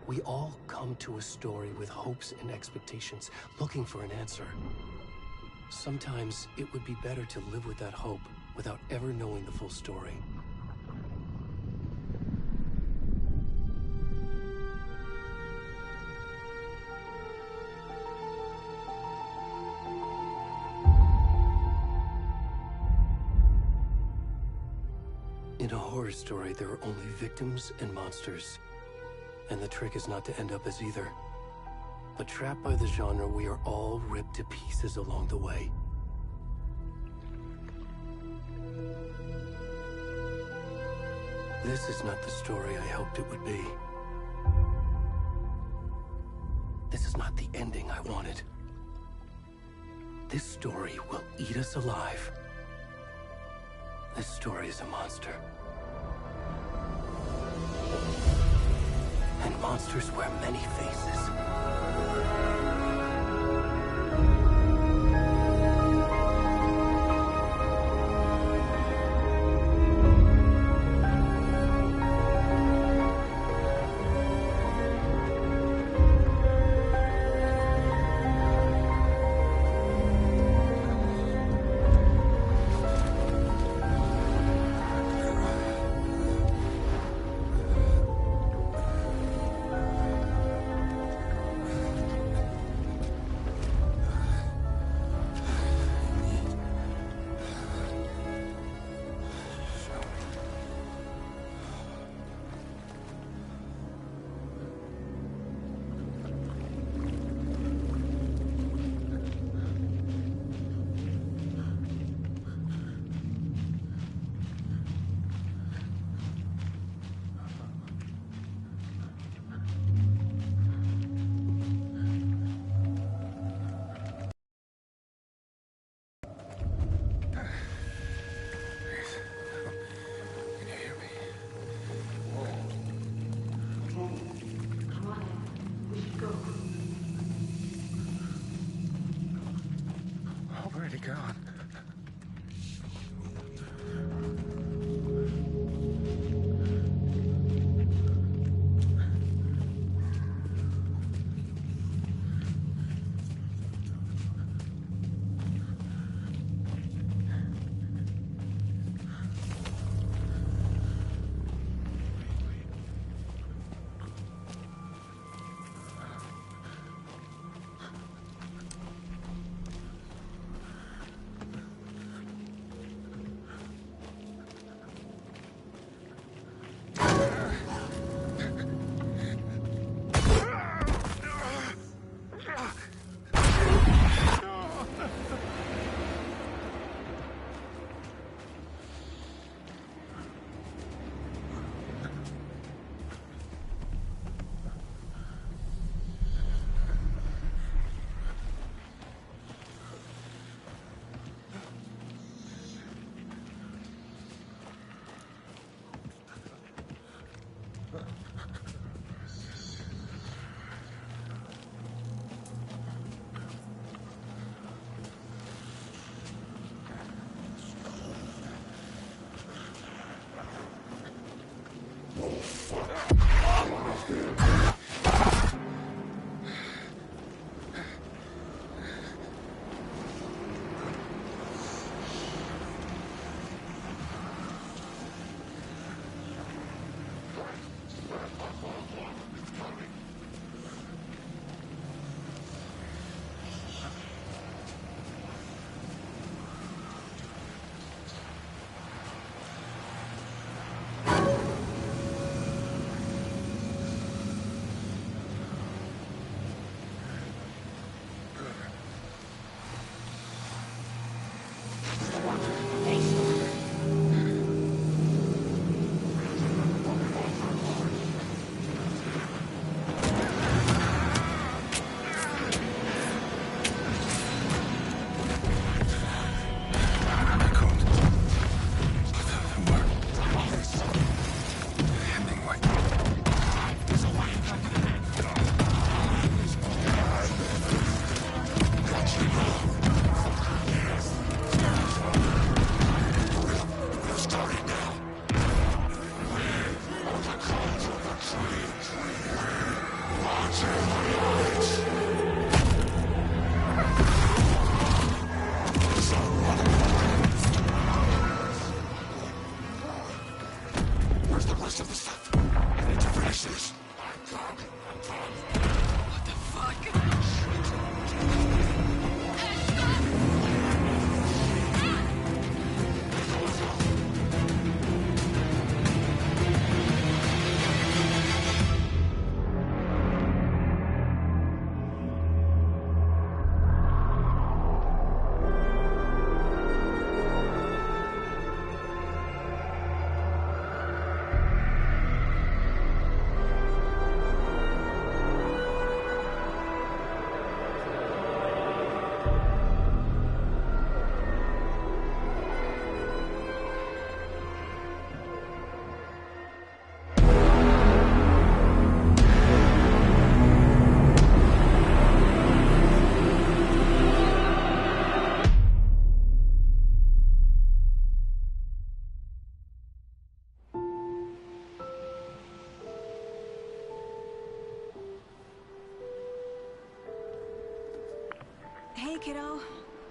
We all come to a story with hopes and expectations, looking for an answer. Sometimes it would be better to live with that hope without ever knowing the full story. In a horror story, there are only victims and monsters. And the trick is not to end up as either. But trapped by the genre, we are all ripped to pieces along the way. This is not the story I hoped it would be. This is not the ending I wanted. This story will eat us alive. This story is a monster. And monsters wear many faces. God.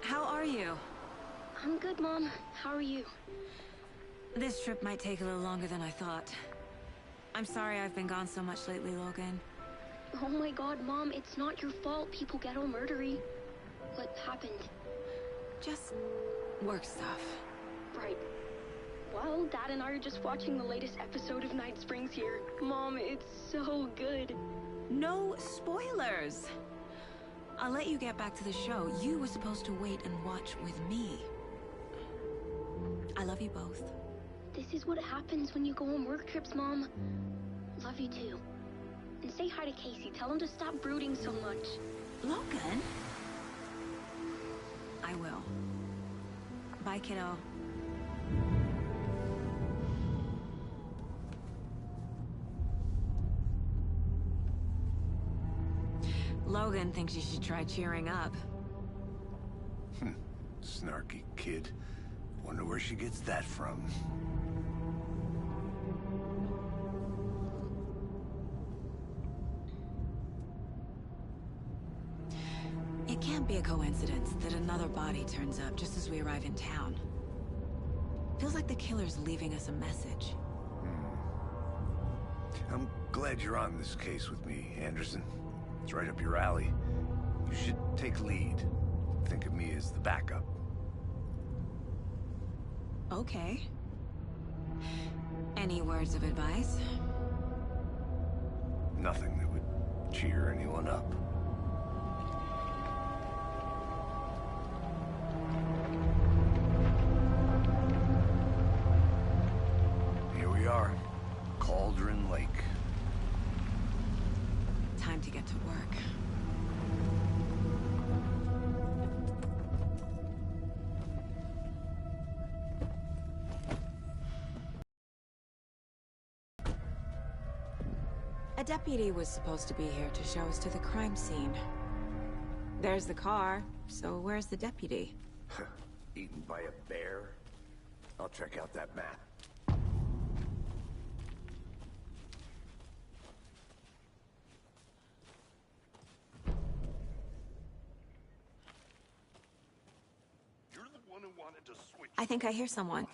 How are you? I'm good, Mom. How are you? This trip might take a little longer than I thought. I'm sorry I've been gone so much lately, Logan. Oh my god, Mom, it's not your fault people get all murdery. What happened? Just work stuff. Right. Well, Dad and I are just watching the latest episode of Night Springs here. Mom, it's so good. No spoilers! I'll let you get back to the show. You were supposed to wait and watch with me. I love you both. This is what happens when you go on work trips, Mom. Love you too. And say hi to Casey. Tell him to stop brooding so much. Logan? I will. Bye, kiddo. Logan thinks you should try cheering up. Snarky kid. Wonder where she gets that from. It can't be a coincidence that another body turns up just as we arrive in town. Feels like the killer's leaving us a message. I'm glad you're on this case with me, Anderson. It's right up your alley. You should take lead. Think of me as the backup. Okay. Any words of advice? Nothing that would cheer anyone up. Here we are. Cauldron Lake. Time to get to work. A deputy was supposed to be here to show us to the crime scene. There's the car, so where's the deputy? Eaten by a bear? I'll check out that map. I think I hear someone.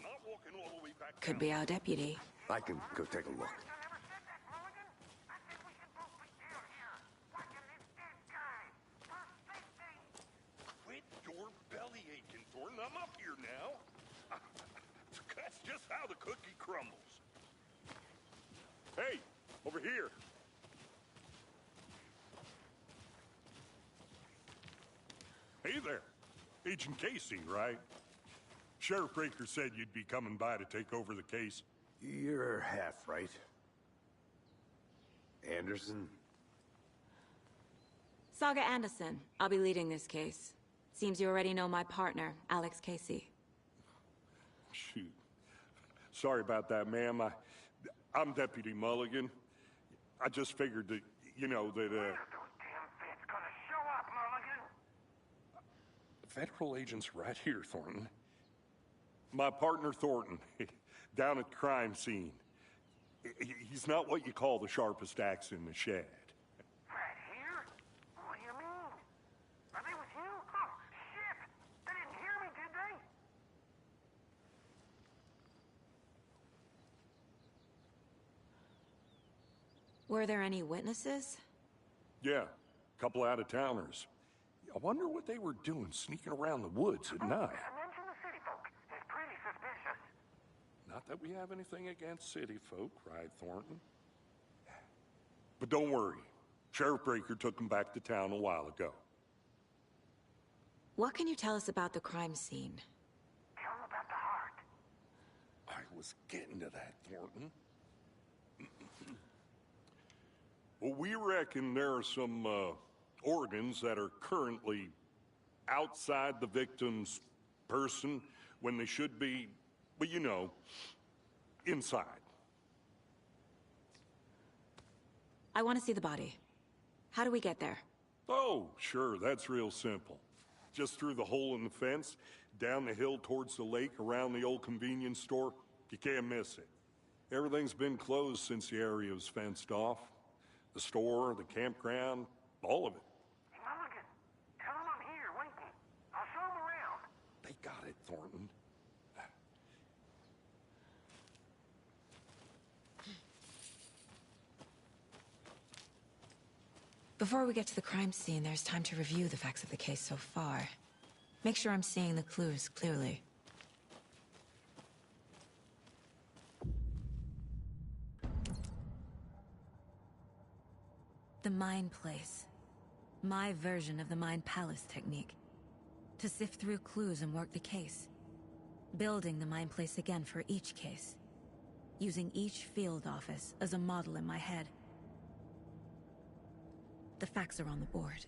Could be our deputy. I can go take a look. Quit your belly aching, Thornton. I'm up here now. That's just how the cookie crumbles. Hey, over here. Hey there. Agent Casey, right? Sheriff Breaker said you'd be coming by to take over the case. You're half right. Anderson? Saga Anderson. I'll be leading this case. Seems you already know my partner, Alex Casey. Shoot. Sorry about that, ma'am. I'm Deputy Mulligan. I just figured that, you know, that, Those damn feds gonna show up, Mulligan. Federal agent's right here, Thornton. My partner, Thornton, down at the crime scene. He's not what you call the sharpest axe in the shed. Right here? What do you mean? Are they with you? Oh, shit! They didn't hear me, did they? Were there any witnesses? Yeah, a couple out-of-towners. I wonder what they were doing sneaking around the woods at night. Mention the city folk. It's pretty suspicious. Not that we have anything against city folk, right, Thornton? But don't worry. Sheriff Breaker took them back to town a while ago. What can you tell us about the crime scene? Tell them about the heart. I was getting to that, Thornton. Well, we reckon there are some, organs that are currently outside the victim's person when they should be, well, you know, inside. I want to see the body. How do we get there? Oh, sure, that's real simple. Just through the hole in the fence, down the hill towards the lake, around the old convenience store. You can't miss it. Everything's been closed since the area was fenced off. The store, the campground, all of it. Hey, Mulligan, tell them I'm here waiting. I'll show them around. Thornton. Before we get to the crime scene, there's time to review the facts of the case so far. Make sure I'm seeing the clues clearly. The Mind Place. My version of the Mind Palace technique. To sift through clues and work the case. Building the Mind Place again for each case. Using each field office as a model in my head. The facts are on the board.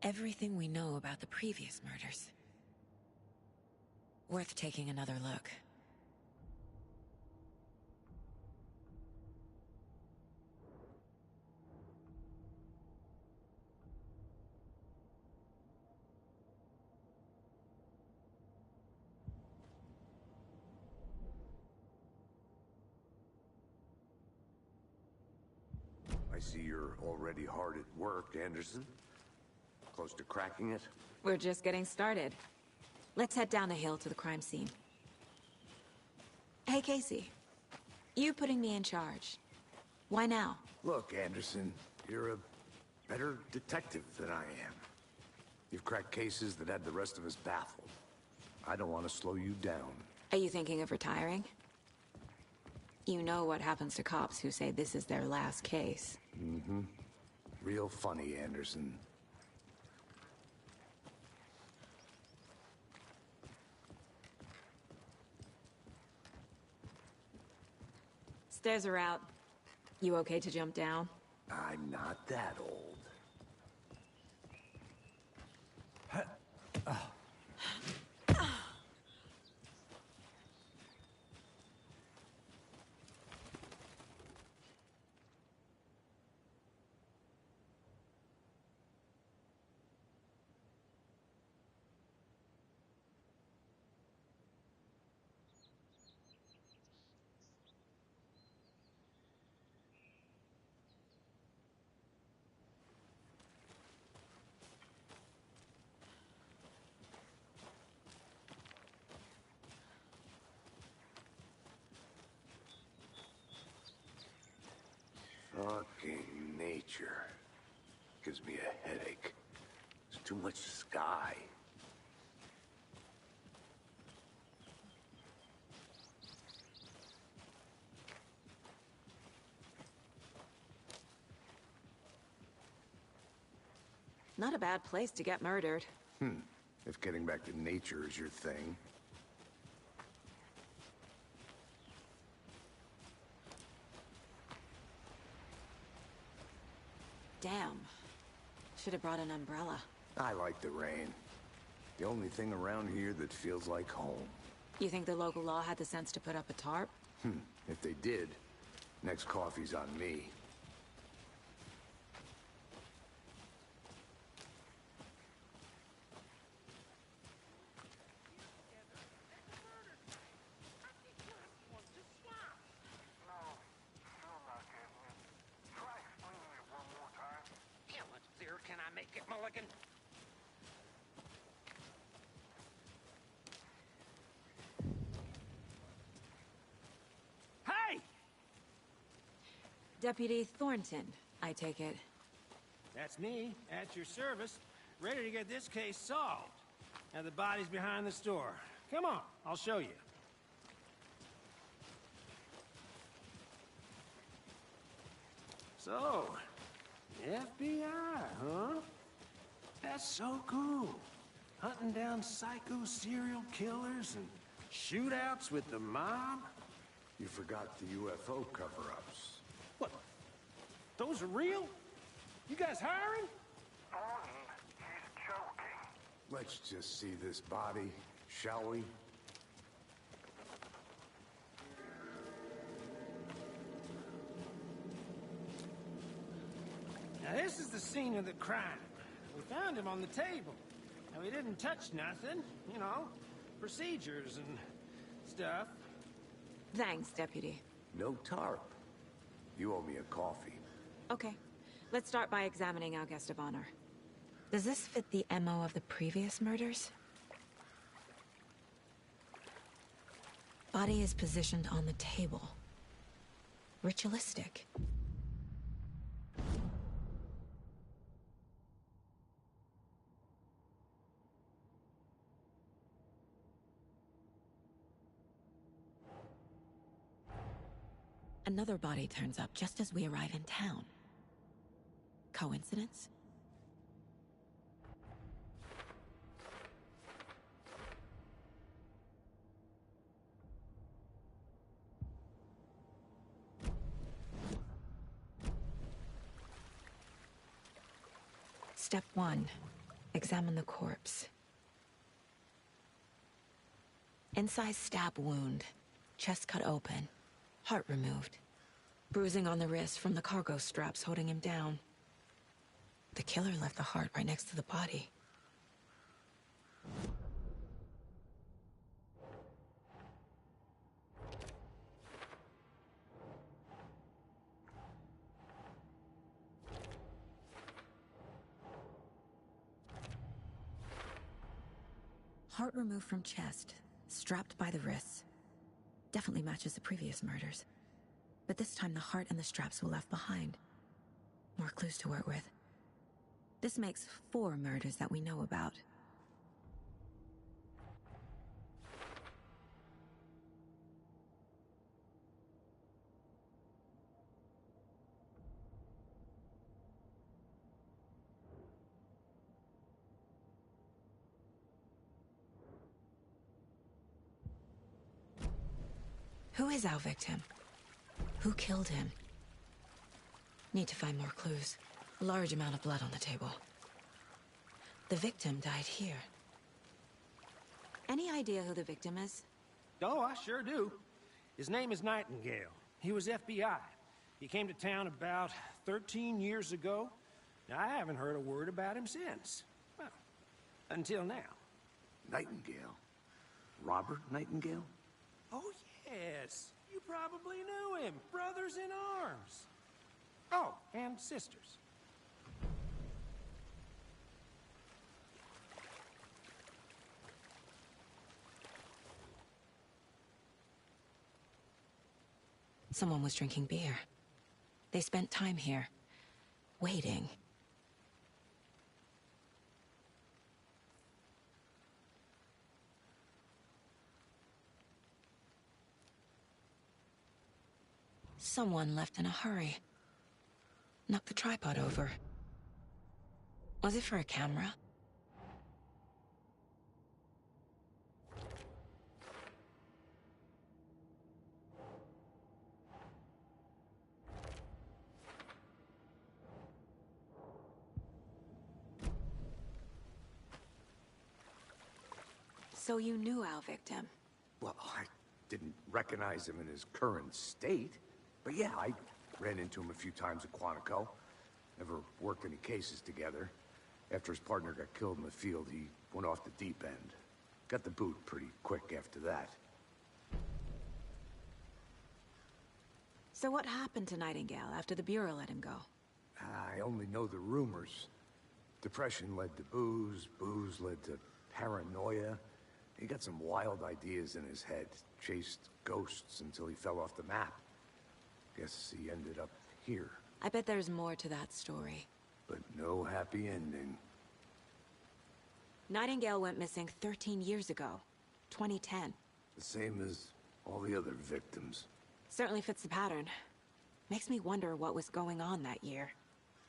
Everything we know about the previous murders. Worth taking another look. I see you're already hard at work, Anderson. Close to cracking it? We're just getting started. Let's head down the hill to the crime scene. Hey, Casey. You putting me in charge. Why now? Look, Anderson, you're a better detective than I am. You've cracked cases that had the rest of us baffled. I don't want to slow you down. Are you thinking of retiring? You know what happens to cops who say this is their last case. Mm-hmm. Real funny, Anderson. Stairs are out. You okay to jump down? I'm not that old. Fucking nature. Gives me a headache. There's too much sky. Not a bad place to get murdered. If getting back to nature is your thing. Damn. Should have brought an umbrella. I like the rain. The only thing around here that feels like home. You think the local law had the sense to put up a tarp? If they did, next coffee's on me. Can I make it, Mulligan? Hey! Deputy Thornton, I take it. That's me, at your service, ready to get this case solved. Now the body's behind the store. Come on, I'll show you. So, FBI, huh? That's so cool. Hunting down psycho serial killers and shootouts with the mob. You forgot the UFO cover-ups. What? Those are real? You guys hiring? Thornton, he's joking. Let's just see this body, shall we? Now this is the scene of the crime. We found him on the table. Now he didn't touch nothing, you know, procedures and stuff. Thanks, Deputy. No tarp. You owe me a coffee. Okay. Let's start by examining our guest of honor. Does this fit the MO of the previous murders? body is positioned on the table. Ritualistic. Another body turns up just as we arrive in town. Coincidence? Step 1. Examine the corpse. Incised stab wound. Chest cut open. Heart removed. Bruising on the wrist from the cargo straps holding him down. The killer left the heart right next to the body. Heart removed from chest, strapped by the wrists. Definitely matches the previous murders. But this time the heart and the straps were left behind. More clues to work with. This makes 4 murders that we know about. Who is our victim? Who killed him? Need to find more clues. A large amount of blood on the table. The victim died here. Any idea who the victim is? Oh, I sure do. His name is Nightingale. He was FBI. He came to town about 13 years ago. Now, I haven't heard a word about him since. Well, until now. Nightingale? Robert Nightingale? Oh, yes. You probably knew him. Brothers in arms. Oh, and sisters. Someone was drinking beer. They spent time here, waiting. Someone left in a hurry. Knocked the tripod over. Was it for a camera? So you knew our victim? Well, I didn't recognize him in his current state. But yeah, I ran into him a few times at Quantico. Never worked any cases together. After his partner got killed in the field, he went off the deep end. Got the boot pretty quick after that. So what happened to Nightingale after the Bureau let him go? I only know the rumors. Depression led to booze, booze led to paranoia. He got some wild ideas in his head, chased ghosts until he fell off the map. Guess he ended up here. I bet there's more to that story. But no happy ending. Nightingale went missing 13 years ago. 2010. The same as all the other victims. Certainly fits the pattern. Makes me wonder what was going on that year.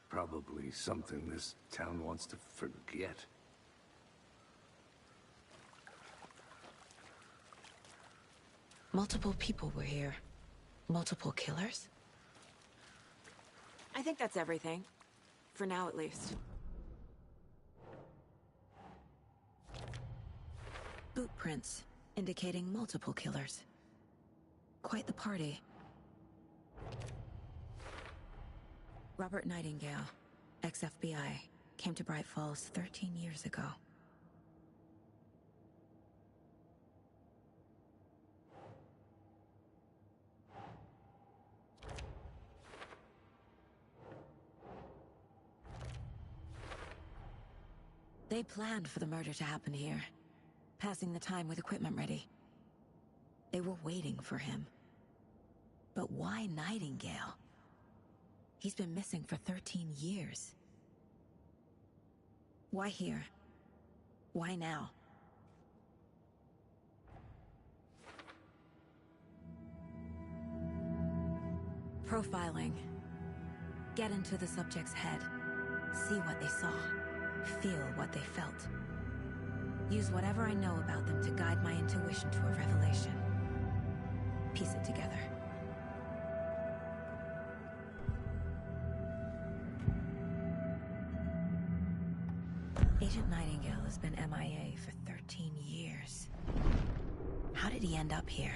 Probably something this town wants to forget. Multiple people were here. Multiple killers? I think that's everything. For now, at least. Boot prints, indicating multiple killers. Quite the party. Robert Nightingale, ex-FBI, came to Bright Falls 13 years ago. They planned for the murder to happen here, passing the time with equipment ready. They were waiting for him. But why Nightingale? He's been missing for 13 years. Why here? Why now? Profiling. Get into the subject's head. See what they saw. Feel what they felt. Use whatever I know about them to guide my intuition to a revelation. Piece it together. Agent Nightingale has been MIA for 13 years. How did he end up here?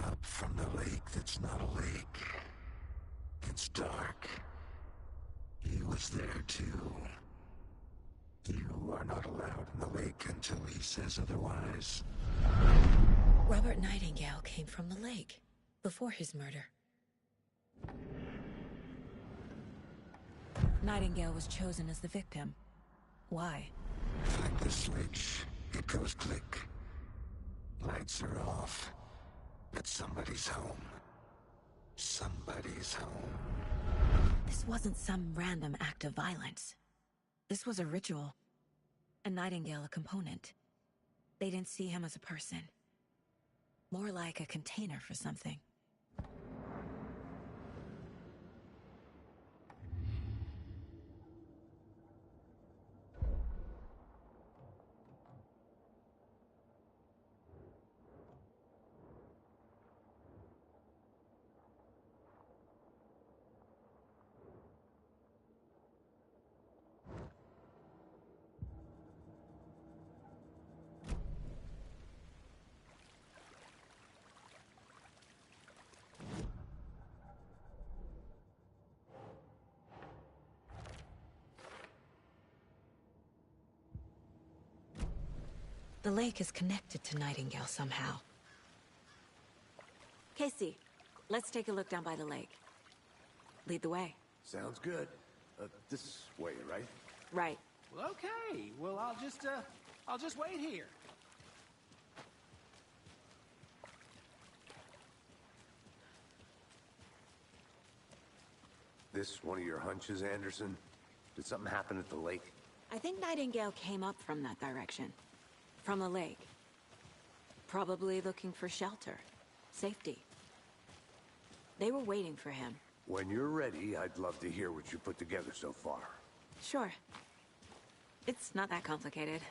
Up from the lake that's not a lake. It's dark. He was there too. You are not allowed in the lake until he says otherwise. Robert Nightingale came from the lake, before his murder. Nightingale was chosen as the victim. Why? Flick the switch, it goes click. Lights are off. But somebody's home. Somebody's home. This wasn't some random act of violence. This was a ritual. And Nightingale a component. They didn't see him as a person. More like a container for something. The lake is connected to Nightingale somehow. Casey, let's take a look down by the lake. Lead the way. Sounds good. This way, right? Right. Well, okay. Well, I'll just wait here. This one of your hunches, Anderson? Did something happen at the lake? I think Nightingale came up from that direction. From the lake. Probably looking for shelter. Safety. They were waiting for him. When you're ready, I'd love to hear what you put together so far. Sure. It's not that complicated.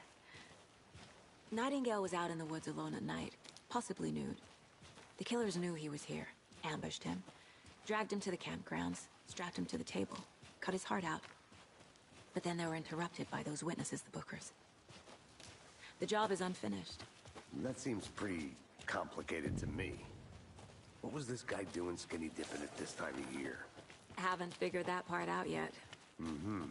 Nightingale was out in the woods alone at night, possibly nude. The killers knew he was here, ambushed him, dragged him to the campgrounds, strapped him to the table, cut his heart out. But then they were interrupted by those witnesses, the Bookers. The job is unfinished. That seems pretty complicated to me. What was this guy doing skinny dipping at this time of year? Haven't figured that part out yet. Mm-hmm.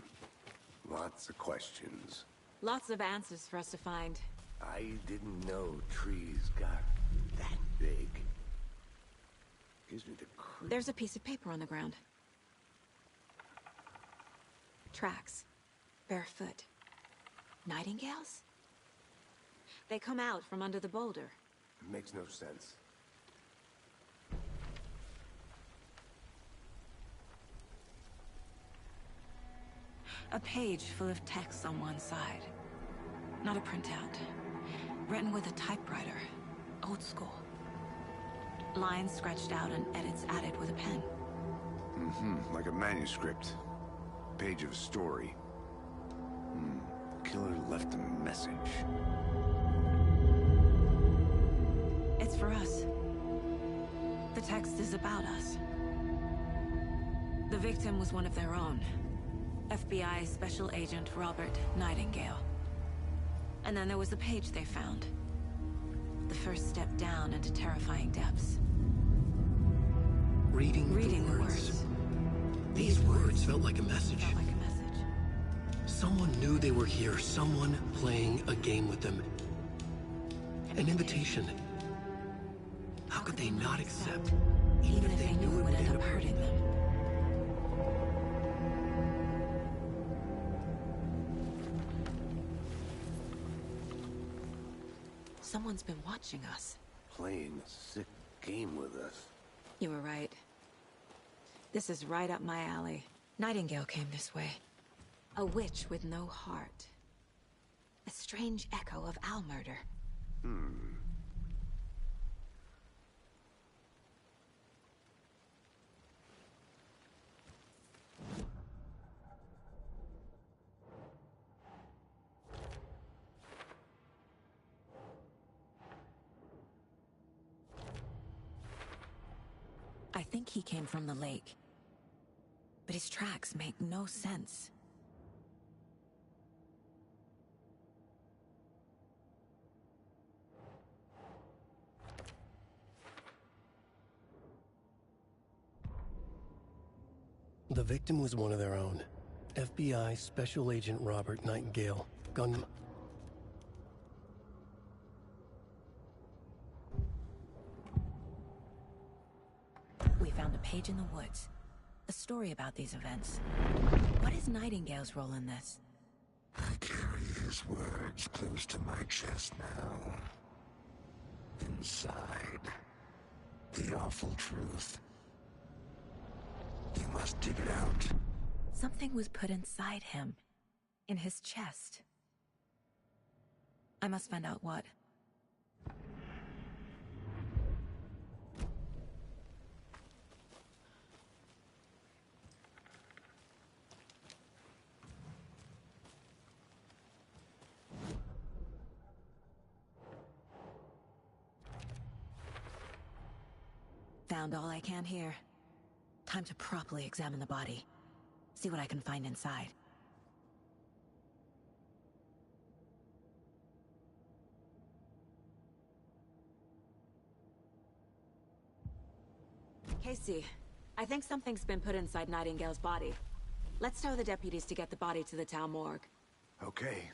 Lots of questions. Lots of answers for us to find. I didn't know trees got that big. Gives me the creep. There's a piece of paper on the ground. Tracks. Barefoot. Nightingales? They come out from under the boulder. It makes no sense. A page full of text on one side. Not a printout. Written with a typewriter. Old school. Lines scratched out and edits added with a pen. Mm-hmm. Like a manuscript. Page of a story. Killer left a message. It's for us. The text is about us. The victim was one of their own. FBI Special Agent Robert Nightingale. And then there was the page they found. The first step down into terrifying depths. Reading the words. These words felt like a message. Someone knew they were here, someone playing a game with them. An invitation. How could they not accept, even if they knew it would end up hurting them? Someone's been watching us. Playing a sick game with us. You were right. This is right up my alley. Nightingale came this way. A witch with no heart. A strange echo of Al murder. I think he came from the lake. But his tracks make no sense. The victim was one of their own. FBI Special Agent Robert Nightingale. We found a page in the woods. A story about these events. What is Nightingale's role in this? I carry his words close to my chest now. Inside, the awful truth. You must dig it out. Something was put inside him. In his chest. I must find out what. Found all I can here. Time to properly examine the body. See what I can find inside. Casey, I think something's been put inside Nightingale's body. Let's tell the deputies to get the body to the town morgue. Okay.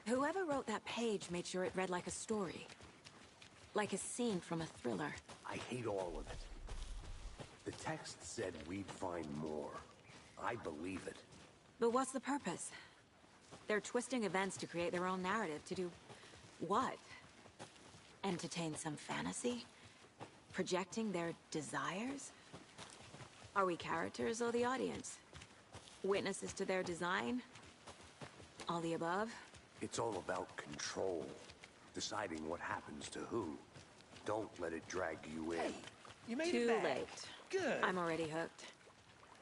Whoever wrote that page made sure it read like a story. Like a scene from a thriller. I hate all of it. The text said we'd find more. I believe it. But what's the purpose? They're twisting events to create their own narrative. To do what? Entertain some fantasy? Projecting their desires? Are we characters or the audience? Witnesses to their design? All the above? It's all about control. Deciding what happens to who. Don't let it drag you in. Hey, you made Too it back. late. Good. I'm already hooked.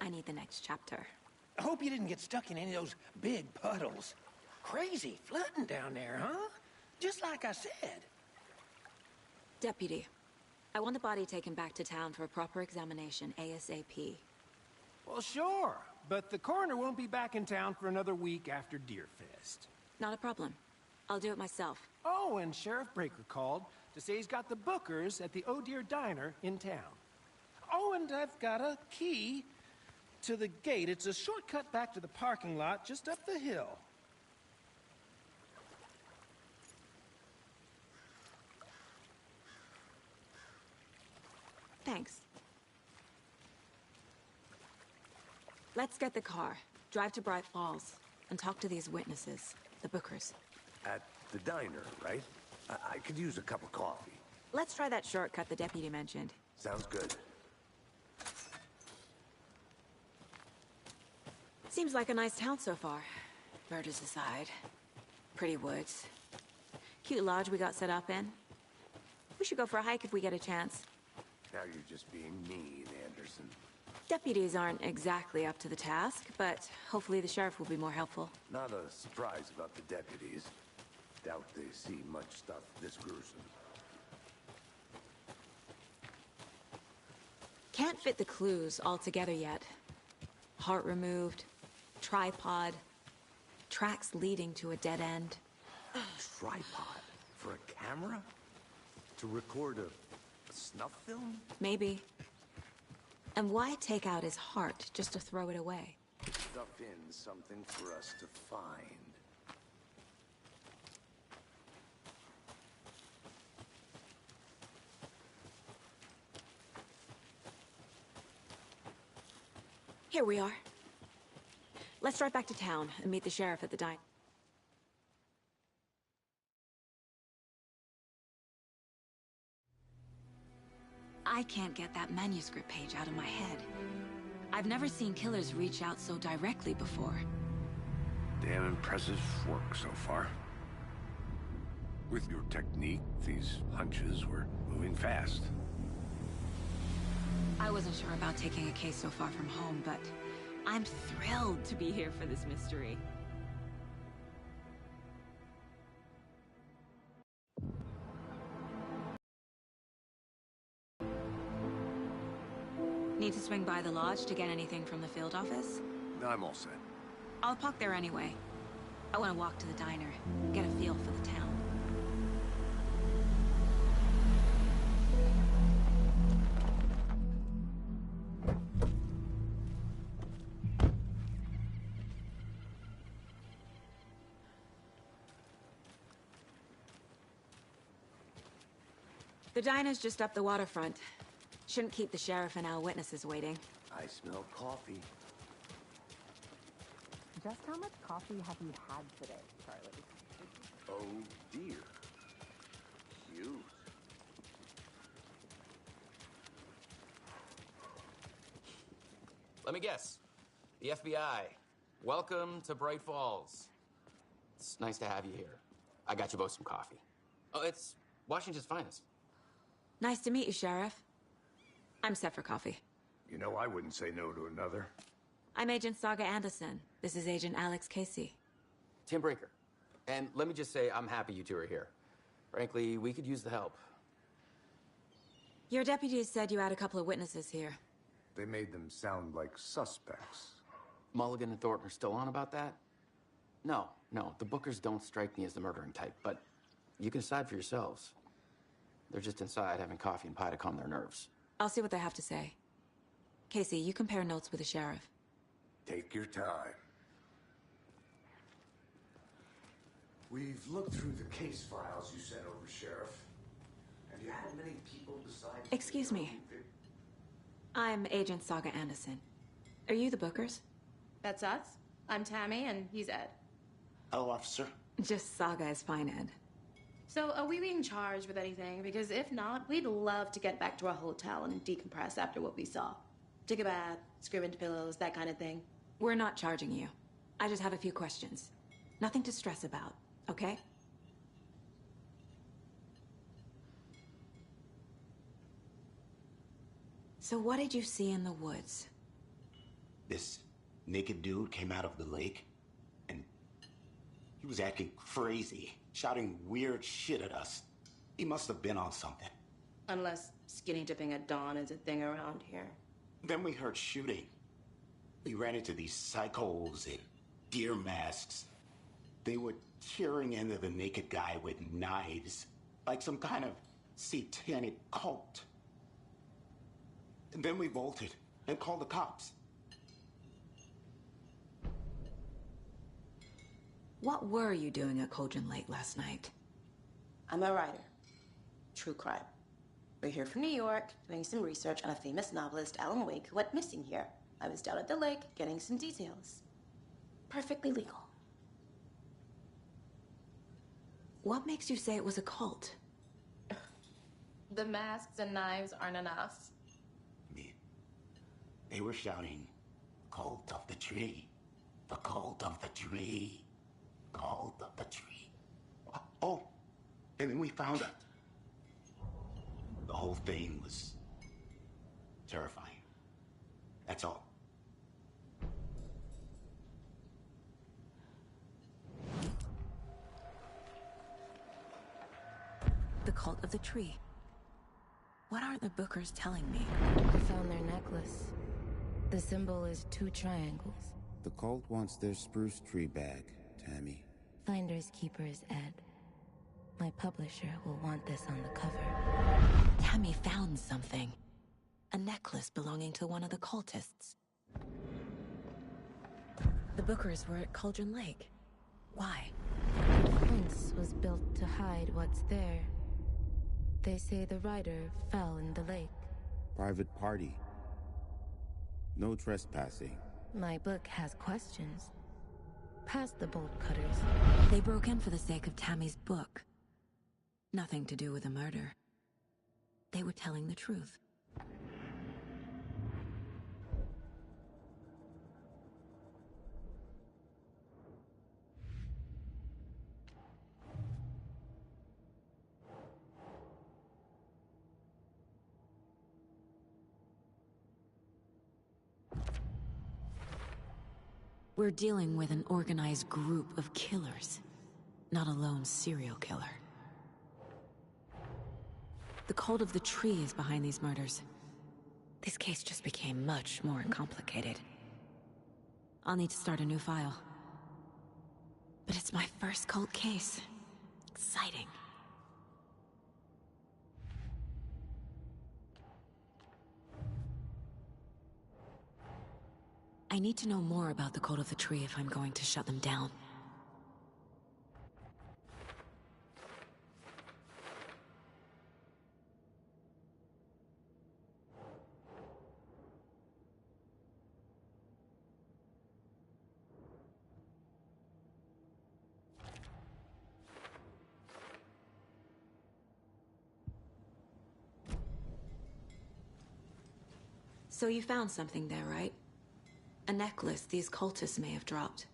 I need the next chapter. I hope you didn't get stuck in any of those big puddles. Crazy flooding down there, huh? Just like I said. Deputy, I want the body taken back to town for a proper examination ASAP. Well, sure. But the coroner won't be back in town for another week after Deerfest. Not a problem. I'll do it myself. Oh, and Sheriff Breaker called to say he's got the Bookers at the Oh Dear Diner in town. Oh, and I've got a key to the gate. It's a shortcut back to the parking lot just up the hill. Thanks. Let's get the car, drive to Bright Falls, and talk to these witnesses, the Bookers. At the diner, right? I could use a cup of coffee. Let's try that shortcut the deputy mentioned. Sounds good. Seems like a nice town so far. Murders aside. Pretty woods. Cute lodge we got set up in. We should go for a hike if we get a chance. Now you're just being mean, Anderson. Deputies aren't exactly up to the task, but hopefully the sheriff will be more helpful. Not a surprise about the deputies. Doubt they see much stuff this gruesome. Can't fit the clues all together yet. Heart removed, tripod, tracks leading to a dead end. Tripod? For a camera? To record a snuff film? Maybe. And why take out his heart just to throw it away? Stuff in something for us to find. Here we are. Let's drive back to town and meet the sheriff at the diner. I can't get that manuscript page out of my head. I've never seen killers reach out so directly before. Damn impressive work so far. With your technique, these hunches were moving fast. I wasn't sure about taking a case so far from home, but I'm thrilled to be here for this mystery. Need to swing by the lodge to get anything from the field office? No, I'm all set. I'll park there anyway. I want to walk to the diner, get a feel for the town. The diner's just up the waterfront. Shouldn't keep the sheriff and our witnesses waiting. I smell coffee. Just how much coffee have you had today, Charlie? Oh, dear. Cute. Let me guess. The FBI. Welcome to Bright Falls. It's nice to have you here. I got you both some coffee. Oh, it's Washington's finest. Nice to meet you, Sheriff. I'm set for coffee. You know, I wouldn't say no to another. I'm Agent Saga Anderson. This is Agent Alex Casey. Tim Brinker. And let me just say, I'm happy you two are here. Frankly, we could use the help. Your deputies said you had a couple of witnesses here. They made them sound like suspects. Mulligan and Thornton are still on about that? No, the Bookers don't strike me as the murdering type, but you can decide for yourselves. They're just inside having coffee and pie to calm their nerves. I'll see what they have to say. Casey, you compare notes with the sheriff. Take your time. We've looked through the case files you sent over, Sheriff. Have you had many people besides... Excuse me. I'm Agent Saga Anderson. Are you the Bookers? That's us. I'm Tammy, and he's Ed. Hello, officer. Just Saga is fine, Ed. So, are we being charged with anything? Because if not, we'd love to get back to our hotel and decompress after what we saw. Take a bath, scream into pillows, that kind of thing. We're not charging you. I just have a few questions. Nothing to stress about, okay? So what did you see in the woods? This naked dude came out of the lake, and he was acting crazy, shouting weird shit at us. He must have been on something. Unless skinny dipping at dawn is a thing around here. Then we heard shooting. We ran into these psychos in deer masks. They were tearing into the naked guy with knives, like some kind of satanic cult. And then we bolted and called the cops. What were you doing at Cauldron Lake last night? I'm a writer. True crime. We're here from New York, doing some research on a famous novelist, Alan Wake, who went missing here. I was down at the lake, getting some details. Perfectly legal. What makes you say it was a cult? The masks and knives aren't enough. They were shouting, "Cult of the tree, the cult of the tree, cult of the tree." Oh, and then we found it. The whole thing was terrifying. That's all. The cult of the tree. What aren't the Bookers telling me? I found their necklace. The symbol is 2 triangles. The cult wants their spruce tree back, Tammy. Finders keepers, Ed. My publisher will want this on the cover. Tammy found something. A necklace belonging to one of the cultists. The Bookers were at Cauldron Lake. Why? The fence was built to hide what's there. They say the rider fell in the lake. Private party. No trespassing. My book has questions. Past the bolt cutters. They broke in for the sake of Tammy's book. Nothing to do with a murder. They were telling the truth. We're dealing with an organized group of killers, not a lone serial killer. The cult of the tree is behind these murders. This case just became much more complicated. I'll need to start a new file. But it's my first cult case. Exciting. I need to know more about the Cult of the Tree if I'm going to shut them down. So you found something there, right? A necklace these cultists may have dropped.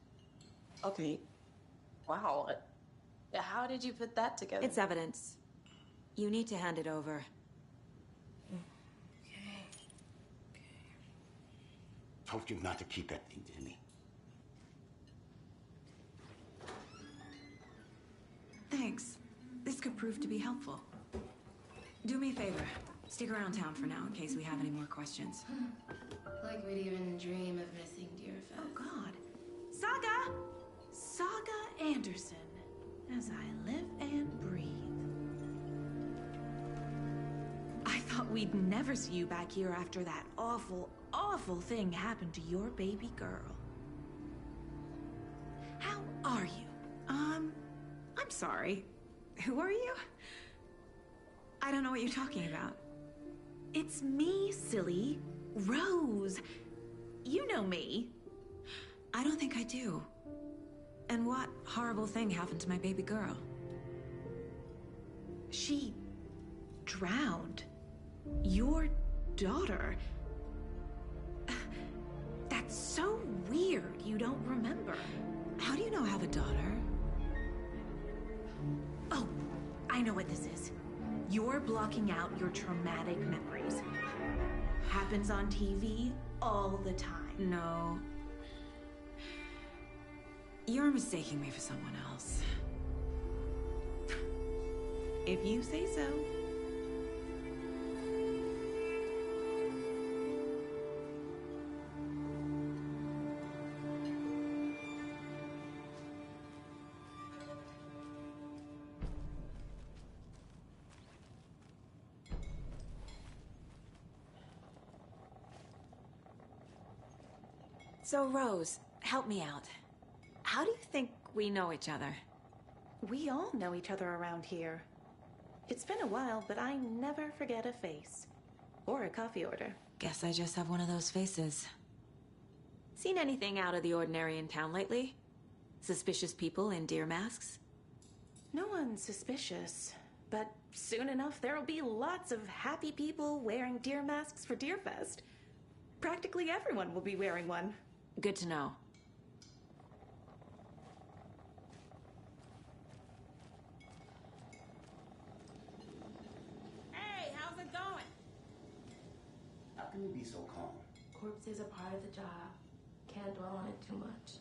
Okay. Wow. How did you put that together? It's evidence. You need to hand it over. Told you not to keep that thing to me. Thanks. This could prove to be helpful. Do me a favor. Stick around town for now in case we have any more questions. Like we'd even dream of missing Deerfest. Oh, God. Saga! Saga Anderson. As I live and breathe. I thought we'd never see you back here after that awful, awful thing happened to your baby girl. How are you? I'm sorry. Who are you? I don't know what you're talking about. It's me, silly. Rose. You know me. I don't think I do. And what horrible thing happened to my baby girl? She drowned. Your daughter. That's so weird you don't remember. How do you know I have a daughter? Oh, I know what this is. You're blocking out your traumatic memories. Happens on TV all the time. No. You're mistaking me for someone else. If you say so. So, Rose, help me out. How do you think we know each other? We all know each other around here. It's been a while, but I never forget a face. Or a coffee order. Guess I just have one of those faces. Seen anything out of the ordinary in town lately? Suspicious people in deer masks? No one's suspicious. But soon enough, there'll be lots of happy people wearing deer masks for Deerfest. Practically everyone will be wearing one. Good to know. Hey, how's it going? How can you be so calm? Corpses are part of the job. Can't dwell on it too much.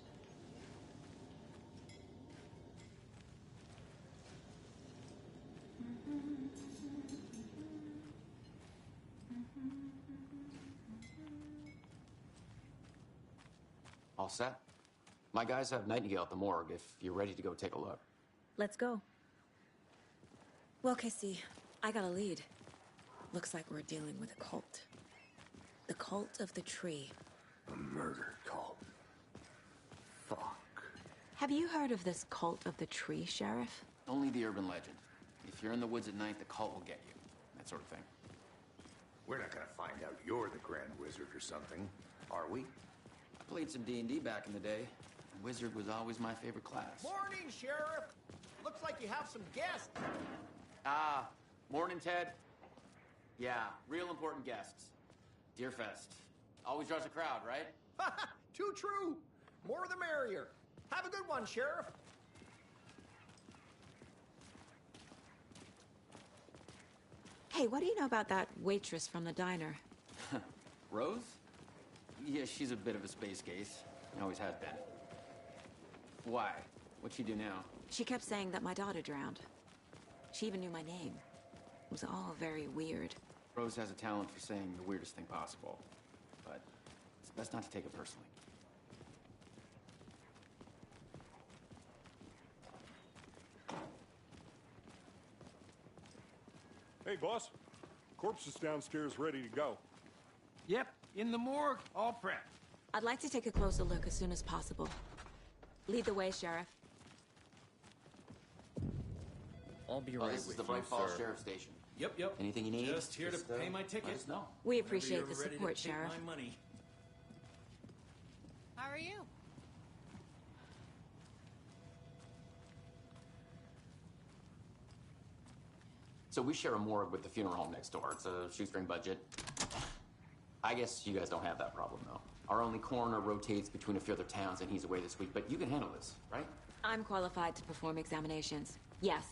All set? My guys have Nightingale at the morgue if you're ready to go take a look. Let's go. Well, Casey, I got a lead. Looks like we're dealing with a cult. The Cult of the Tree. A murder cult. Fuck. Have you heard of this Cult of the Tree, Sheriff? Only the urban legend. If you're in the woods at night, the cult will get you. That sort of thing. We're not gonna find out you're the Grand Wizard or something. Are we? I played some D&D back in the day. Wizard was always my favorite class. Morning, Sheriff. Looks like you have some guests. Morning, Ted. Yeah, real important guests. Deerfest. Always draws a crowd, right? Too true. More the merrier. Have a good one, Sheriff. Hey, what do you know about that waitress from the diner? Rose? Yeah, she's a bit of a space case. Always has been. Why? What'd she do now? She kept saying that my daughter drowned. She even knew my name. It was all very weird. Rose has a talent for saying the weirdest thing possible. But it's best not to take it personally. Hey, boss. Corpse is downstairs ready to go. Yep, in the morgue, all prepped. I'd like to take a closer look as soon as possible. Lead the way, Sheriff. I'll be right This is with the you, Bright Falls sir. Sheriff Station. Yep. Anything you need? Just here to pay my ticket. Let us know. We Whenever appreciate you're the ready to support, take Sheriff. my money. How are you? So we share a morgue with the funeral home next door. It's a shoestring budget. I guess you guys don't have that problem, though. Our only coroner rotates between a few other towns, and he's away this week. But you can handle this, right? I'm qualified to perform examinations. Yes.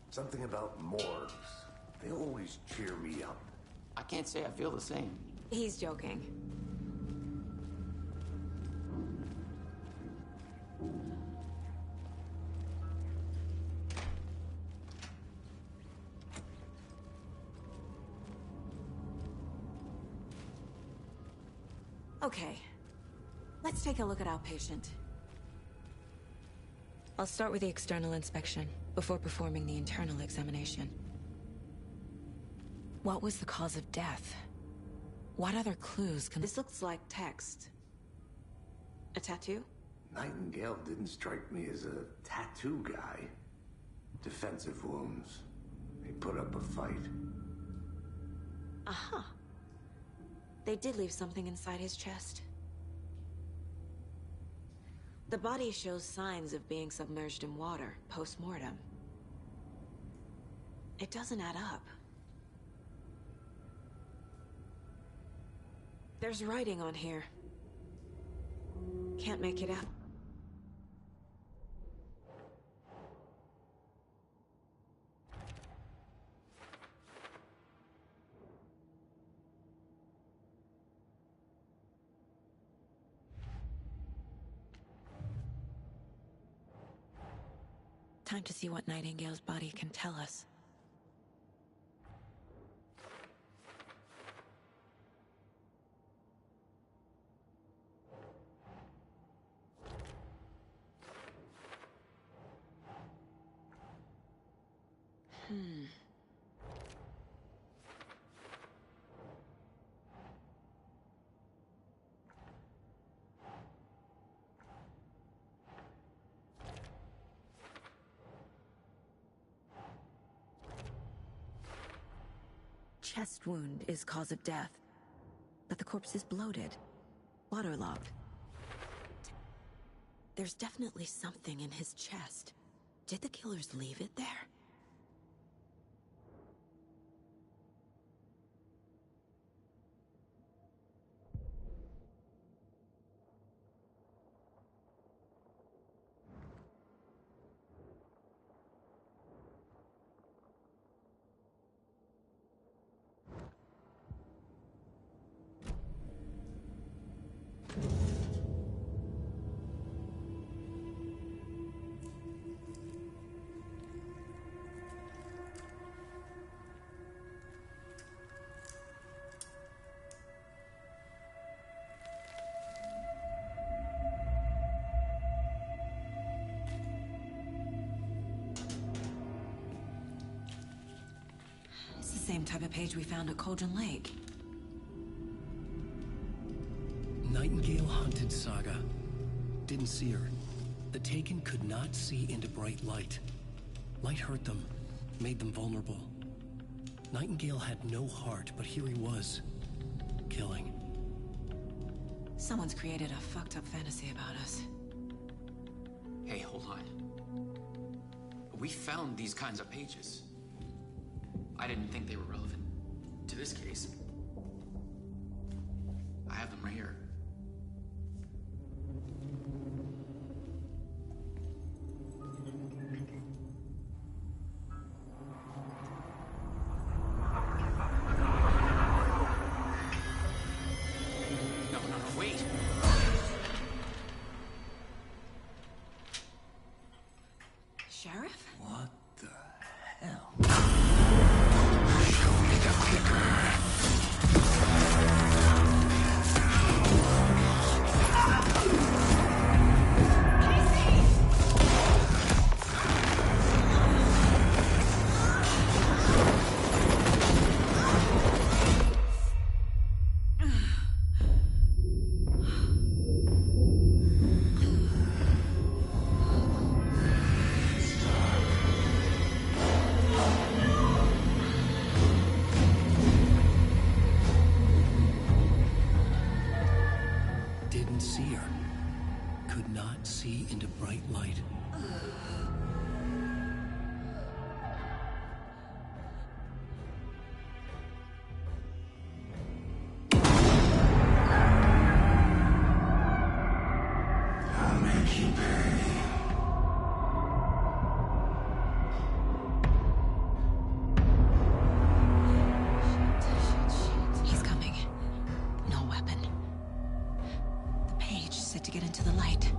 Something about morgues. They always cheer me up. I can't say I feel the same. He's joking. Okay, let's take a look at our patient. I'll start with the external inspection before performing the internal examination. What was the cause of death? What other clues can... This looks like text. A tattoo? Nightingale didn't strike me as a tattoo guy. Defensive wounds. He put up a fight. Aha. They did leave something inside his chest. The body shows signs of being submerged in water, post-mortem. It doesn't add up. There's writing on here. Can't make it out. Time to see what Nightingale's body can tell us. Chest wound is cause of death, but the corpse is bloated, waterlogged. There's definitely something in his chest. Did the killers leave it there? It's the same type of page we found at Cauldron Lake. Nightingale hunted Saga. Didn't see her. The Taken could not see into bright light. Light hurt them, made them vulnerable. Nightingale had no heart, but here he was, killing. Someone's created a fucked up fantasy about us. Hey, hold on. We found these kinds of pages. I didn't think they were relevant to this case. I have them right here. No, wait. Sheriff? What the hell? Show me the clicker. Didn't see her. Could not see into bright light. I'll make you pay. He's coming. No weapon. The page said to get into the light.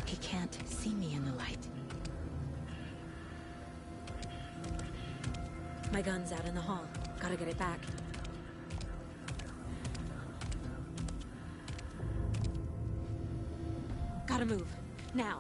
He can't see me in the light. My gun's out in the hall. Gotta get it back. Gotta move. Now.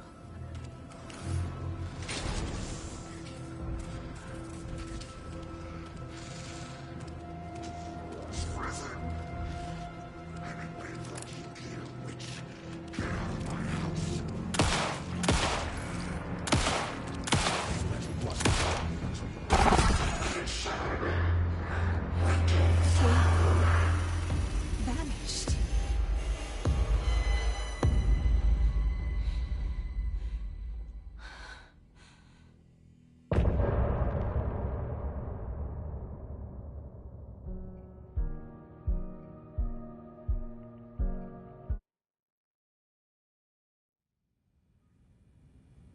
Vanished.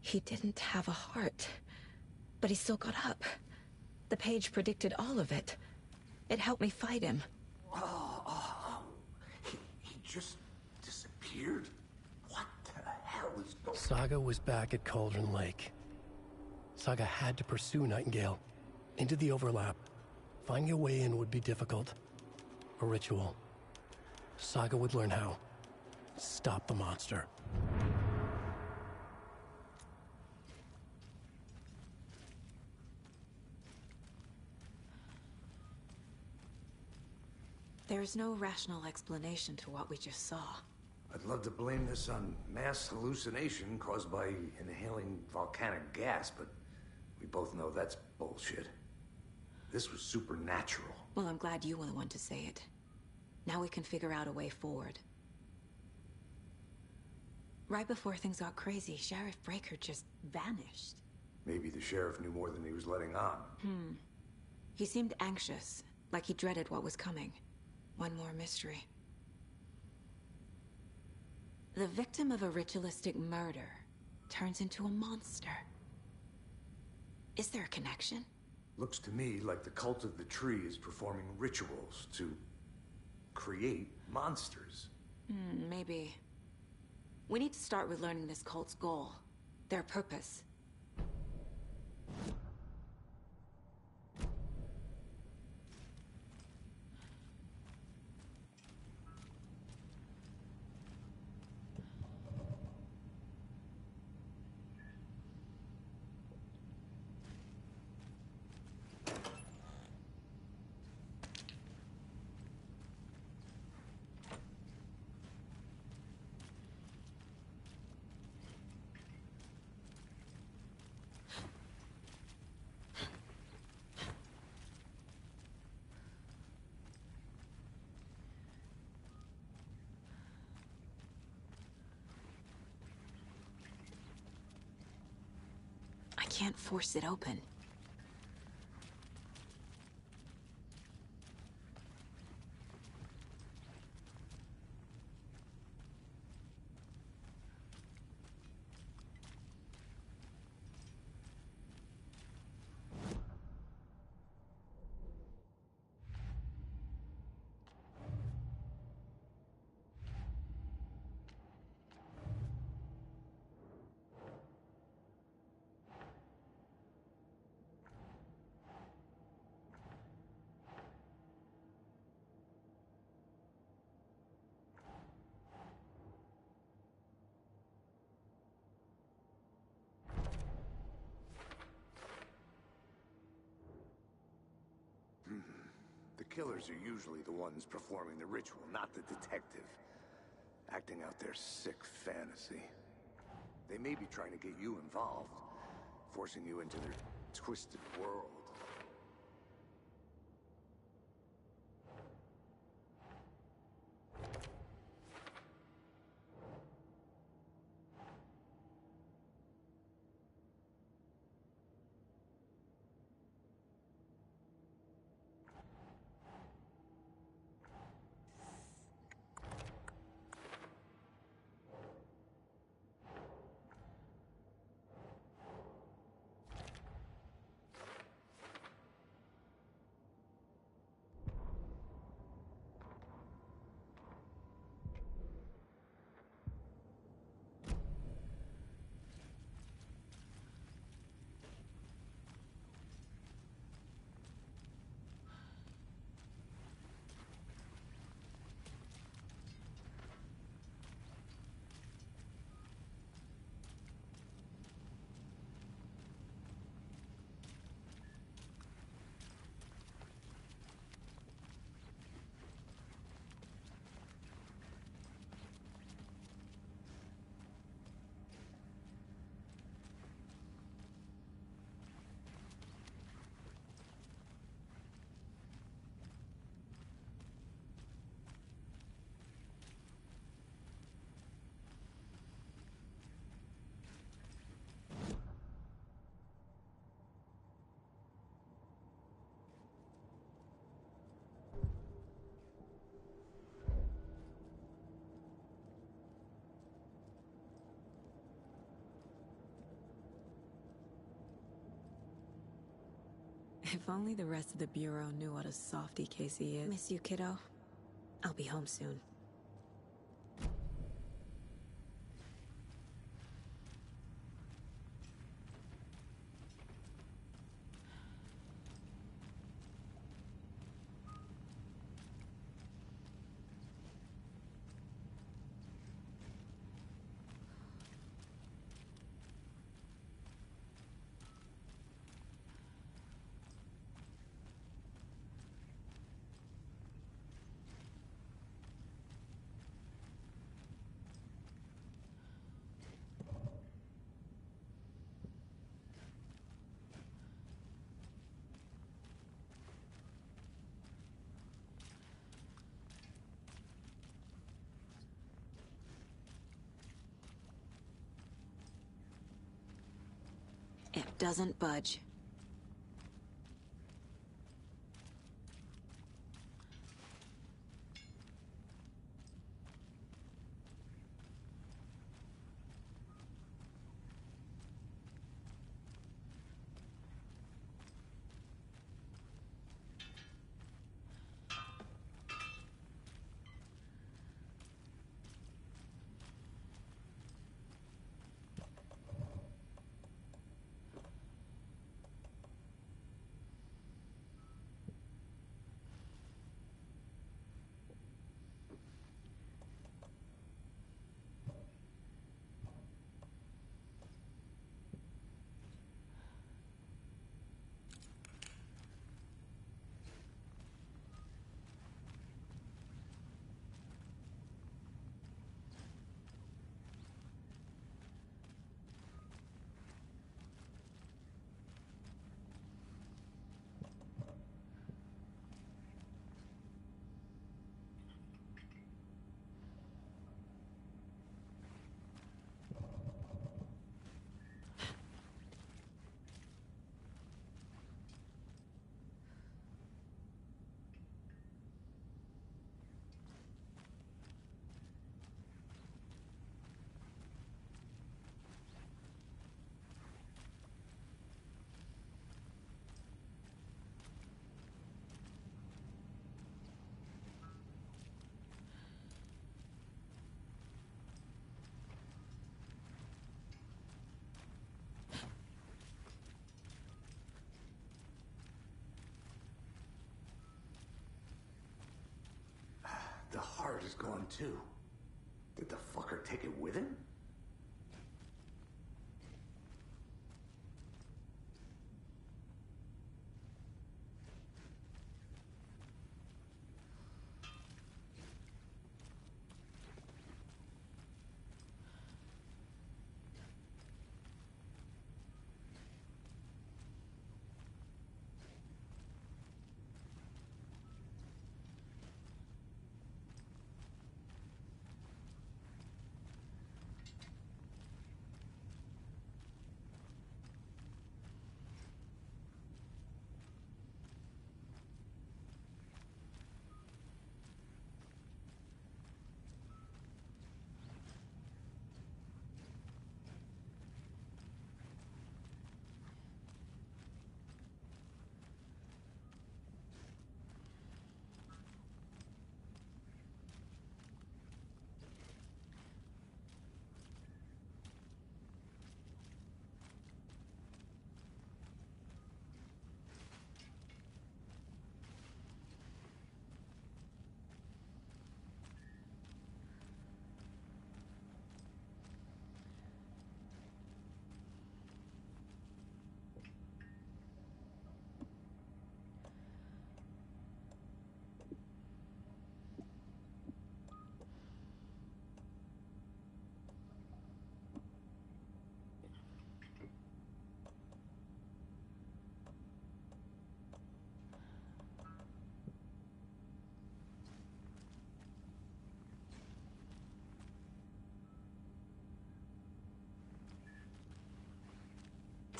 He didn't have a heart, but he still got up. The page predicted all of it. It helped me fight him. He just disappeared? What the hell is going on? Saga was back at Cauldron Lake. Saga had to pursue Nightingale. Into the overlap. Finding a way in would be difficult. A ritual. Saga would learn how. Stop the monster. There's no rational explanation to what we just saw. I'd love to blame this on mass hallucination caused by inhaling volcanic gas, but we both know that's bullshit. This was supernatural. Well, I'm glad you were the one to say it. Now we can figure out a way forward. Right before things got crazy, Sheriff Breaker just vanished. Maybe the sheriff knew more than he was letting on. He seemed anxious, like he dreaded what was coming. One more mystery. The victim of a ritualistic murder turns into a monster. Is there a connection? Looks to me like the cult of the tree is performing rituals to create monsters. Maybe. We need to start with learning this cult's goal, their purpose. can't force it open. The killers are usually the ones performing the ritual, not the detective. Acting out their sick fantasy. They may be trying to get you involved, forcing you into their twisted world. If only the rest of the Bureau knew what a softy Casey is. Miss you, kiddo. I'll be home soon. It doesn't budge. card is gone too. Did the fucker take it with him?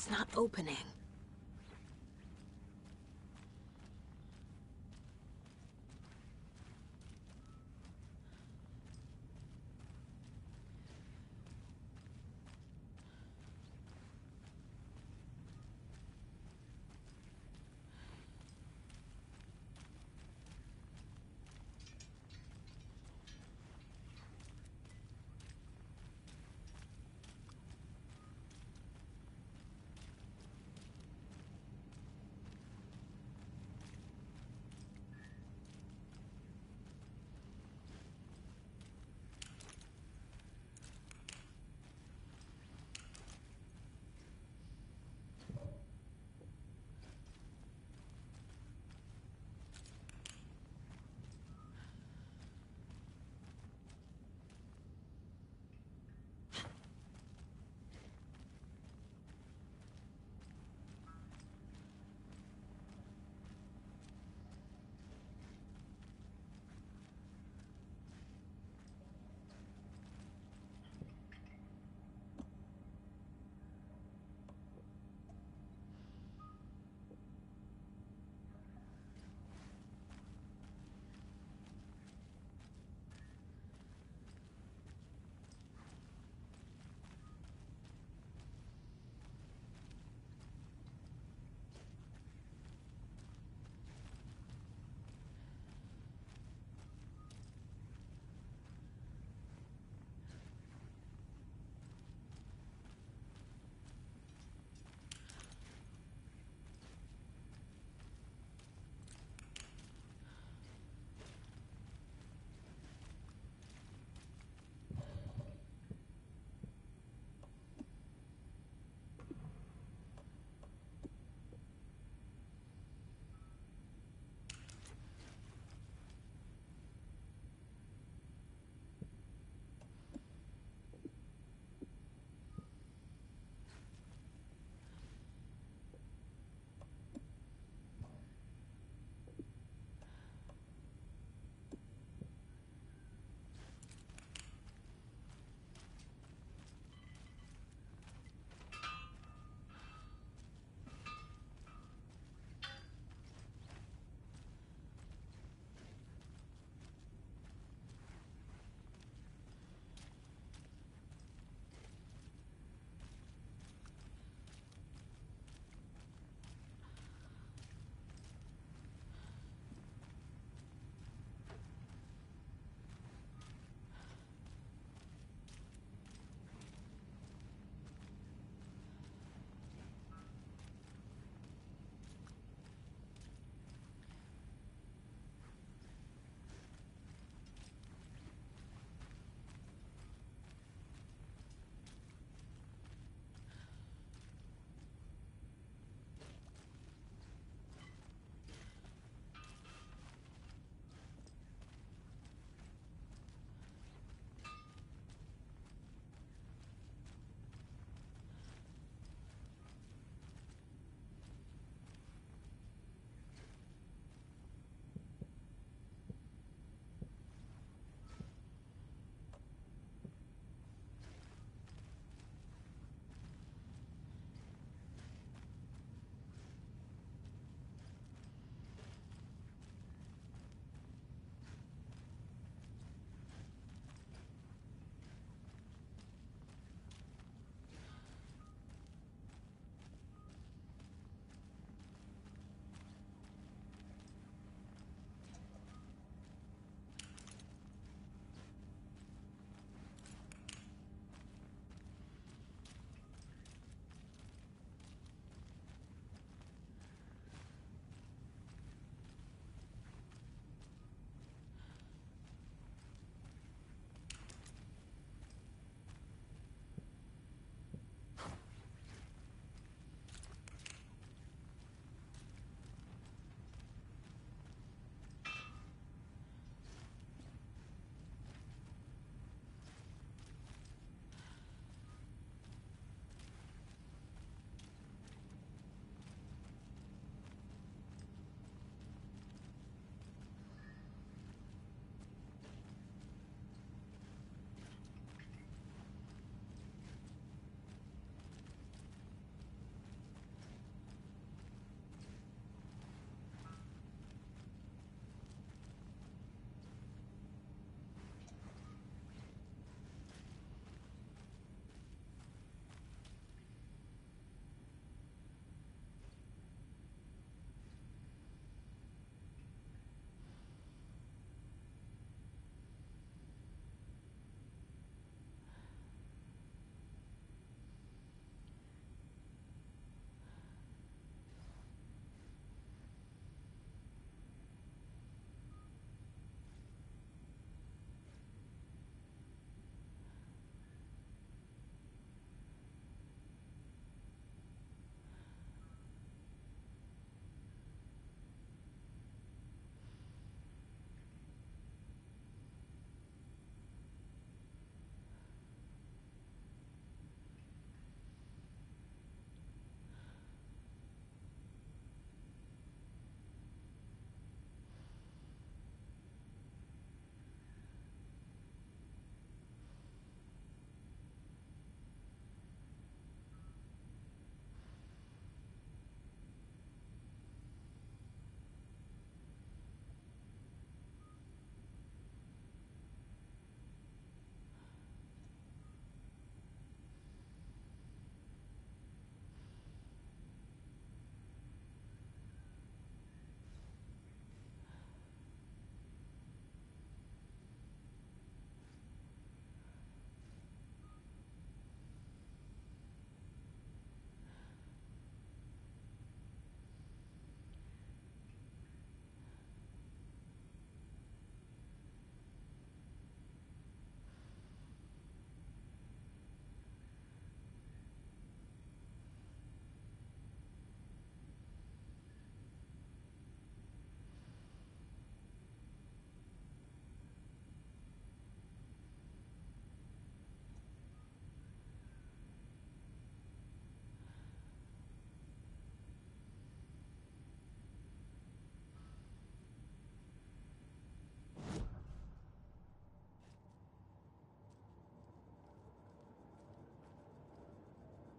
It's not opening.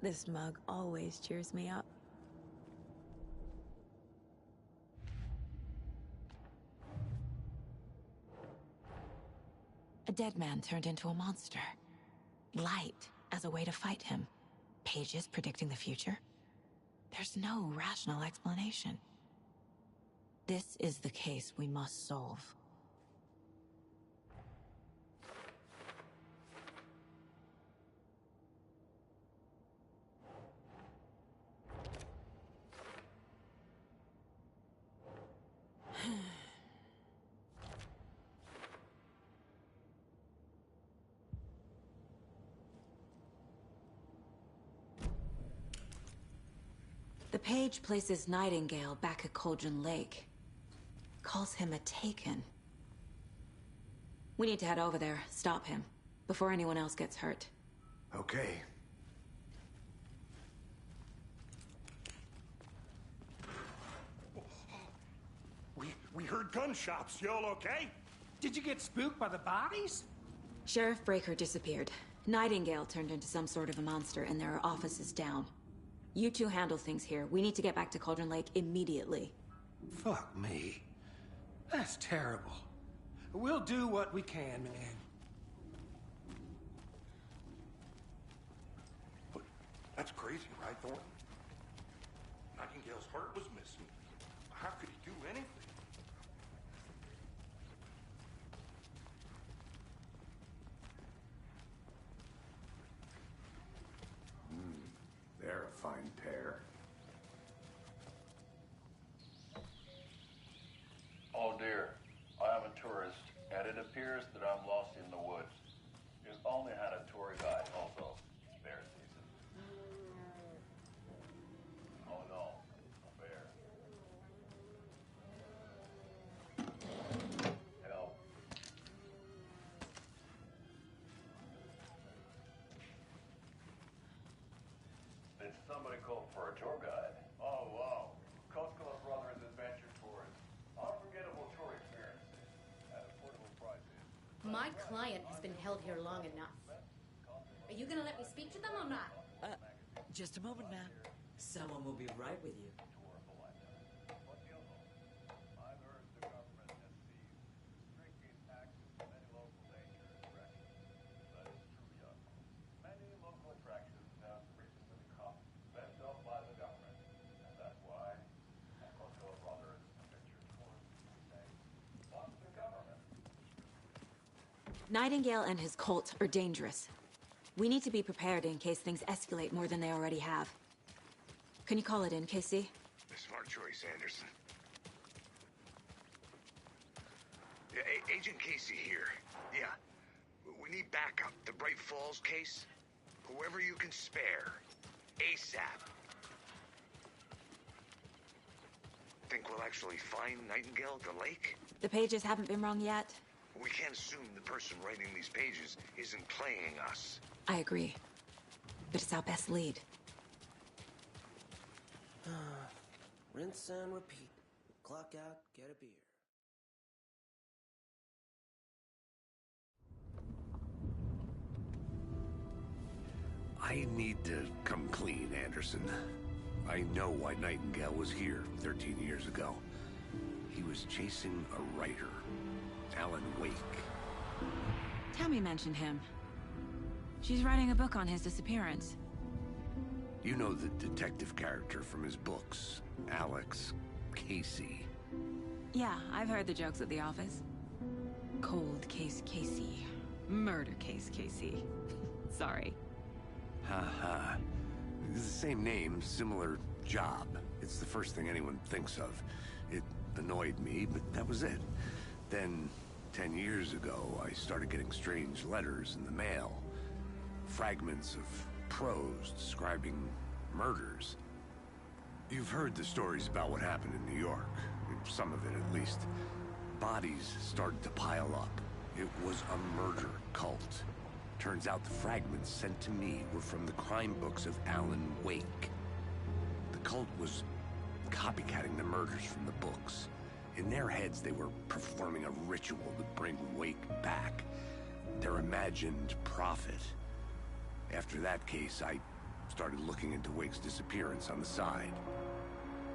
This mug always cheers me up. A dead man turned into a monster. Light as a way to fight him. Pages predicting the future. There's no rational explanation. This is the case we must solve. The page places Nightingale back at Cauldron Lake. Calls him a Taken. We need to head over there, stop him, before anyone else gets hurt. Okay. We heard gunshots. Y'all okay? Did you get spooked by the bodies? Sheriff Breaker disappeared. Nightingale turned into some sort of a monster, and there are offices down. You two handle things here. We need to get back to Cauldron Lake immediately. Fuck me. That's terrible. We'll do what we can, man. But that's crazy, right, Thornton? Nightingale's heart was missing. How could he do anything? They're a fine pair. Oh dear, I am a tourist, and it appears that I'm lost in the woods. You've only had a tour guide, also bear season. Oh no, a bear. Help. Did somebody call for a tour guide? Oh wow, Costello Brothers Adventure Tours. Unforgettable tour experiences at affordable prices. My client has been held here long enough. Are you gonna let me speak to them or not? Just a moment, ma'am. Someone will be right with you. Nightingale and his cult are dangerous. We need to be prepared in case things escalate more than they already have. Can you call it in, Casey? Smart choice, Anderson. Yeah, Agent Casey here. Yeah. We need backup. The Bright Falls case. Whoever you can spare. ASAP. Think we'll actually find Nightingale at the lake? The pages haven't been wrong yet. We can't assume the person writing these pages isn't playing us. I agree. But it's our best lead. Rinse and repeat. Clock out, get a beer. I need to come clean, Anderson. I know why Nightingale was here 13 years ago. He was chasing a writer, Alan Wake. Tammy mentioned him. She's writing a book on his disappearance. You know the detective character from his books, Alex Casey. Yeah, I've heard the jokes at the office. Cold case Casey. Murder case Casey. Sorry. Ha. It's the same name, similar job. It's the first thing anyone thinks of. It annoyed me, but that was it. Then, 10 years ago, I started getting strange letters in the mail. Fragments of prose describing murders. You've heard the stories about what happened in New York. Some of it, at least. Bodies started to pile up. It was a murder cult. Turns out the fragments sent to me were from the crime books of Alan Wake. The cult was copycatting the murders from the books. In their heads, they were performing a ritual to bring Wake back. Their imagined prophet. After that case, I Started looking into Wake's disappearance on the side.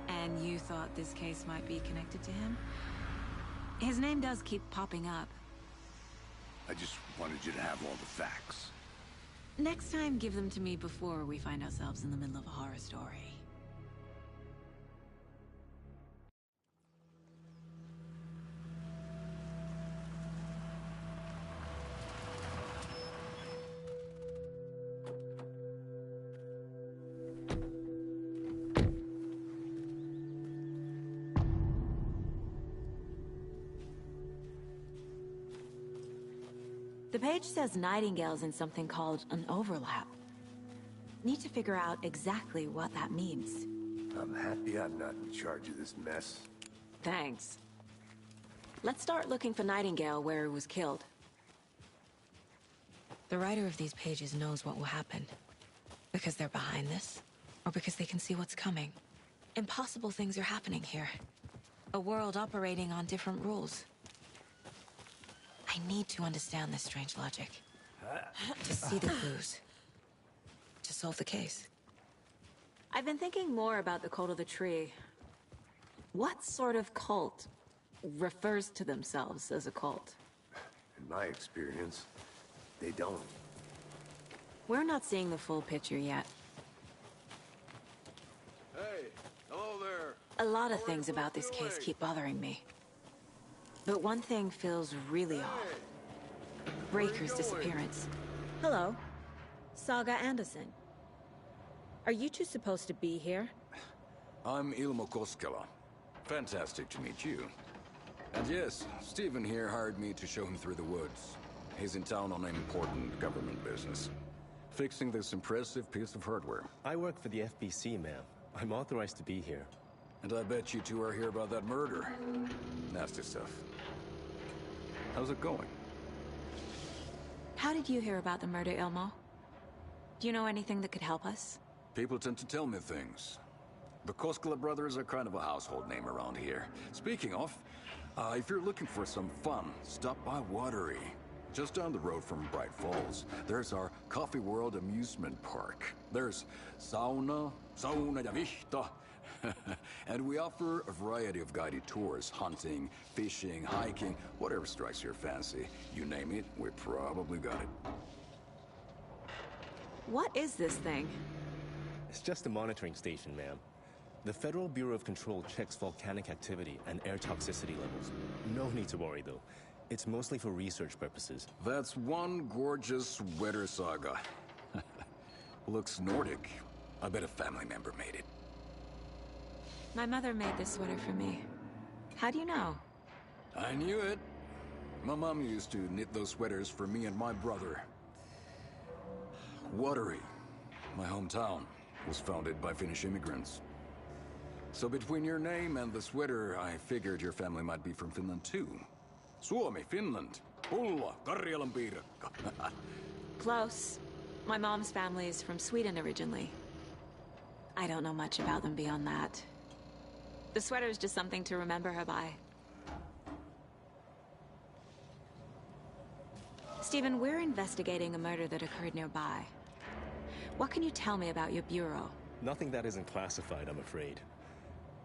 And you thought this case might be connected to him? His name does keep popping up. I just wanted you to have all the facts. Next time, give them to me before we find ourselves in the middle of a horror story. The page says Nightingale's in something called an overlap. Need to figure out exactly what that means. I'm happy I'm not in charge of this mess. Thanks. Let's start looking for Nightingale where he was killed. The writer of these pages knows what will happen. Because they're behind this, or because they can see what's coming. Impossible things are happening here. A world operating on different rules. I need to understand this strange logic. To see the clues. To solve the case. I've been thinking more about the cult of the tree. What sort of cult refers to themselves as a cult? In my experience, they don't. We're not seeing the full picture yet. Hey, hello there. A lot of things about this case keep bothering me. But one thing feels really off. Breaker's disappearance. Hello. Saga Anderson. Are you two supposed to be here? I'm Ilmo Koskela. Fantastic to meet you. And yes, Stephen here hired me to show him through the woods. He's in town on an important government business. Fixing this impressive piece of hardware. I work for the FBC, ma'am. I'm authorized to be here. And I bet you two are here about that murder. Nasty stuff. How's it going? How did you hear about the murder, Ilmo? Do you know anything that could help us? People tend to tell me things. The Koskela brothers are kind of a household name around here. Speaking of, if you're looking for some fun, stop by Watery. Just down the road from Bright Falls, there's our Coffee World amusement park. There's sauna ja vihta. And we offer a variety of guided tours, hunting, fishing, hiking, whatever strikes your fancy. You name it, we probably got it. What is this thing? It's just a monitoring station, ma'am. The Federal Bureau of Control checks volcanic activity and air toxicity levels. No need to worry, though. It's mostly for research purposes. That's one gorgeous sweater, Saga. Looks Nordic. I bet a family member made it. My mother made this sweater for me. How do you know? I knew it. My mom used to knit those sweaters for me and my brother. Watery, my hometown, was founded by Finnish immigrants. So between your name and the sweater, I figured your family might be from Finland too. Suomi, Finland. Pulla, Karjalan piirakka. Close. My mom's family is from Sweden originally. I don't know much about them beyond that. The sweater is just something to remember her by. Stephen, we're investigating a murder that occurred nearby. What can you tell me about your bureau? Nothing that isn't classified, I'm afraid.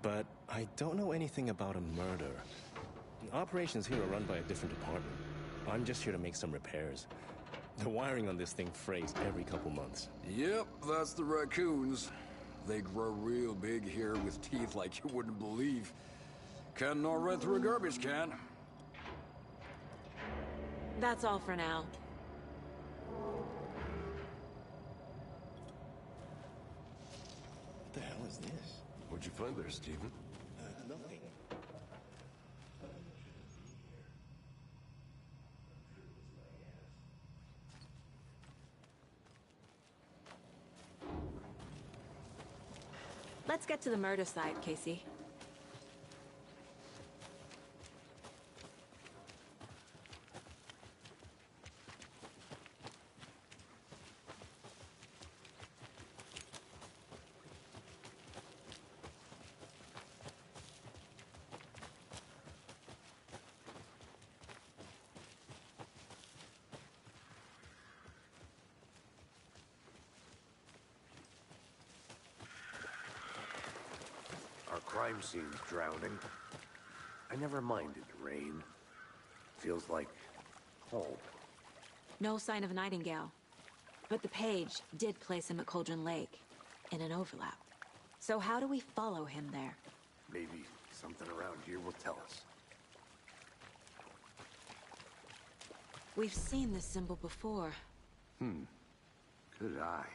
But I don't know anything about a murder. Operations here are run by a different department. I'm just here to make some repairs. The wiring on this thing frays every couple months. Yep, that's the raccoons. They grow real big here with teeth like you wouldn't believe. Can't gnaw right through a garbage can. That's all for now. What the hell is this? What'd you find there, Stephen? Nothing. Let's get to the murder site, Casey. crime scene's drowning. I never minded rain. Feels like home. No sign of Nightingale. But the page did place him at Cauldron Lake, in an overlap. So how do we follow him there? Maybe something around here will tell us. We've seen this symbol before. Good eye.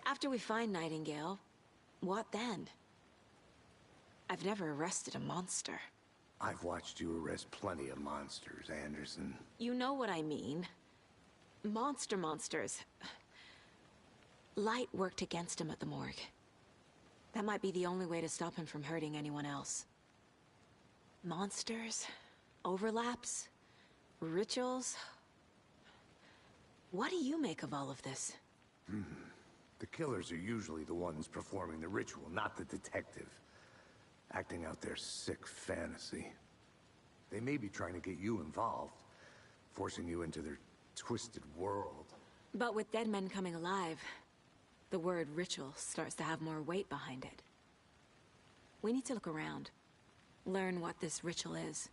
After we find Nightingale, what then? I've never arrested a monster. I've watched you arrest plenty of monsters, Anderson. You know what I mean. Monsters. Light worked against him at the morgue. That might be the only way to stop him from hurting anyone else. Monsters? Overlaps? Rituals? What do you make of all of this? The killers are usually the ones performing the ritual, not the detective. Acting out their sick fantasy. They may be trying to get you involved, forcing you into their twisted world. But with dead men coming alive, the word ritual starts to have more weight behind it. We need to look around, learn what this ritual is.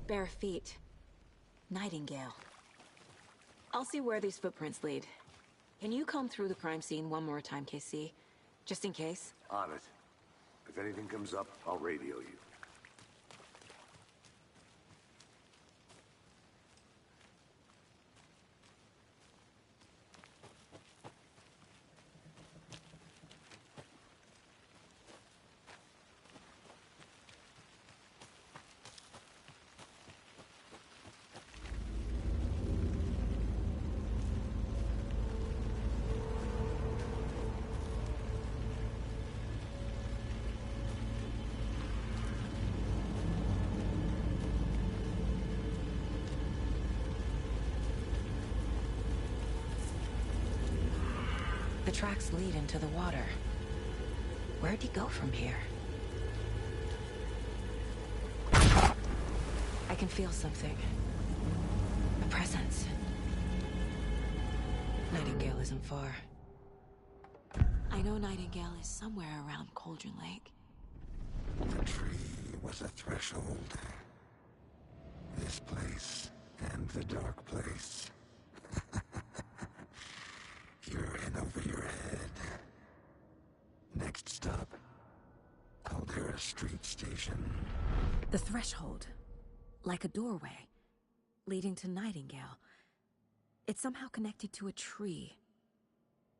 Bare feet. Nightingale. I'll see where these footprints lead. Can you comb through the crime scene one more time, KC? Just in case? On it. If anything comes up, I'll radio you. The tracks lead into the water. Where'd he go from here? I can feel something. A presence. Nightingale isn't far. I know Nightingale is somewhere around Cauldron Lake. The tree was a threshold. This place and the dark place. You're in over your head. Next stop, Caldera Street Station. The threshold. Like a doorway. Leading to Nightingale. It's somehow connected to a tree.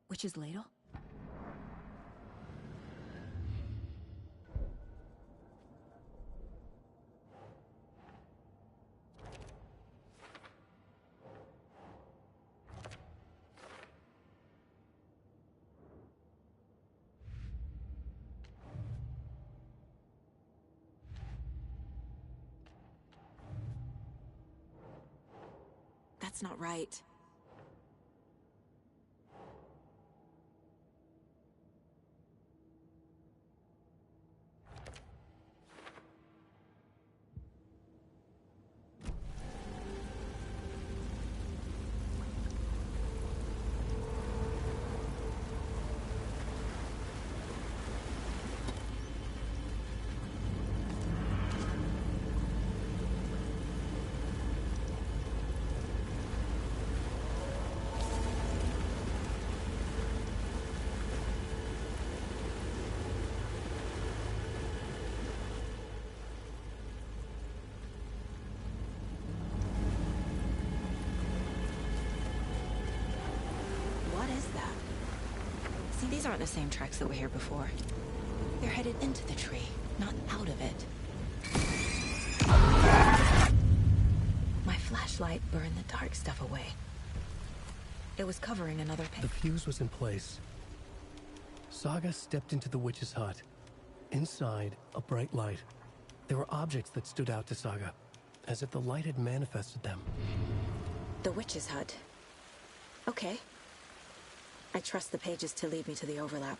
Witch's Ladle? That's not right. These aren't the same tracks that were here before. They're headed into the tree, not out of it. My flashlight burned the dark stuff away. It was covering another page. The fuse was in place. Saga stepped into the witch's hut. Inside, a bright light. There were objects that stood out to Saga, as if the light had manifested them. The witch's hut. Okay. I trust the pages to lead me to the overlap.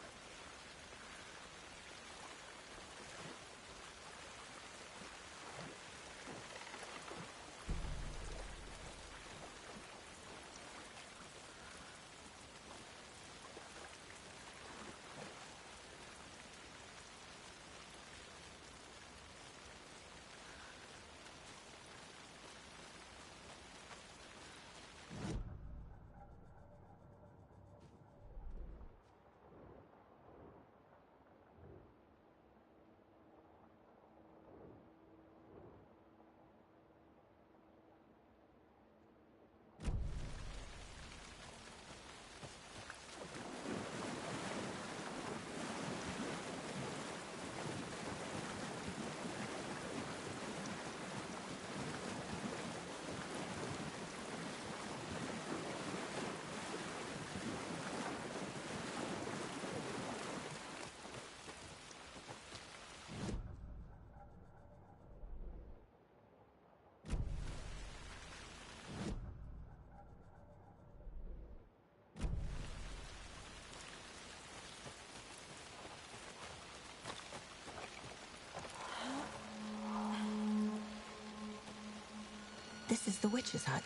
This is the witch's hut.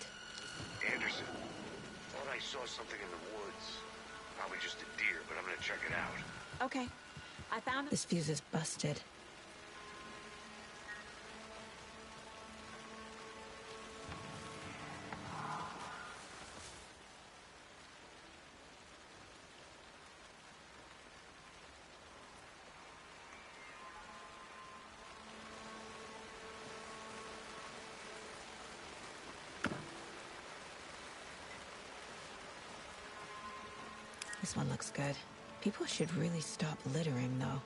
Anderson, thought I saw something in the woods. Probably just a deer, but I'm gonna check it out. Okay. I found... This fuse is busted. This one looks good. People should really stop littering, though.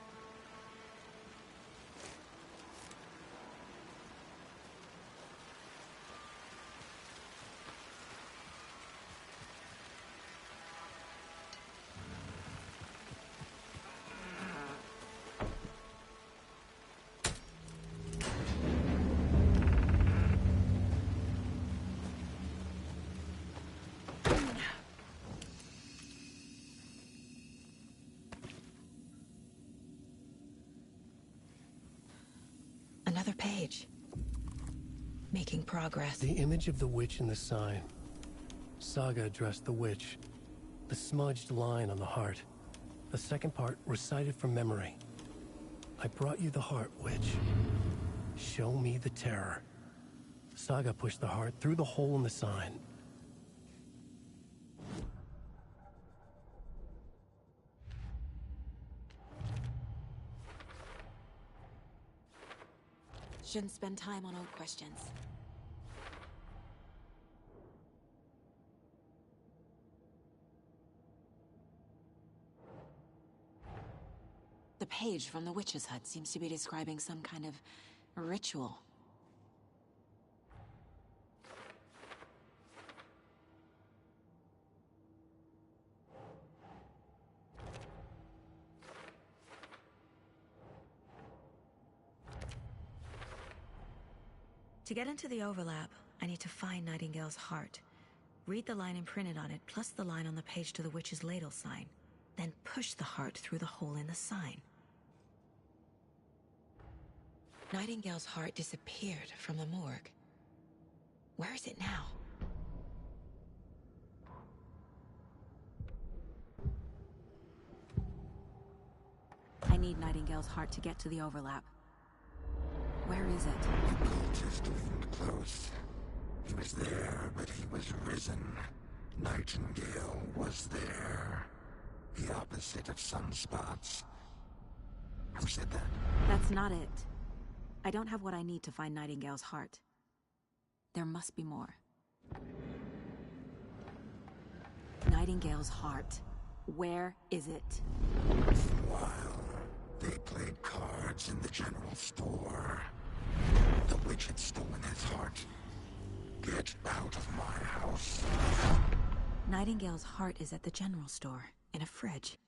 Another page. Making progress. The image of the witch in the sign. Saga addressed the witch. The smudged line on the heart. The second part recited from memory. I brought you the heart, witch. Show me the terror. Saga pushed the heart through the hole in the sign. Shouldn't spend time on old questions. The page from the witch's hut seems to be describing some kind of ritual. To get into the overlap, I need to find Nightingale's heart. Read the line imprinted on it, plus the line on the page to the witch's ladle sign. Then push the heart through the hole in the sign. Nightingale's heart disappeared from the morgue. Where is it now? I need Nightingale's heart to get to the overlap. Where is it? The cultist leaned close. He was there, but he was risen. Nightingale was there. The opposite of sunspots. Who said that? That's not it. I don't have what I need to find Nightingale's heart. There must be more. Nightingale's heart. Where is it? While they played cards in the general store, the witch had stolen his heart. Get Nightingale's heart is at the general store, in a fridge.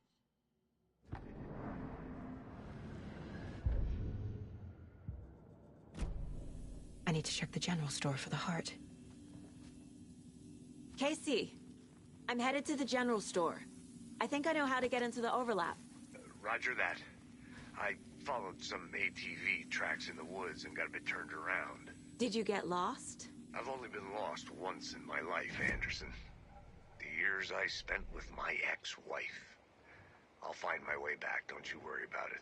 I need to check the general store for the heart. Casey, I'm headed to the general store. I think I know how to get into the overlap. Roger that. I followed some ATV tracks in the woods and got a bit turned around. Did you get lost? I've only been lost once in my life, Anderson. The years I spent with my ex-wife. I'll find my way back, don't you worry about it.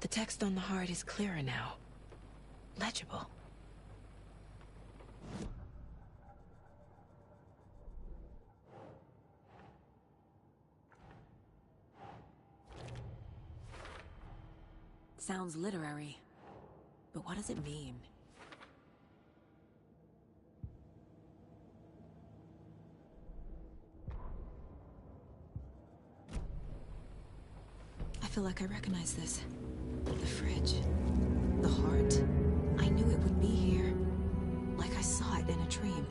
The text on the heart is clearer now. Legible. Sounds literary, but what does it mean? I feel like I recognize this. The fridge. The heart. I knew it would be here. Like I saw it in a dream.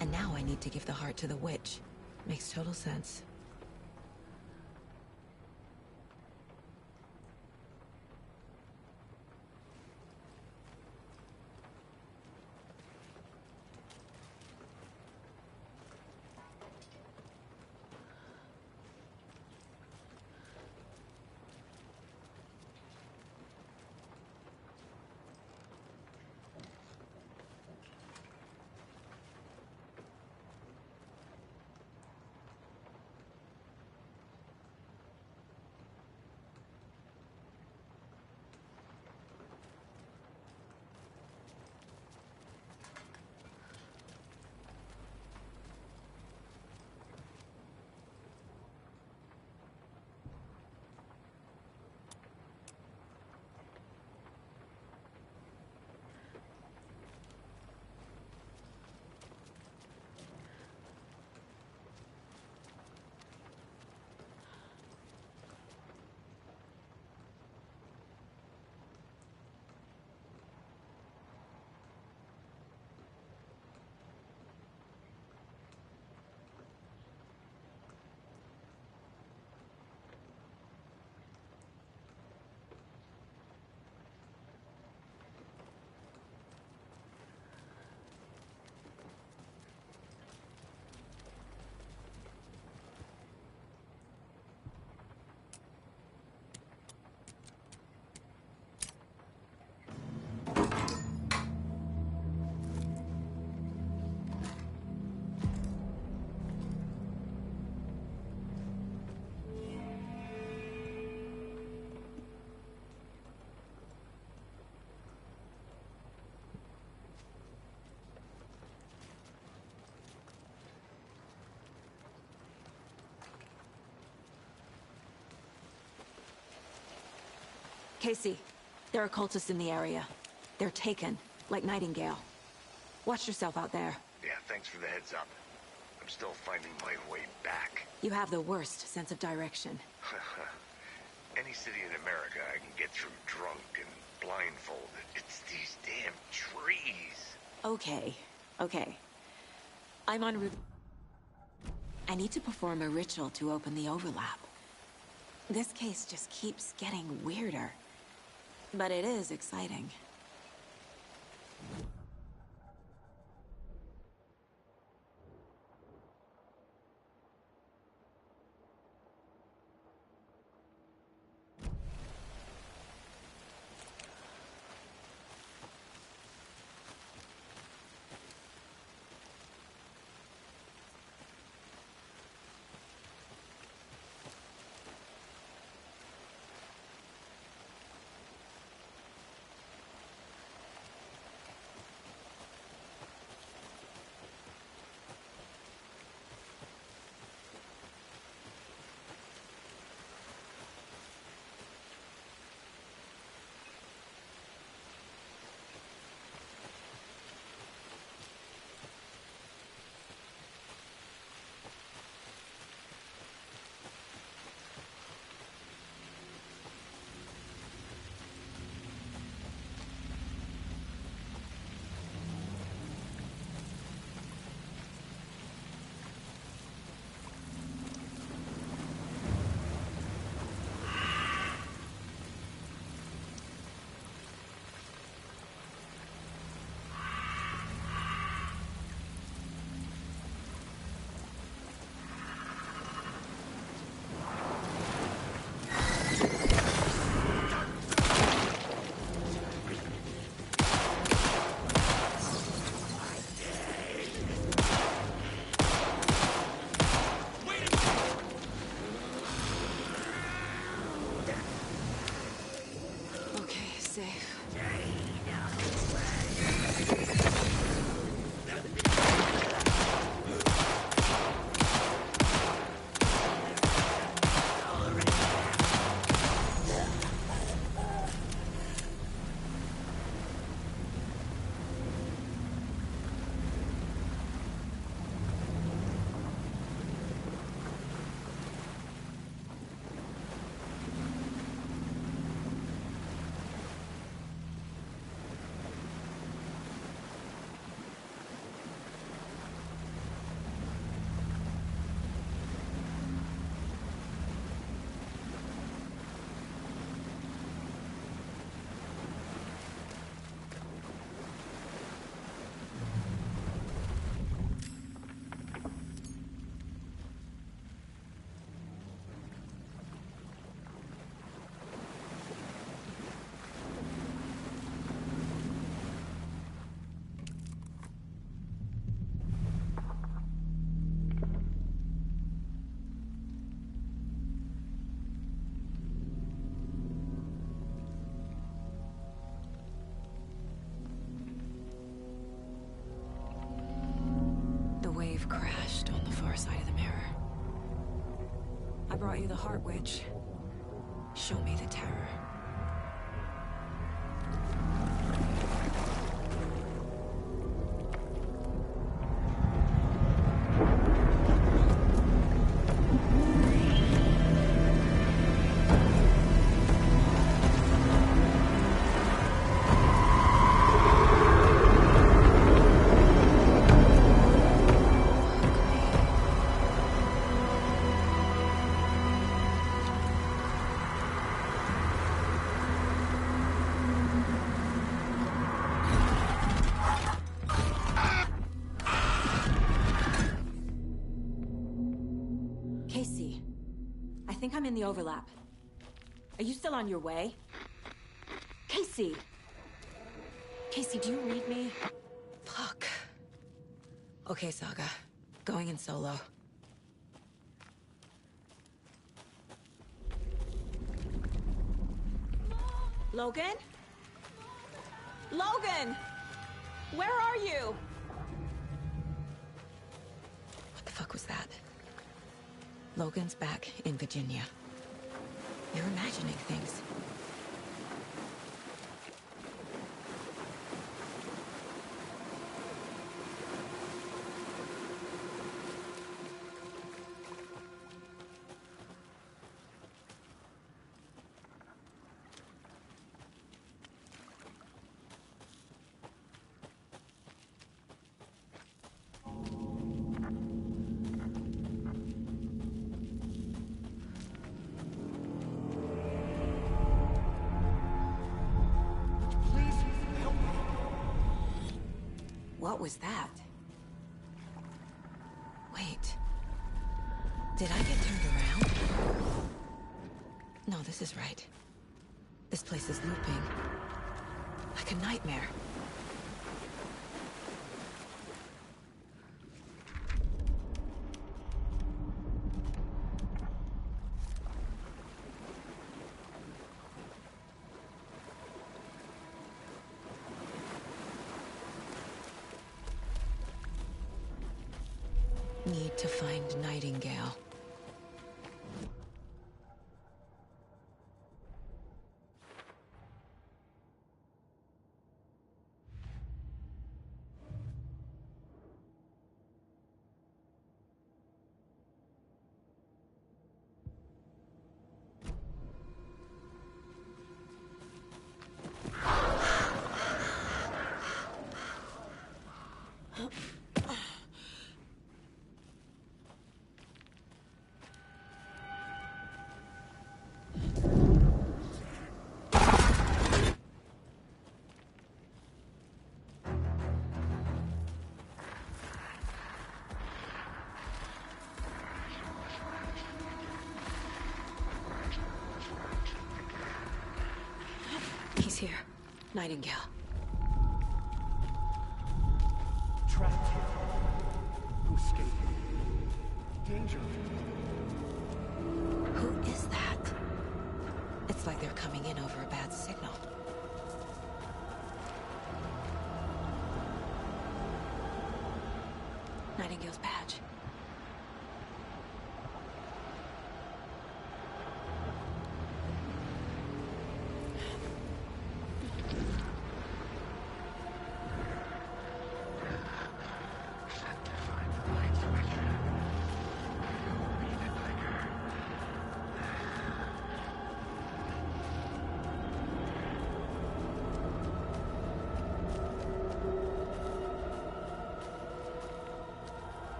And now I need to give the heart to the witch. Makes total sense. Casey, there are cultists in the area. They're taken, like Nightingale. Watch yourself out there. Yeah, thanks for the heads up. I'm still finding my way back. You have the worst sense of direction. Any city in America I can get through drunk and blindfolded. It's these damn trees. Okay, okay. I'm en route. I need to perform a ritual to open the overlap. This case just keeps getting weirder. But it is exciting. Crashed on the far side of the mirror. I brought you the Heart Witch. Show me the terror. Casey, I think I'm in the overlap. Are you still on your way? Casey! Casey, do you read me? Fuck. Okay, Saga. Going in solo. Logan? Logan! Where are you? What the fuck was that? Logan's back in Virginia. You're imagining things. What was that? Wait. Did I get turned around? No, this is right. This place is looping. Like a nightmare. Need to find Nightingale. He's here. Nightingale. Trapped here. No escape. Danger. Who is that? It's like they're coming in over a bad signal. Nightingale's badge.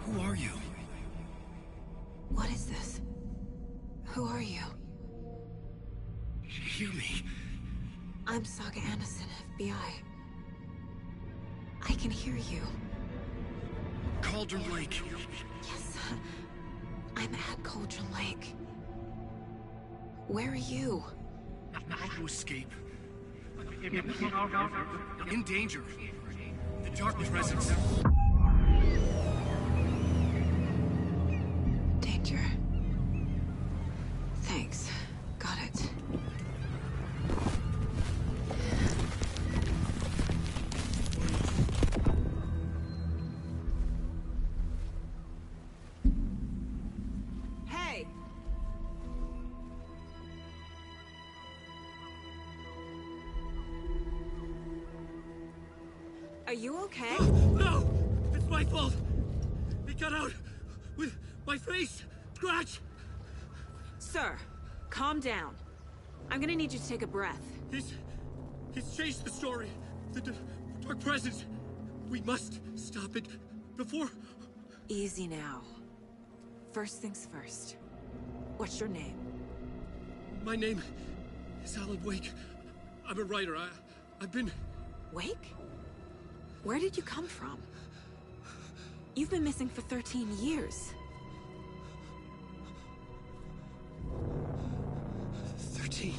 Who are you? What is this? Who are you? Hear me. I'm Saga Anderson, FBI. I can hear you. Cauldron Lake. Yes, I'm at Cauldron Lake. Where are you? How to escape. In danger. The Dark Presence. Danger. Thanks. Got it. Hey! Are you okay? No! It's my fault! It got out with my face scratch! Sir, calm down. I'm gonna need you to take a breath. He's changed the story. The Dark Presence. We must stop it before... Easy now. First things first. What's your name? My name is Alan Wake. I'm a writer. I've been... Wake? Where did you come from? You've been missing for 13 years. 13.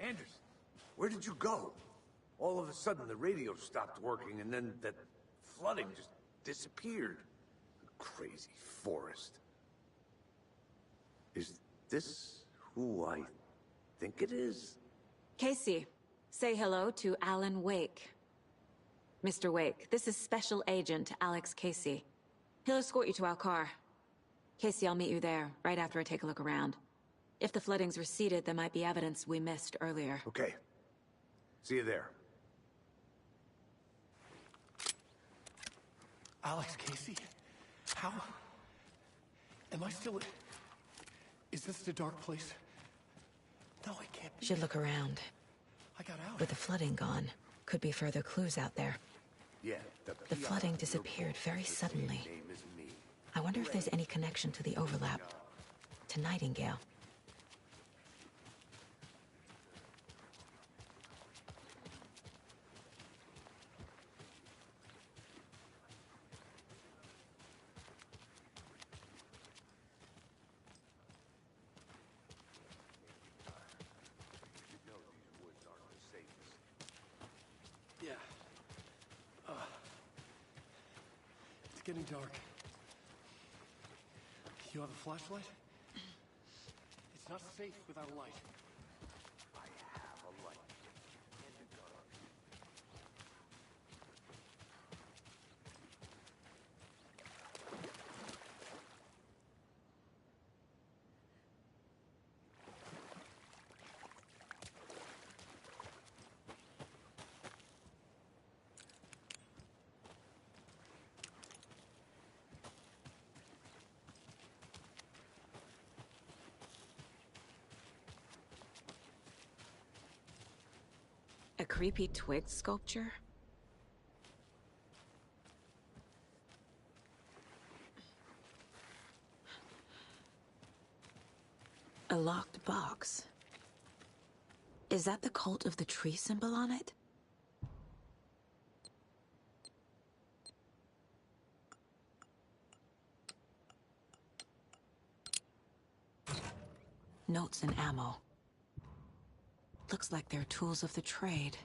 Anderson, where did you go? All of a sudden, the radio stopped working, and then that flooding just disappeared. Crazy forest. Is this who I think it is? Casey, say hello to Alan Wake. Mr. Wake, this is Special Agent Alex Casey. He'll escort you to our car. Casey, I'll meet you there, right after I take a look around. If the flooding's receded, there might be evidence we missed earlier. Okay. See you there. Alex Casey? How? Am I still... Is this the dark place? No, I can't be. Should look around. I got out. With the flooding gone, could be further clues out there. Yeah, The flooding disappeared very suddenly. I wonder if there's any connection to the overlap. To Nightingale. Yeah. It's getting dark. You have a flashlight? It's not safe without a light. I have a light. In the dark. A creepy twig sculpture? A locked box. Is that the cult of the tree symbol on it? Notes and ammo. Looks like they're tools of the trade.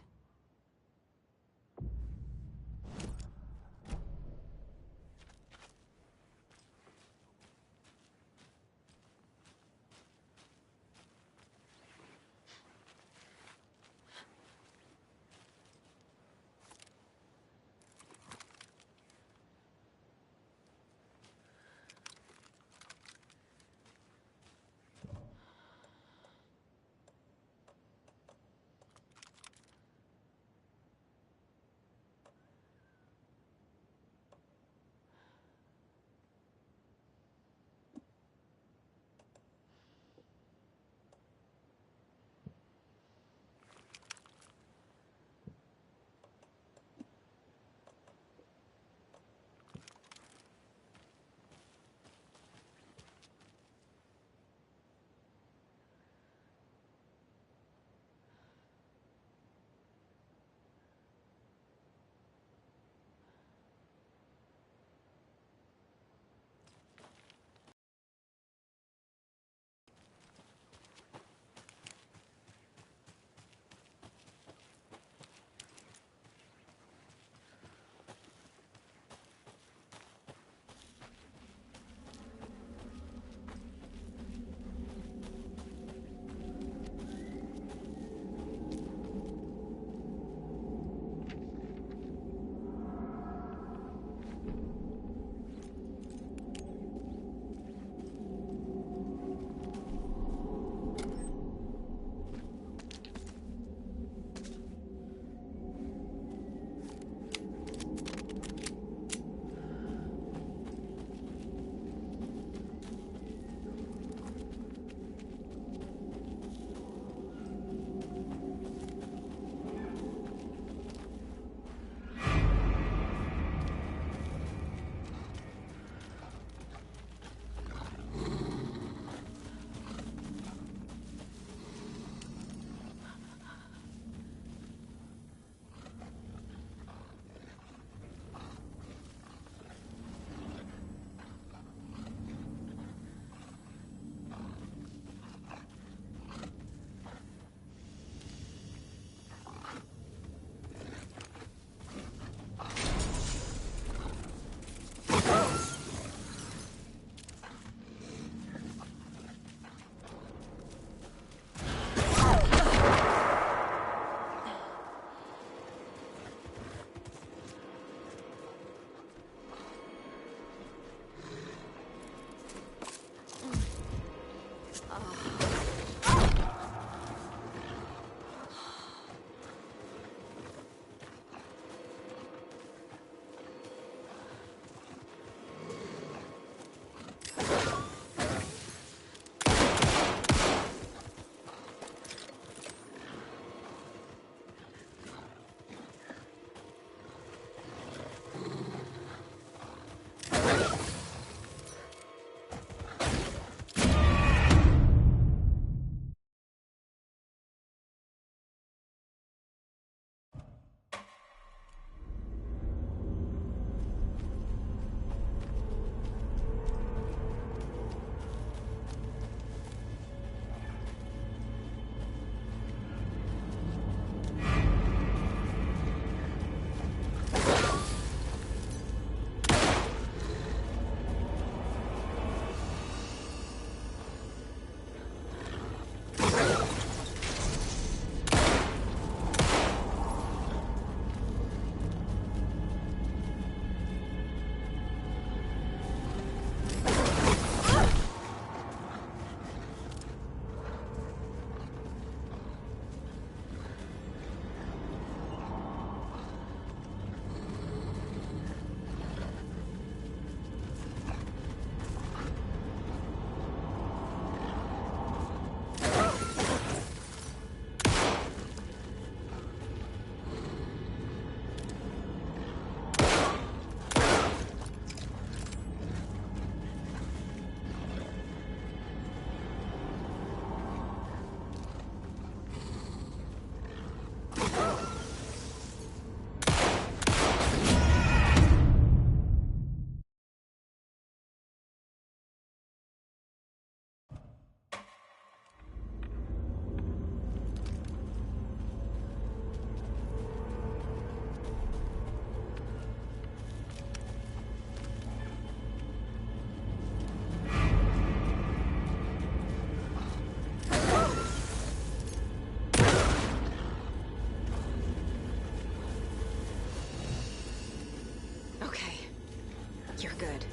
You're good.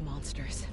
Monsters.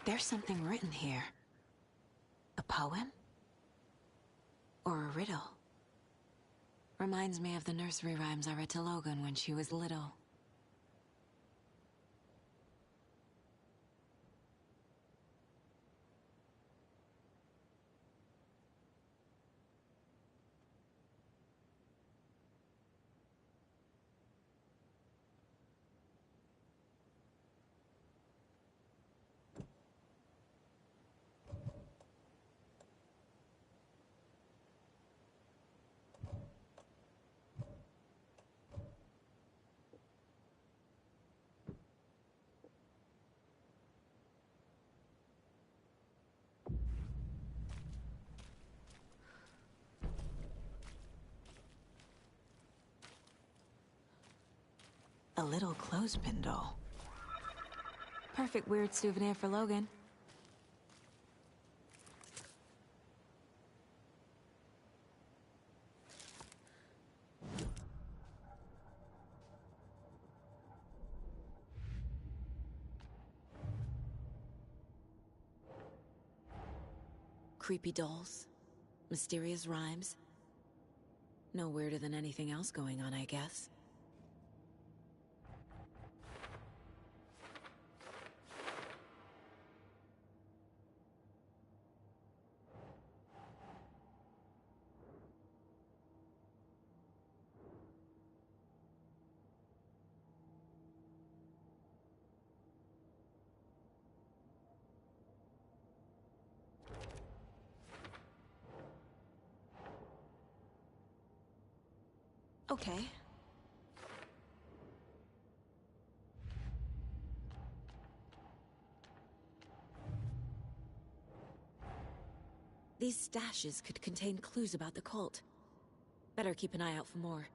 There's something written here. A poem? Or a riddle? Reminds me of the nursery rhymes I read to Logan when she was little. A little clothespin doll. Perfect weird souvenir for Logan. Creepy dolls. Mysterious rhymes. No weirder than anything else going on, I guess. Okay. These stashes could contain clues about the cult. Better keep an eye out for more.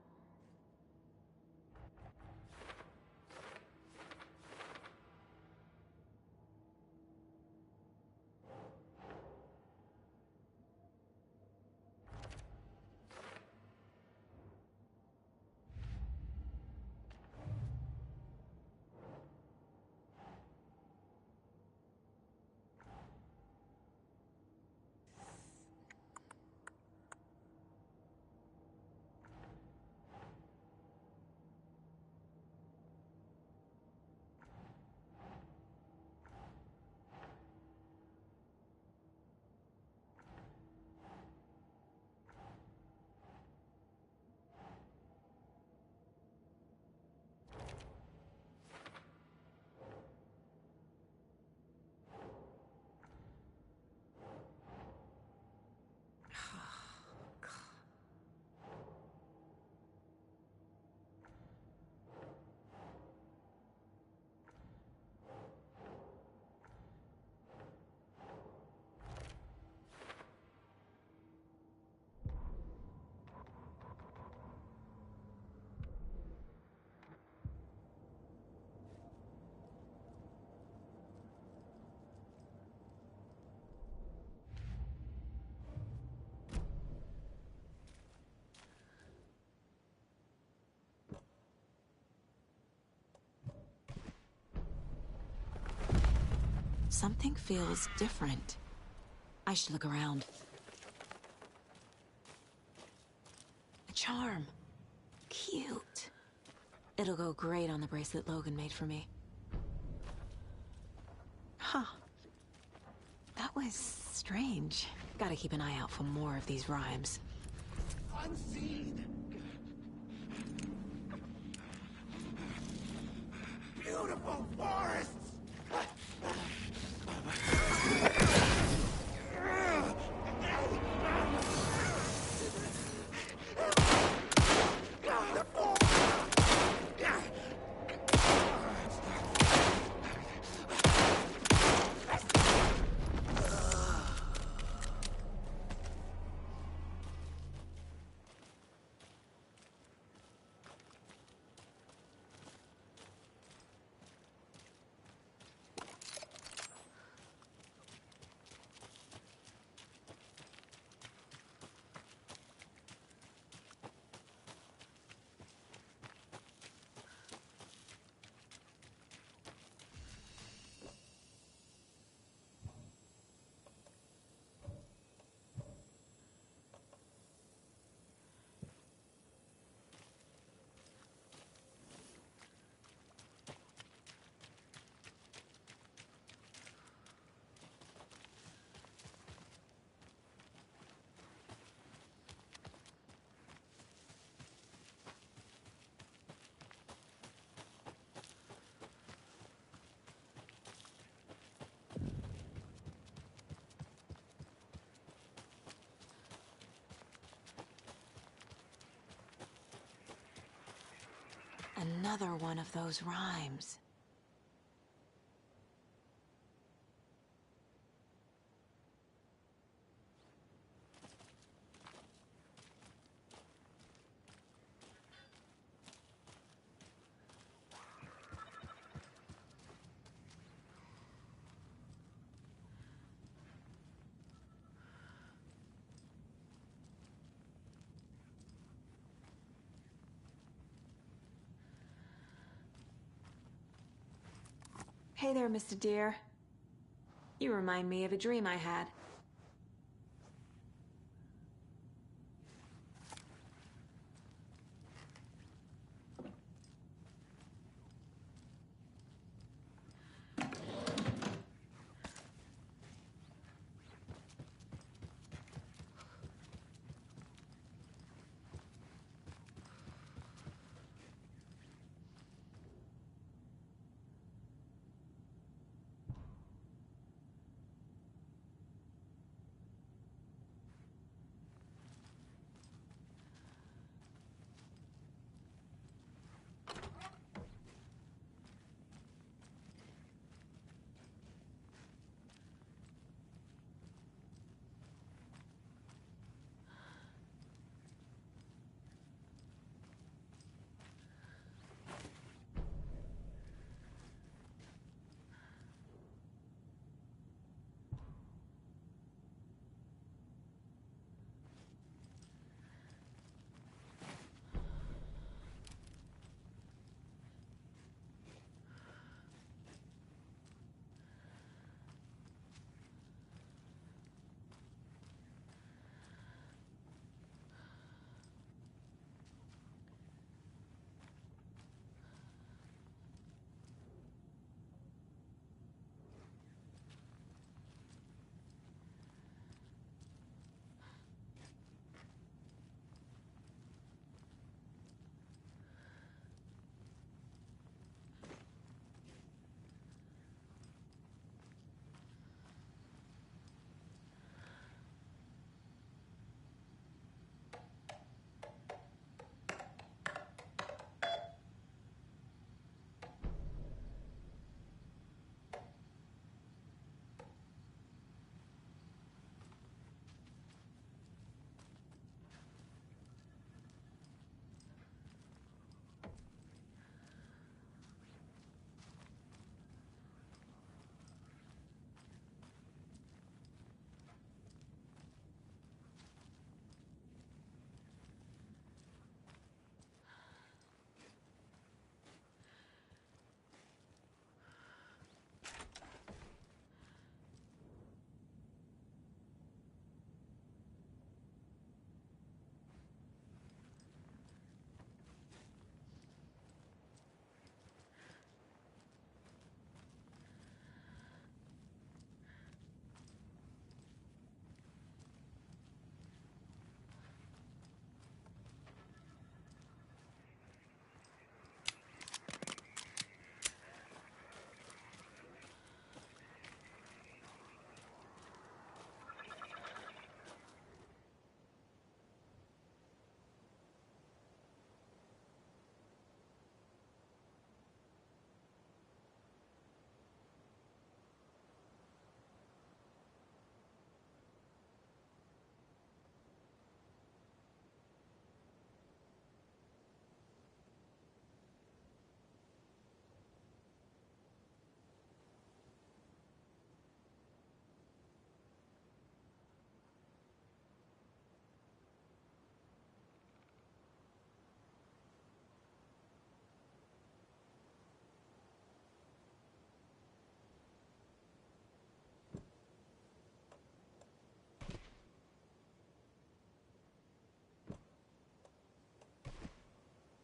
something feels different. I should look around. A charm. Cute. It'll go great on the bracelet Logan made for me. Huh. That was strange. Gotta keep an eye out for more of these rhymes. Unseen! Beautiful forests! Another one of those rhymes. Hey there, Mr. Deer. You remind me of a dream I had.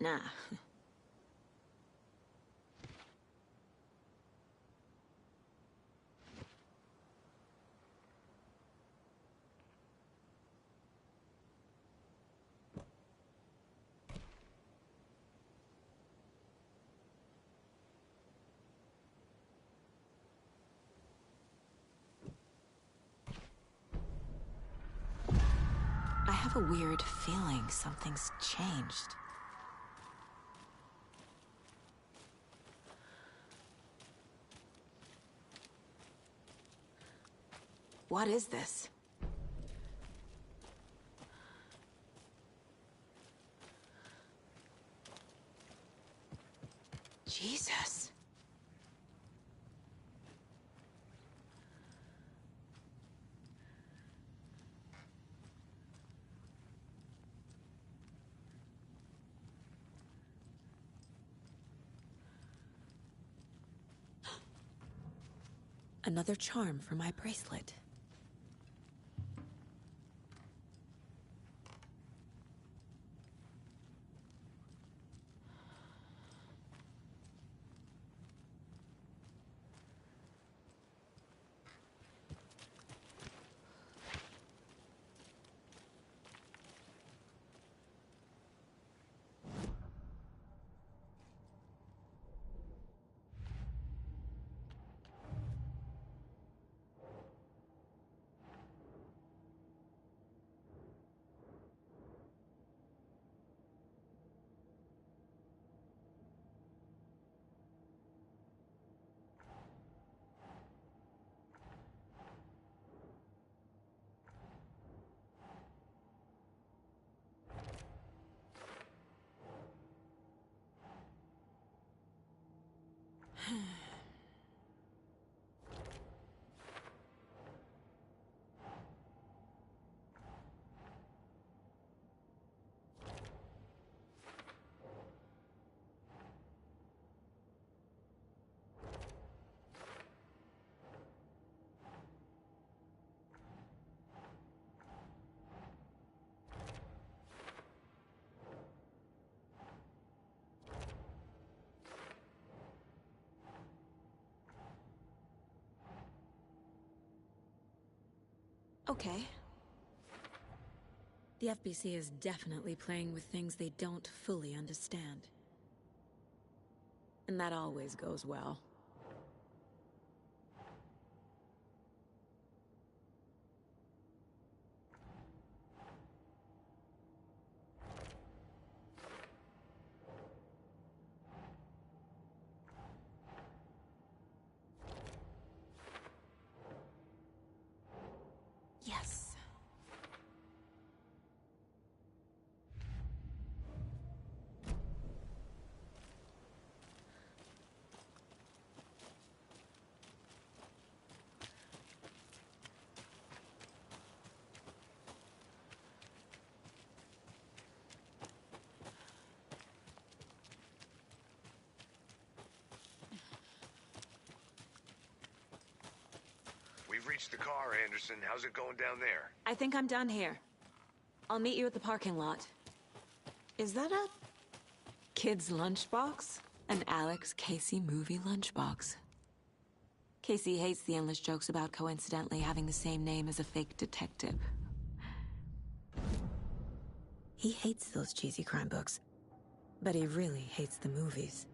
Nah. I have a weird feeling something's changed. What is this? Jesus. Another charm for my bracelet. Okay. The FBC is definitely playing with things they don't fully understand. And that always goes well. Yes. We've reached the car, Anderson. How's it going down there? I think I'm done here. I'll meet you at the parking lot. Is that a kid's lunchbox? An Alex Casey movie lunchbox. Casey hates the endless jokes about coincidentally having the same name as a fake detective. He hates those cheesy crime books, but he really hates the movies.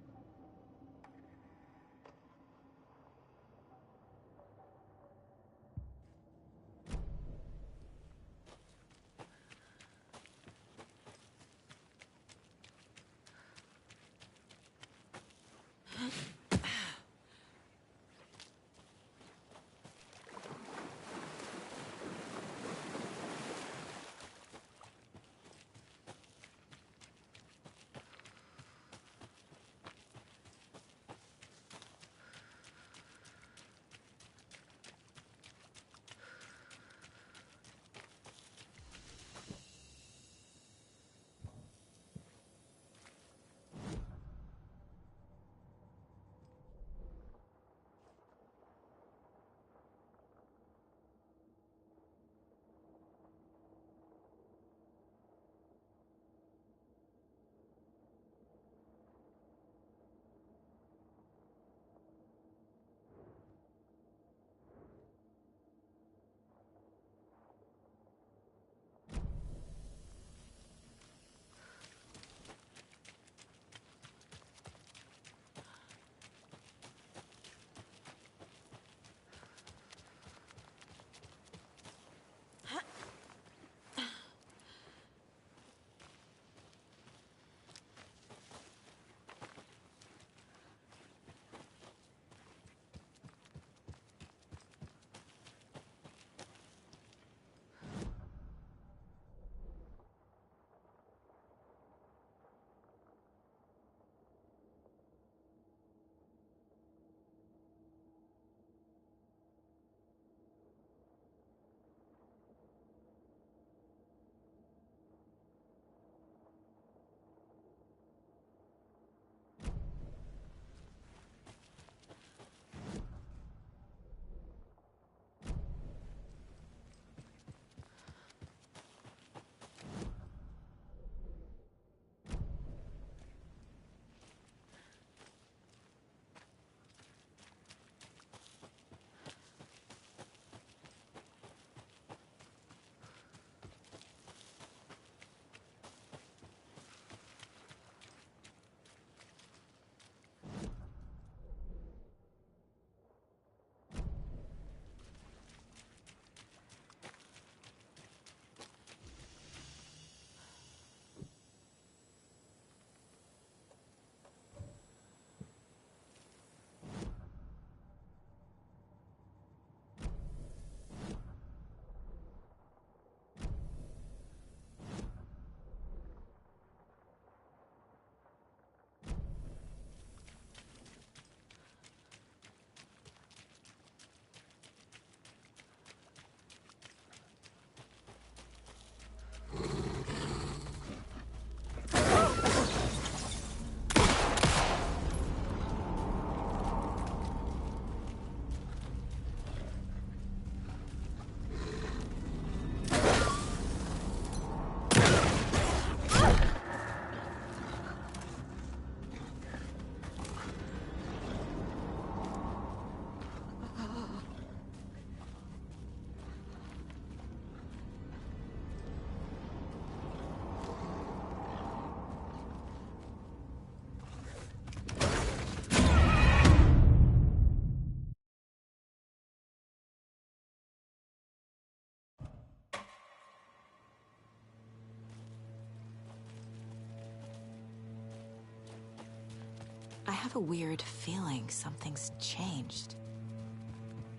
have a weird feeling something's changed.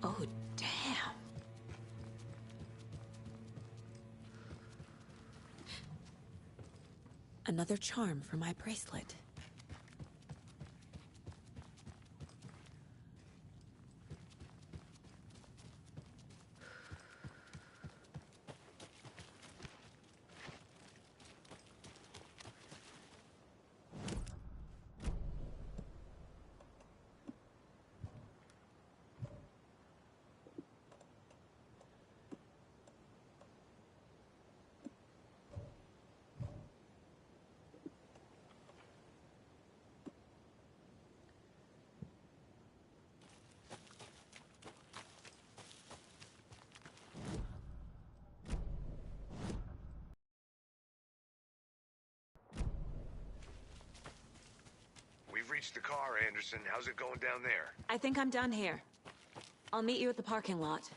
Oh, damn. Another charm for my bracelet. We've reached the car, Anderson. How's it going down there? I think I'm done here. I'll meet you at the parking lot.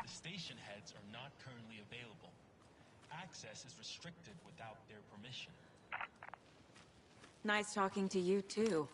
The station heads are not currently available. Access is restricted without their permission. Nice talking to you, too.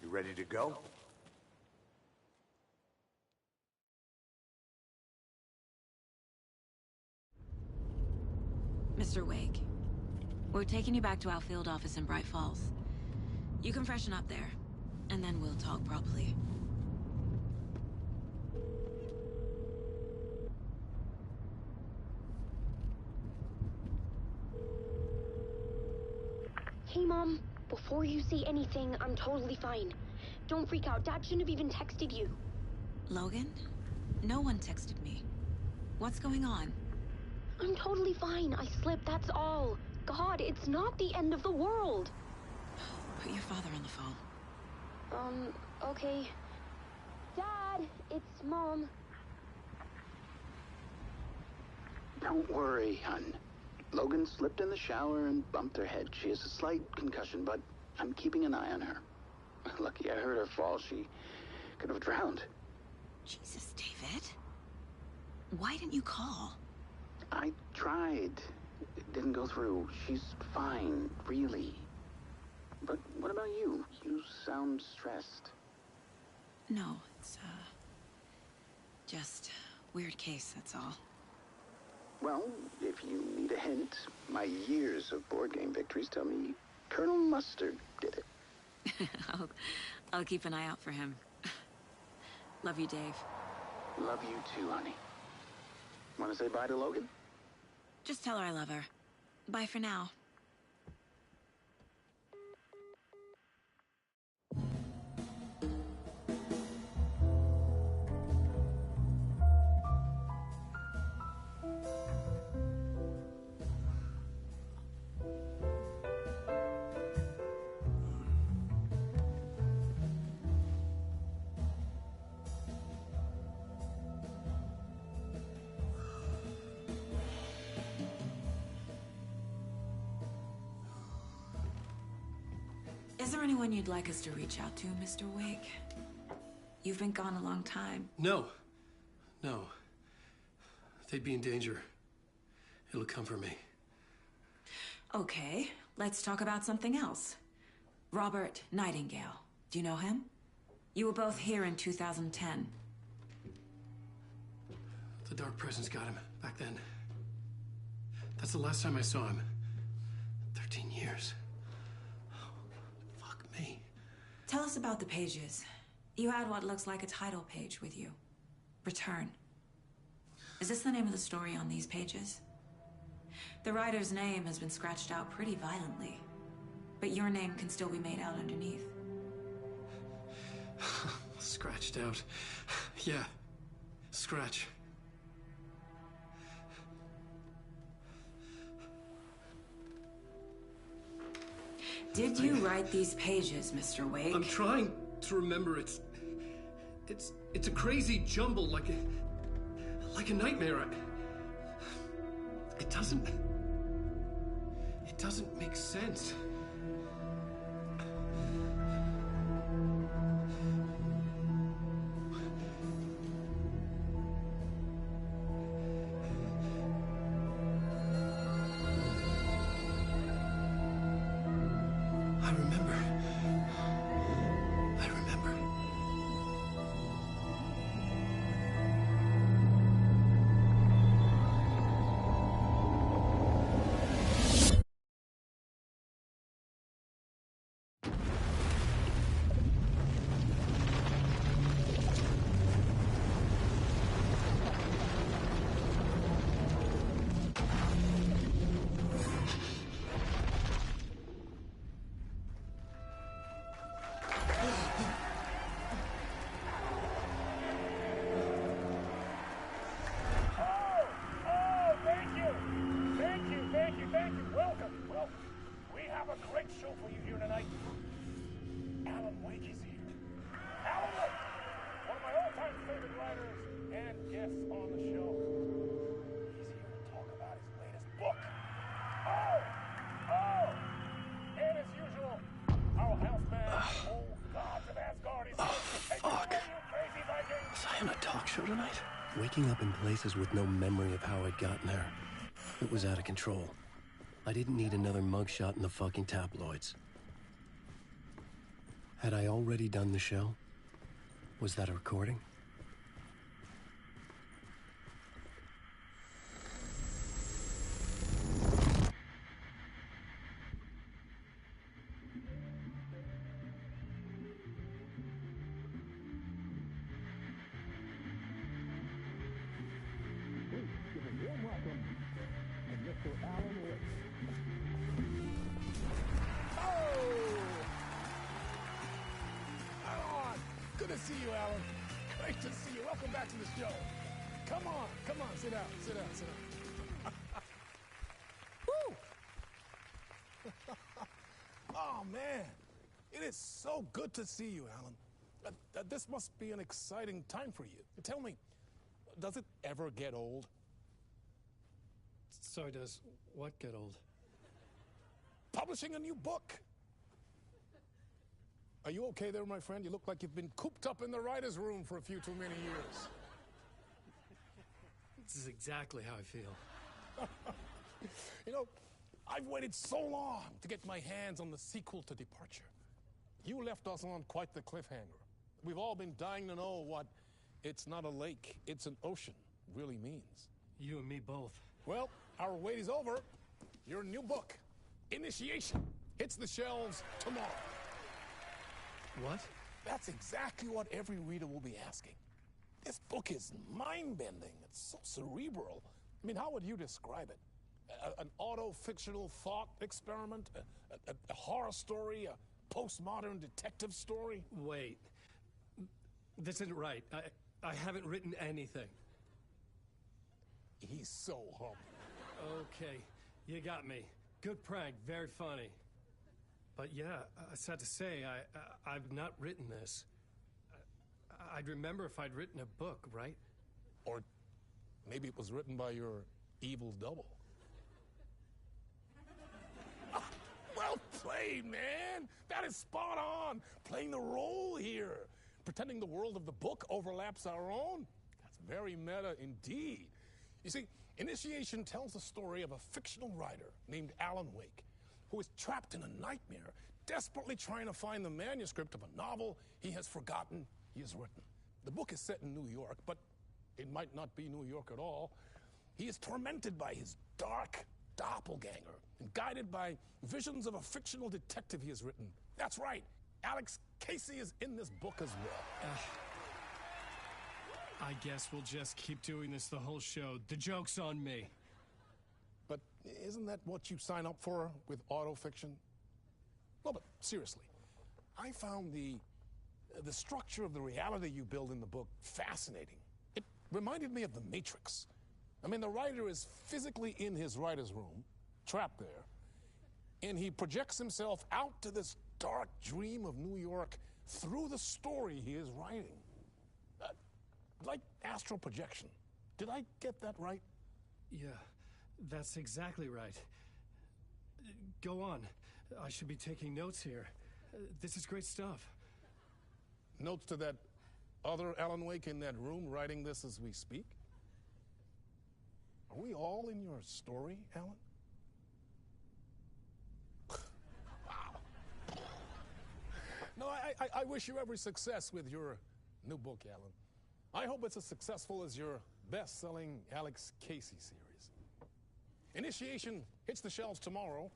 You ready to go? Mr. Wake, we're taking you back to our field office in Bright Falls. You can freshen up there, and then we'll talk properly. Hey, Mom. Before you say anything, I'm totally fine. Don't freak out. Dad shouldn't have even texted you. Logan? No one texted me. What's going on? I'm totally fine. I slipped, that's all. God, it's not the end of the world. Put your father on the phone. Okay. Dad, it's Mom. Don't worry, hun. Logan slipped in the shower and bumped her head. She has a slight concussion, but I'm keeping an eye on her. Lucky I heard her fall. She could have drowned. Jesus, David. Why didn't you call? I tried. It didn't go through. She's fine, really. But what about you? You sound stressed. No, it's, just weird case, that's all. Well, if you need a hint, my years of board game victories tell me Colonel Mustard did it. I'll keep an eye out for him. Love you, Dave. Love you too, honey. Want to say bye to Logan? Just tell her I love her. Bye for now. Is there anyone you'd like us to reach out to, Mr. Wake? You've been gone a long time. No. They'd be in danger. It'll come for me. Okay, let's talk about something else. Robert Nightingale. Do you know him? You were both here in 2010. The Dark Presence got him back then. That's the last time I saw him. 13 years. Fuck me. Tell us about the pages. You had what looks like a title page with you. Return. Is this the name of the story on these pages? The writer's name has been scratched out pretty violently, but your name can still be made out underneath. Scratched out. Yeah. Scratch. Did you write these pages, Mr. Wake? I'm trying to remember. It's a crazy jumble, like a nightmare. It doesn't make sense. I remember. Tonight? Waking up in places with no memory of how I'd gotten there. It was out of control. I didn't need another mugshot in the fucking tabloids. Had I already done the show? Was that a recording? Good to see you, Alan. Great to see you. Welcome back to the show. Come on, sit down, sit down, sit down. Woo! Oh, man. It is so good to see you, Alan. This must be an exciting time for you. Tell me, does it ever get old? So does what get old? Publishing a new book. Are you okay there, my friend? You look like you've been cooped up in the writer's room for a few too many years. This is exactly how I feel. You know, I've waited so long to get my hands on the sequel to Departure. You left us on quite the cliffhanger. We've all been dying to know what "it's not a lake, it's an ocean" really means. You and me both. Well, our wait is over. Your new book, Initiation, hits the shelves tomorrow. What? That's exactly what every reader will be asking. This book is mind-bending. It's so cerebral. I mean, how would you describe it? An auto-fictional thought experiment? A horror story? A postmodern detective story? Wait. This isn't right. I haven't written anything. He's so humble. Okay, you got me. Good prank, very funny. But yeah, sad to say, I've not written this. I'd remember if I'd written a book, right? Or maybe it was written by your evil double. Well played, man! That is spot on! Playing the role here. Pretending the world of the book overlaps our own. That's very meta indeed. You see, Initiation tells the story of a fictional writer named Alan Wake, who is trapped in a nightmare, desperately trying to find the manuscript of a novel he has forgotten he has written. The book is set in New York, but it might not be New York at all. He is tormented by his dark doppelganger and guided by visions of a fictional detective he has written. That's right, Alex Casey is in this book as well. I guess we'll just keep doing this the whole show. The joke's on me. But isn't that what you sign up for with autofiction? No, but seriously, I found the structure of the reality you build in the book fascinating. It reminded me of The Matrix. I mean, the writer is physically in his writer's room, trapped there, and he projects himself out to this dark dream of New York through the story he is writing. Like astral projection. Did I get that right? Yeah, that's exactly right. Go on. I should be taking notes here. This is great stuff. Notes to that other Alan Wake in that room writing this as we speak? Are we all in your story, Alan? Wow. No, I wish you every success with your new book, Alan. I hope it's as successful as your best-selling Alex Casey series. Initiation hits the shelves tomorrow.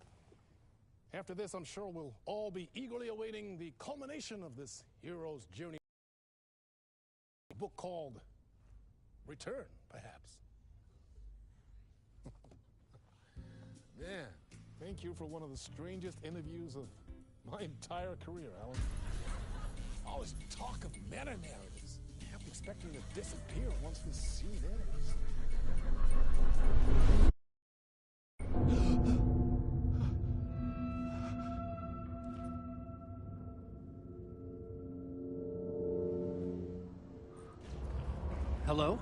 After this, I'm sure we'll all be eagerly awaiting the culmination of this hero's journey. A book called Return, perhaps. Man, thank you for one of the strangest interviews of my entire career, Alan. All this talk of meta-narratives. I'm expecting to disappear once this scene ends. Hello?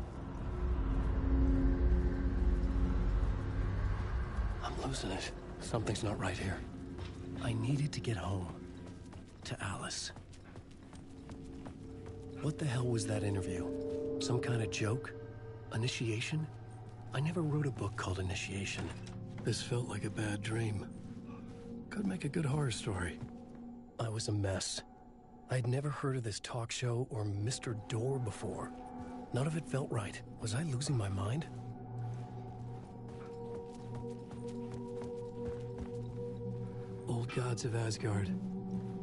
I'm losing it. Something's not right here. I needed to get home. To Alice. What the hell was that interview? Some kind of joke? Initiation? I never wrote a book called Initiation. This felt like a bad dream. Could make a good horror story. I was a mess. I'd never heard of this talk show or Mr. Door before. None of it felt right. Was I losing my mind? Old Gods of Asgard.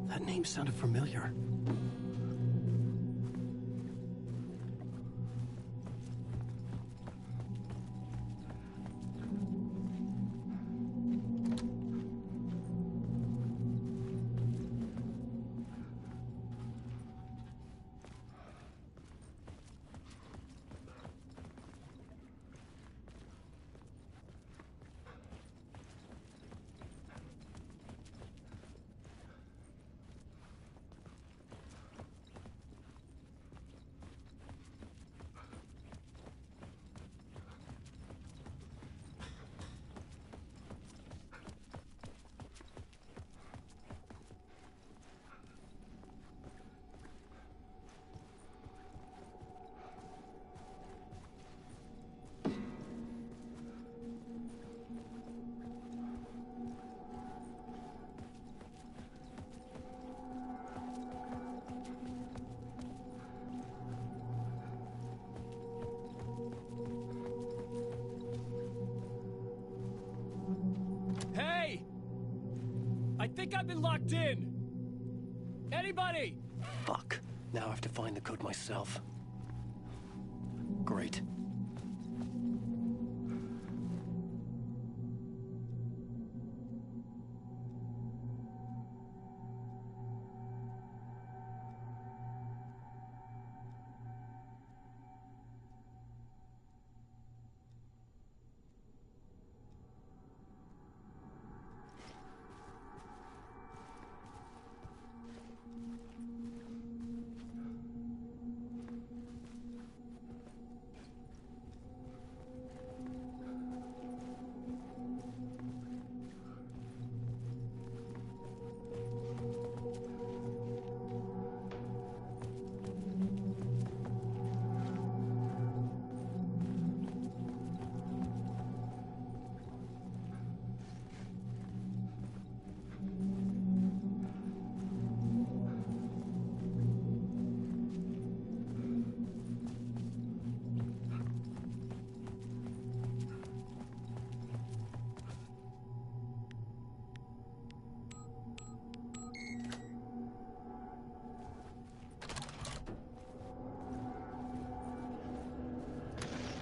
That name sounded familiar. Hey! I think I've been locked in! Anybody? Fuck. Now I have to find the code myself. Great.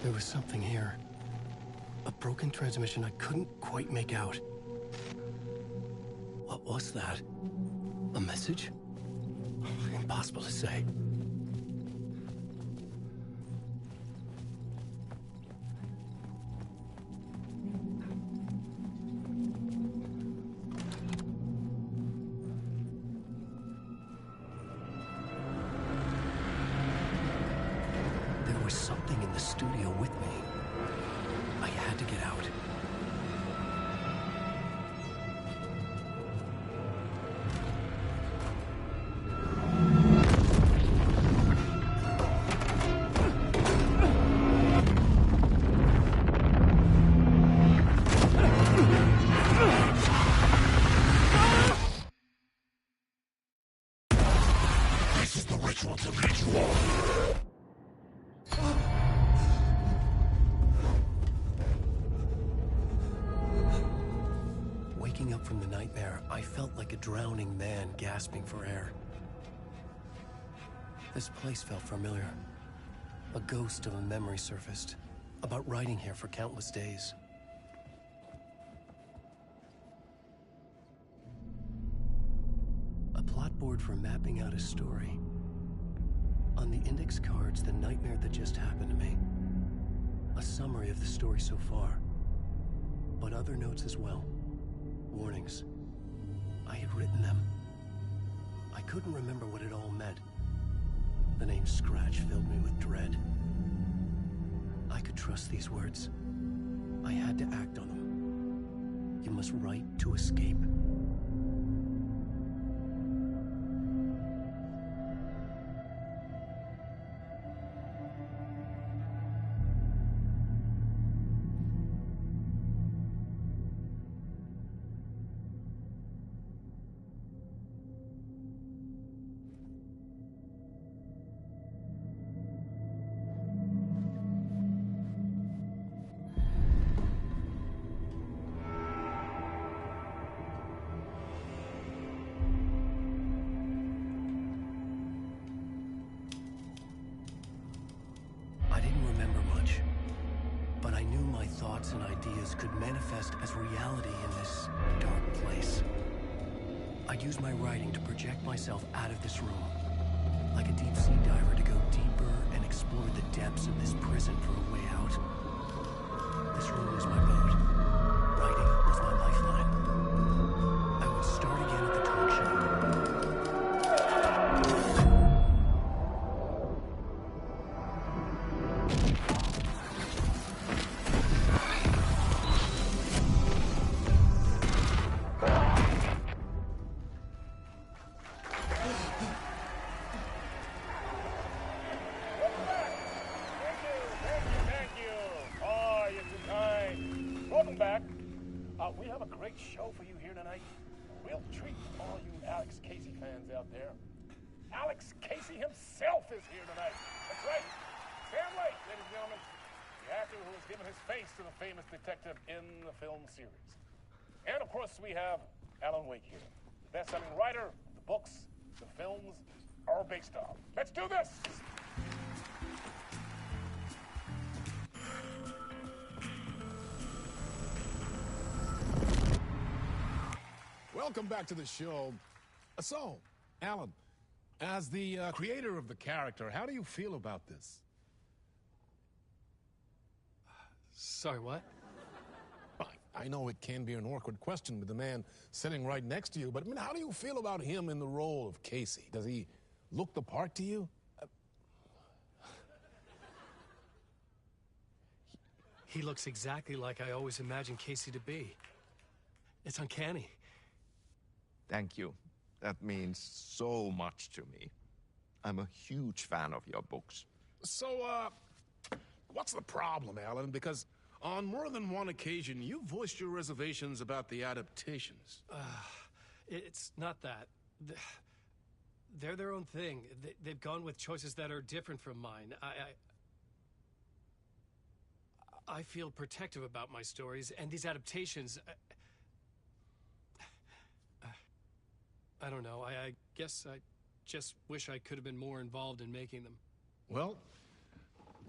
There was something here. A broken transmission I couldn't quite make out. What was that? A message? Impossible to say. There was something in the studio with me. I had to get out. This is the ritual to lead you all. Waking up from the nightmare, I felt like a drowning man gasping for air. This place felt familiar. A ghost of a memory surfaced, about riding here for countless days. A plot board for mapping out a story. On the index cards, the nightmare that just happened to me. A summary of the story so far, but other notes as well. Warnings. I had written them. I couldn't remember what it all meant. The name Scratch filled me with dread. I could trust these words. I had to act on them. You must write to escape. ideas could manifest as reality in this dark place. I'd use my writing to project myself out of this room, like a deep-sea diver to go deeper and explore the depths of this prison for a way out. This room was my boat. Writing was my lifeline. I would start again at the talk shop. Thank you. Oh, you're too kind. Welcome back. We have a great show for you here tonight. A real treat for all you Alex Casey fans out there. Alex Casey himself is here tonight. That's right. Sam Lake, ladies and gentlemen. The actor who has given his face to the famous detective in the film series. And of course, we have Alan Wake here. The best-selling writer, the books, the films are based on. Let's do this! Welcome back to the show. So, Alan, as the creator of the character, how do you feel about this? Sorry, what? I know it can be an awkward question with the man sitting right next to you, but I mean, how do you feel about him in the role of Casey? Does he look the part to you? He looks exactly like I always imagined Casey to be. It's uncanny. Thank you. That means so much to me. I'm a huge fan of your books. So, what's the problem, Alan? Because on more than one occasion, you voiced your reservations about the adaptations. It's not that. They're their own thing. They've gone with choices that are different from mine. I feel protective about my stories, and these adaptations... I don't know. I guess I just wish I could have been more involved in making them. Well,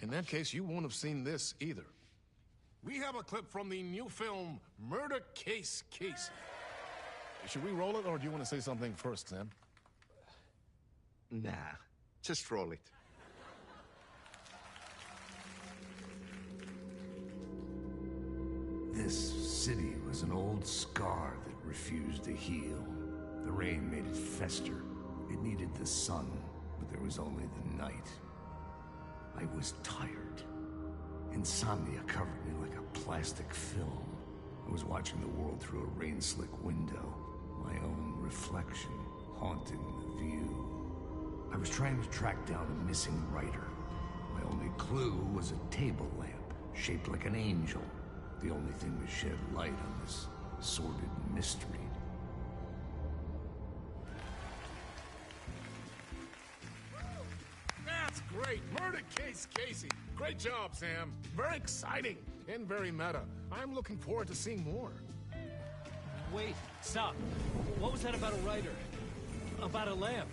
in that case, you won't have seen this either. We have a clip from the new film, Murder Case Casey. Should we roll it, or do you want to say something first, Sam? Nah, just roll it. This city was an old scar that refused to heal. The rain made it fester. It needed the sun, but there was only the night. I was tired. Insomnia covered me like a plastic film. I was watching the world through a rain-slick window, my own reflection haunting the view. I was trying to track down a missing writer. My only clue was a table lamp, shaped like an angel. The only thing that shed light on this sordid mystery. That's great! Murder Case Casey! Great job, Sam. Very exciting and very meta. I'm looking forward to seeing more. Wait, stop. What was that about a writer? About a lamp?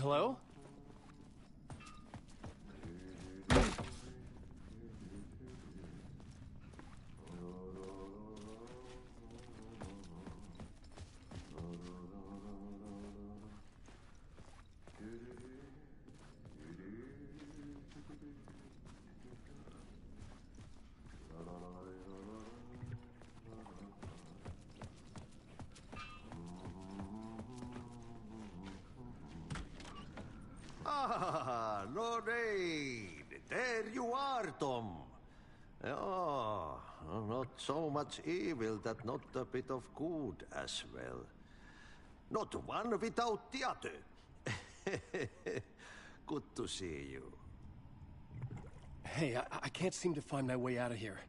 Hello? Ah, no need. There you are, Tom. Oh, not so much evil that not a bit of good as well. Not one without the other. Good to see you. Hey, I can't seem to find my way out of here.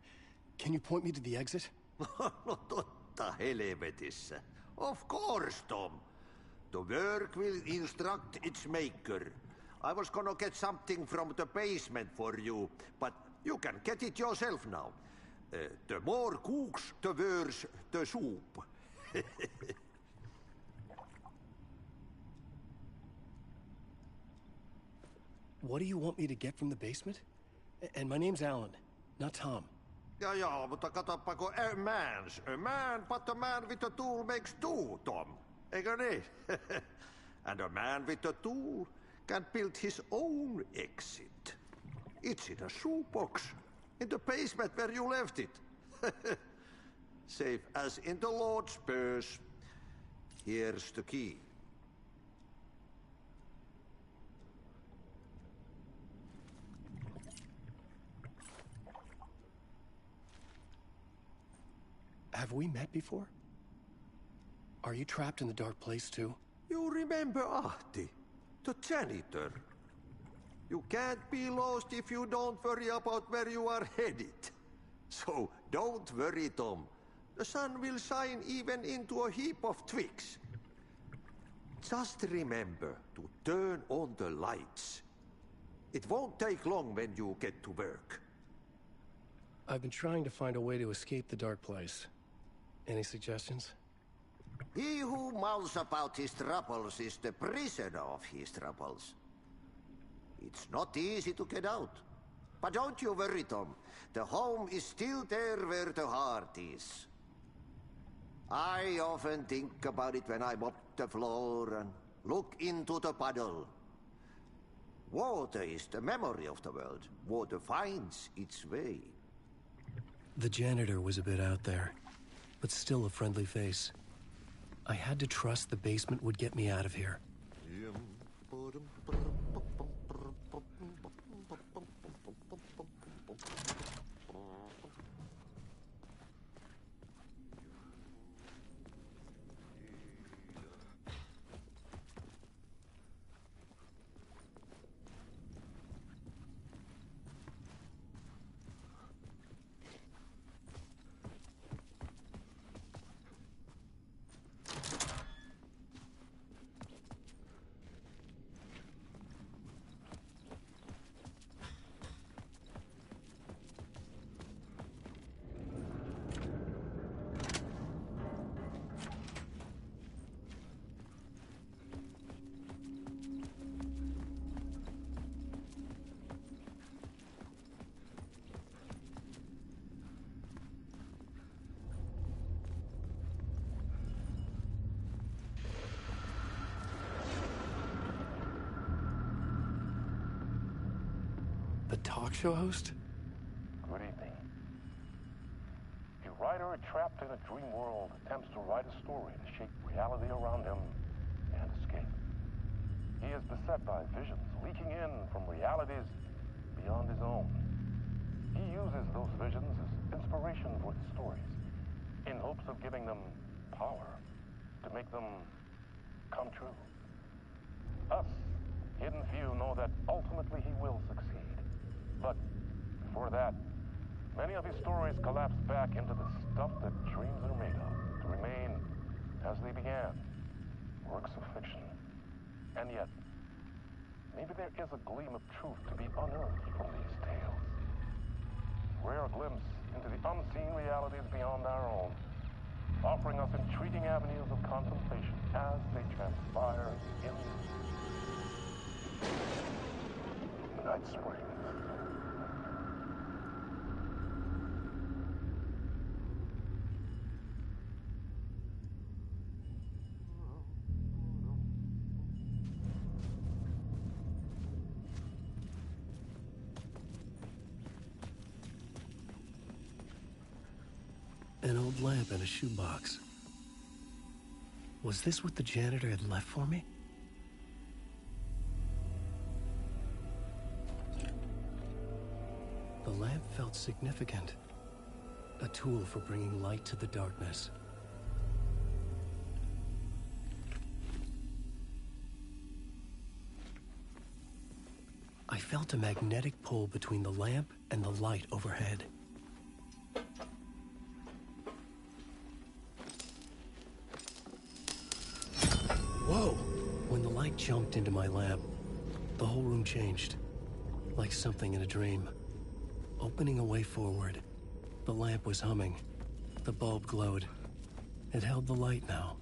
Can you point me to the exit? No totta helvetissä. Of course, Tom. The work will instruct its maker. I was gonna get something from the basement for you, but you can get it yourself now. The more cooks, the worse the soup. What do you want me to get from the basement? And my name's Alan, not Tom. Ja, mutta katoppa, kun a man, but a man with a tool makes two, Tom. Eikö niin? And a man with a tool can build his own exit. It's in a shoebox, in the basement where you left it. Safe as in the Lord's purse. Here's the key. Have we met before? Are you trapped in the dark place too? You remember Ahti, the janitor. You can't be lost if you don't worry about where you are headed. So don't worry, Tom. The sun will shine even into a heap of twigs. Just remember to turn on the lights. It won't take long when you get to work. I've been trying to find a way to escape the dark place. Any suggestions? He who mouths about his troubles is the prisoner of his troubles. It's not easy to get out. But don't you worry, Tom. The home is still there where the heart is. I often think about it when I mop the floor and look into the puddle. Water is the memory of the world. Water finds its way. The janitor was a bit out there, but still a friendly face. I had to trust the basement would get me out of here. The talk show host? Good evening. A writer trapped in a dream world attempts to write a story to shape reality around him and escape. He is beset by visions leaking in from realities beyond his own. He uses those visions as inspiration for his stories, in hopes of giving them power to make them come true. Us, hidden few, know that ultimately he will succeed. But before that, many of his stories collapse back into the stuff that dreams are made of, to remain as they began, works of fiction. And yet, maybe there is a gleam of truth to be unearthed from these tales. Rare glimpse into the unseen realities beyond our own, offering us intriguing avenues of contemplation as they transpire in Springs. An old lamp in a shoebox. Was this what the janitor had left for me? The lamp felt significant. A tool for bringing light to the darkness. I felt a magnetic pull between the lamp and the light overhead. Whoa! When the light jumped into my lamp, the whole room changed. Like something in a dream. Opening a way forward. The lamp was humming. The bulb glowed. It held the light now.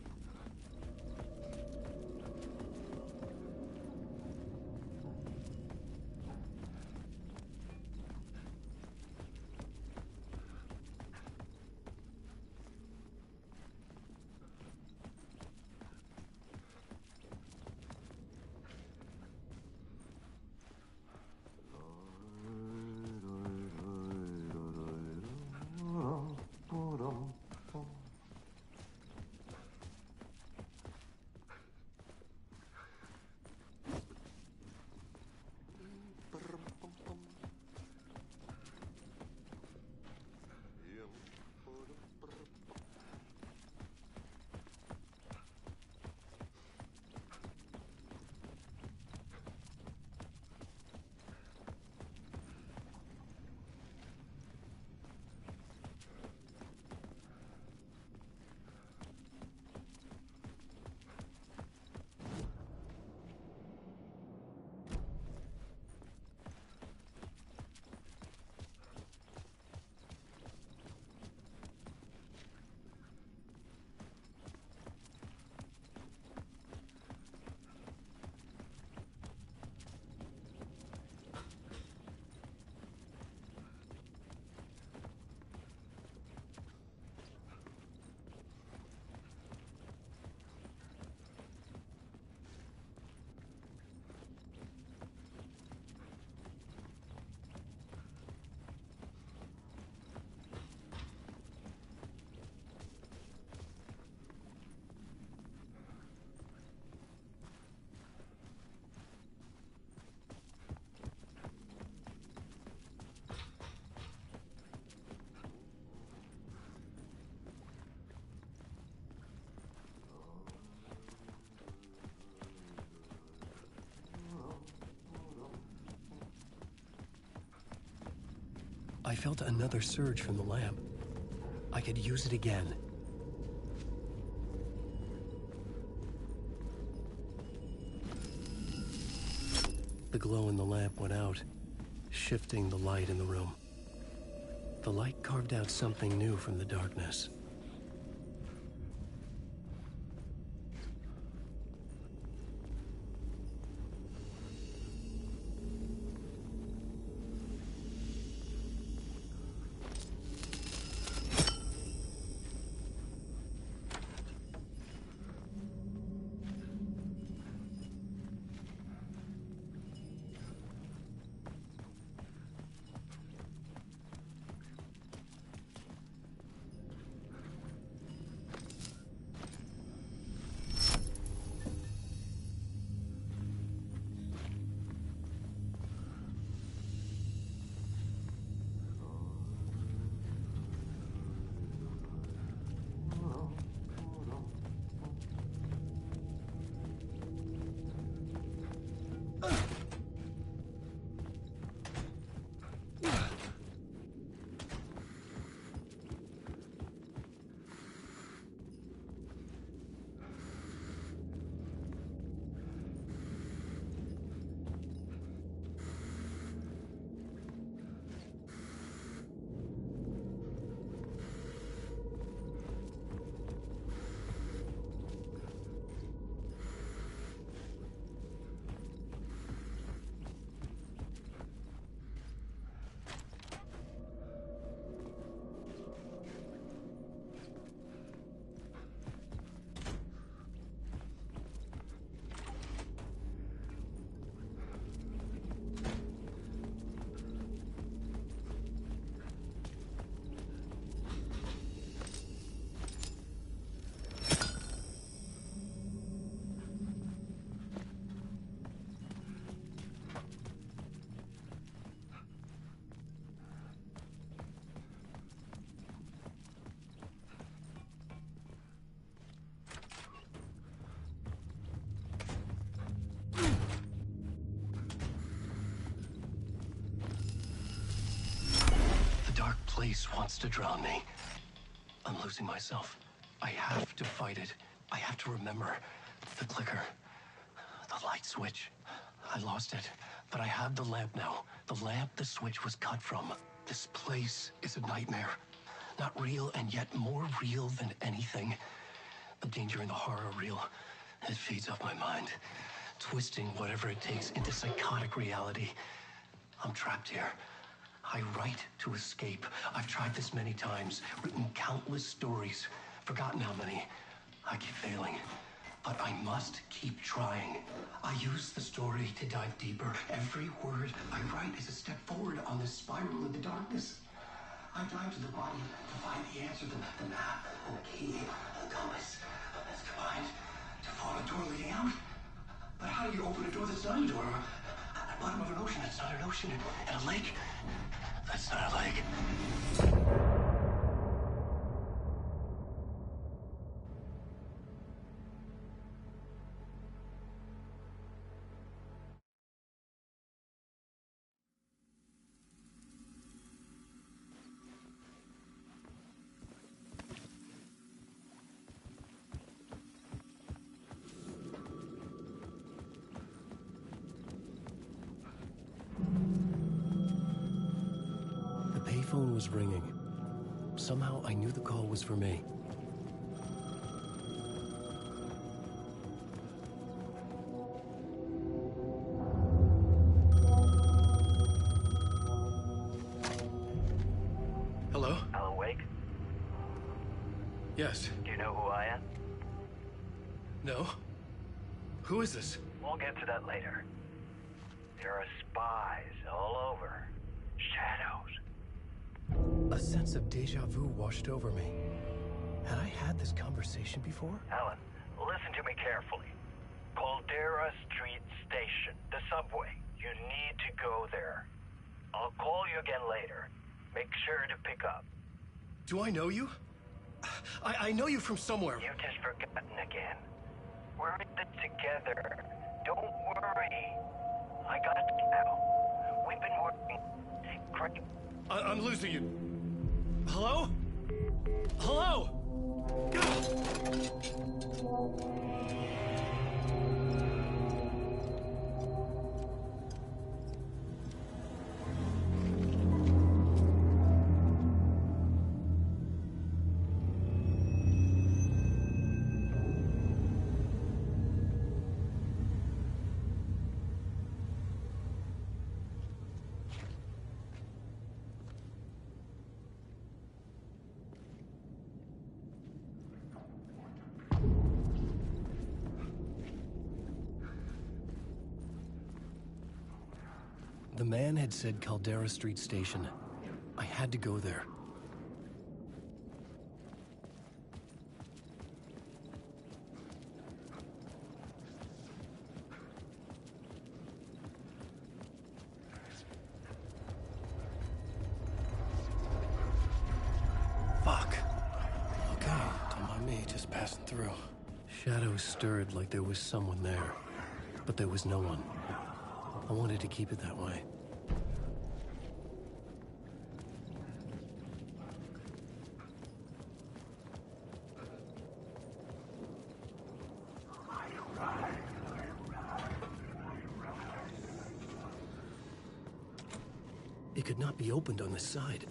I felt another surge from the lamp. I could use it again. The glow in the lamp went out, shifting the light in the room. The light carved out something new from the darkness. place wants to drown me. I'm losing myself. I have to fight it. I have to remember. The clicker. The light switch. I lost it. But I have the lamp now. The lamp the switch was cut from. This place is a nightmare. Not real, and yet more real than anything. The danger and the horror are real. It feeds off my mind, twisting whatever it takes into psychotic reality. I'm trapped here. I write to escape. I've tried this many times, written countless stories, forgotten how many. I keep failing, but I must keep trying. I use the story to dive deeper. Every word I write is a step forward on this spiral into darkness. I dive to the body to find the answer, the map, and the key, the compass. That's combined to form a door leading out. But how do you open a door that's not a door? At the bottom of an ocean that's not an ocean, and a lake that's not a lake. The payphone was ringing. Somehow I knew the call was for me. Hello? Alan Wake? Yes. Do you know who I am? No? Who is this? We'll get to that later. There are spies all over. Shadows. A sense of deja vu washed over me. Had I had this conversation before? Alan, listen to me carefully. Caldera Street Station, the subway. You need to go there. I'll call you again later. Make sure to pick up. Do I know you? I know you from somewhere. You've just forgotten again. We're in it together. Don't worry. I got you now. We've been working great. I'm losing you. Hello? Hello? The man had said Caldera Street Station. I had to go there. Fuck. Okay, don't mind me, just passing through. Shadows stirred like there was someone there, but there was no one. I wanted to keep it that way. It could not be opened on this side.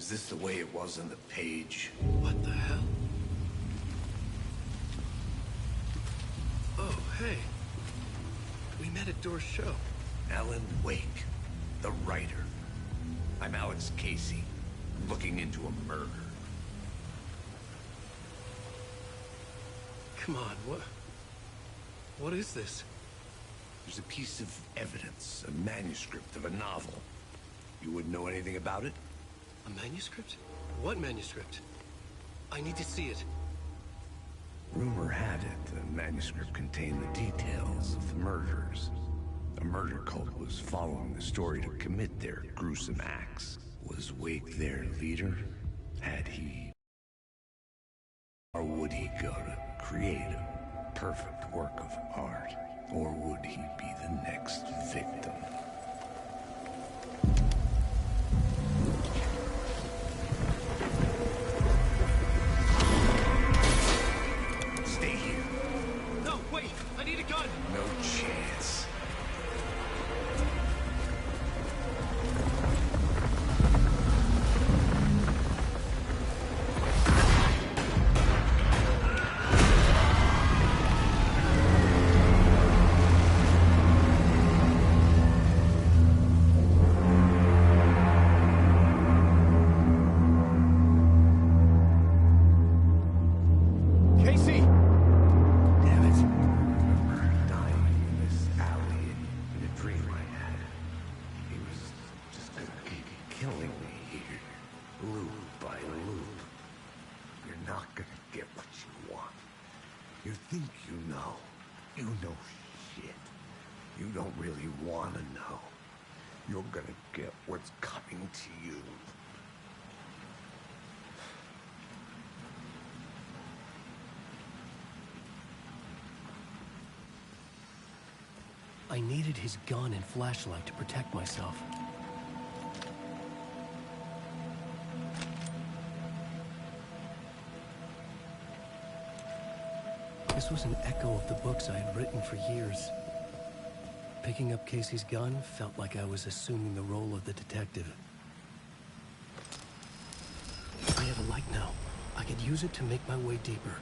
Is this the way it was on the page? What the hell? Oh, hey. We met at Door's show. Alan Wake, the writer. I'm Alex Casey, looking into a murder. Come on, what is this? There's a piece of evidence, a manuscript of a novel. You wouldn't know anything about it? A manuscript? What manuscript? I need to see it. Rumor had it the manuscript contained the details of the murders. A murder cult was following the story to commit their gruesome acts. Was Wake their leader? Had he... Or would he go to create a perfect work of art? Or would he be the next victim? Stay here. No, wait! I need a gun! No chance. I needed his gun and flashlight to protect myself. This was an echo of the books I had written for years. Picking up Casey's gun felt like I was assuming the role of the detective. I have a light now. I could use it to make my way deeper.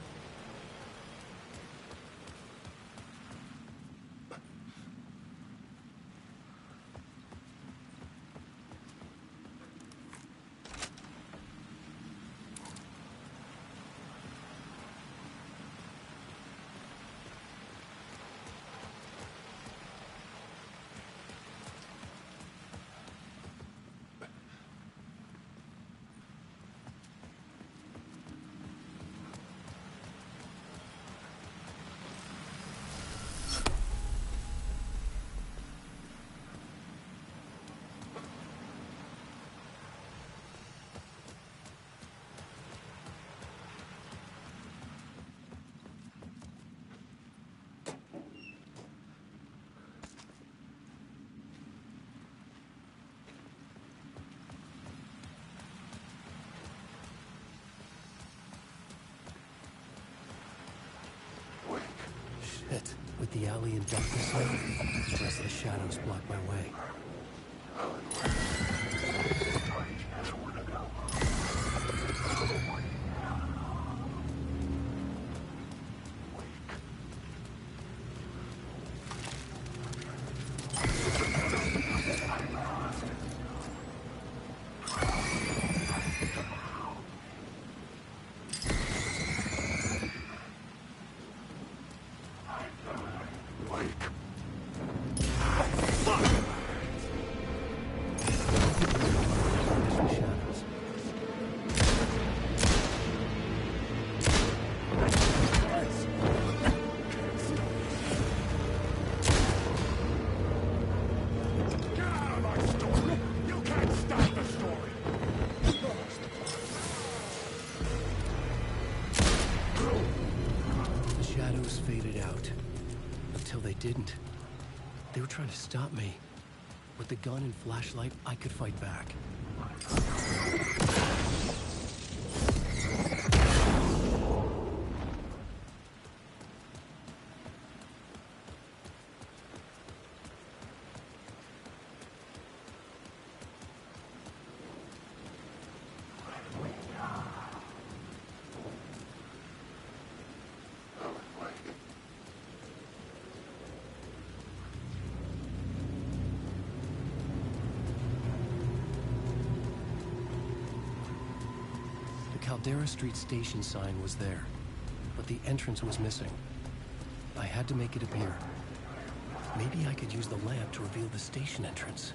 Shit. With the alley in darkness now, the rest of the shadows block my way. Didn't. They were trying to stop me. With the gun and flashlight, I could fight back. Caldera Street station sign was there, but the entrance was missing. I had to make it appear. Maybe I could use the lamp to reveal the station entrance.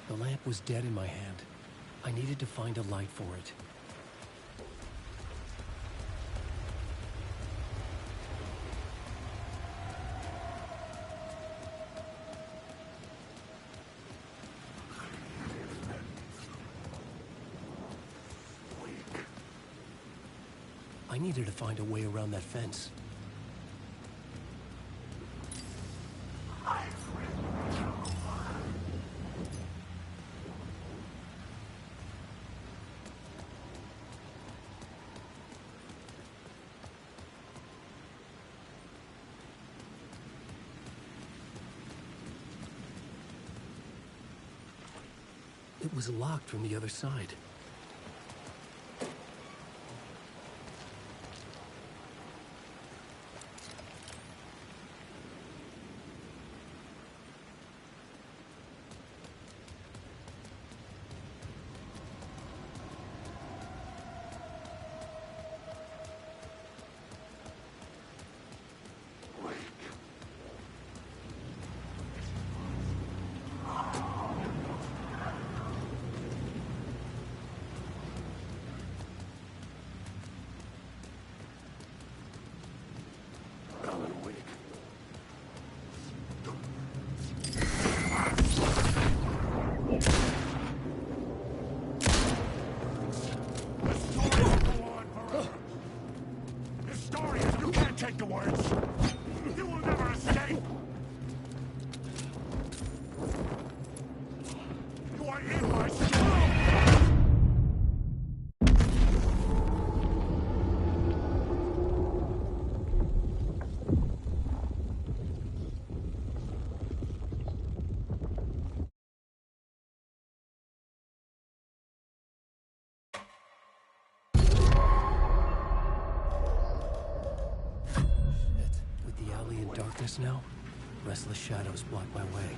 The lamp was dead in my hand. I needed to find a light for it. I needed to find a way around that fence. It was locked from the other side. Take the words. You will never escape. You are in my soul. Now, restless shadows block my way.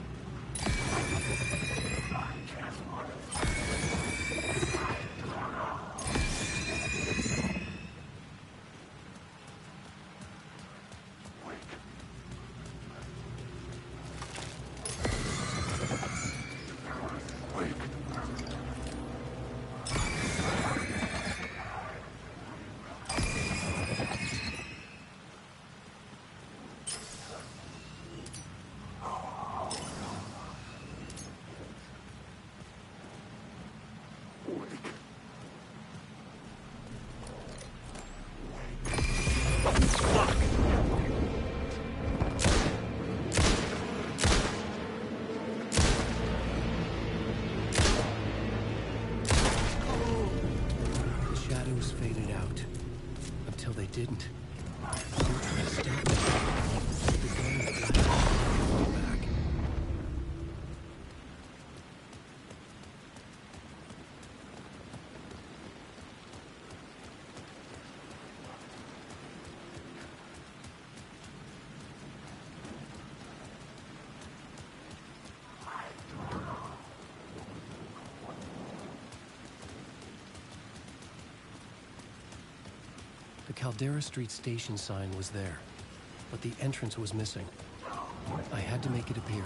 Faded out until they didn't. They were trying to stop me. The gun flashed back. The Caldera Street station sign was there, but the entrance was missing. I had to make it appear.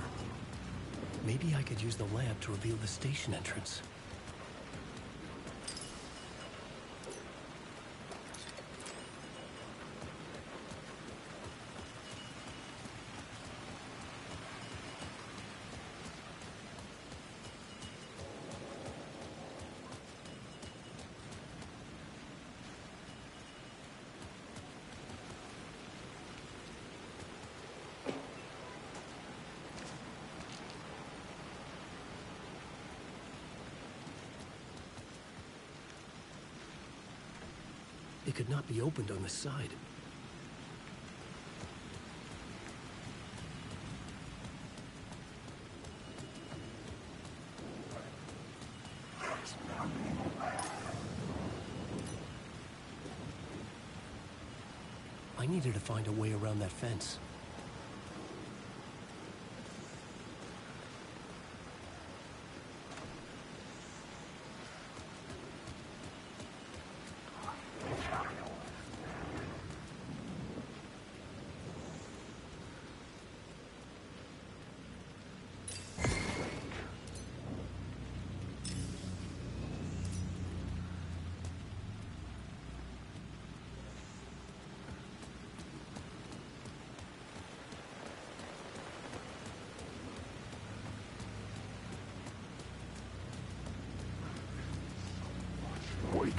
Maybe I could use the lamp to reveal the station entrance. It could not be opened on the side. I needed to find a way around that fence. Wait.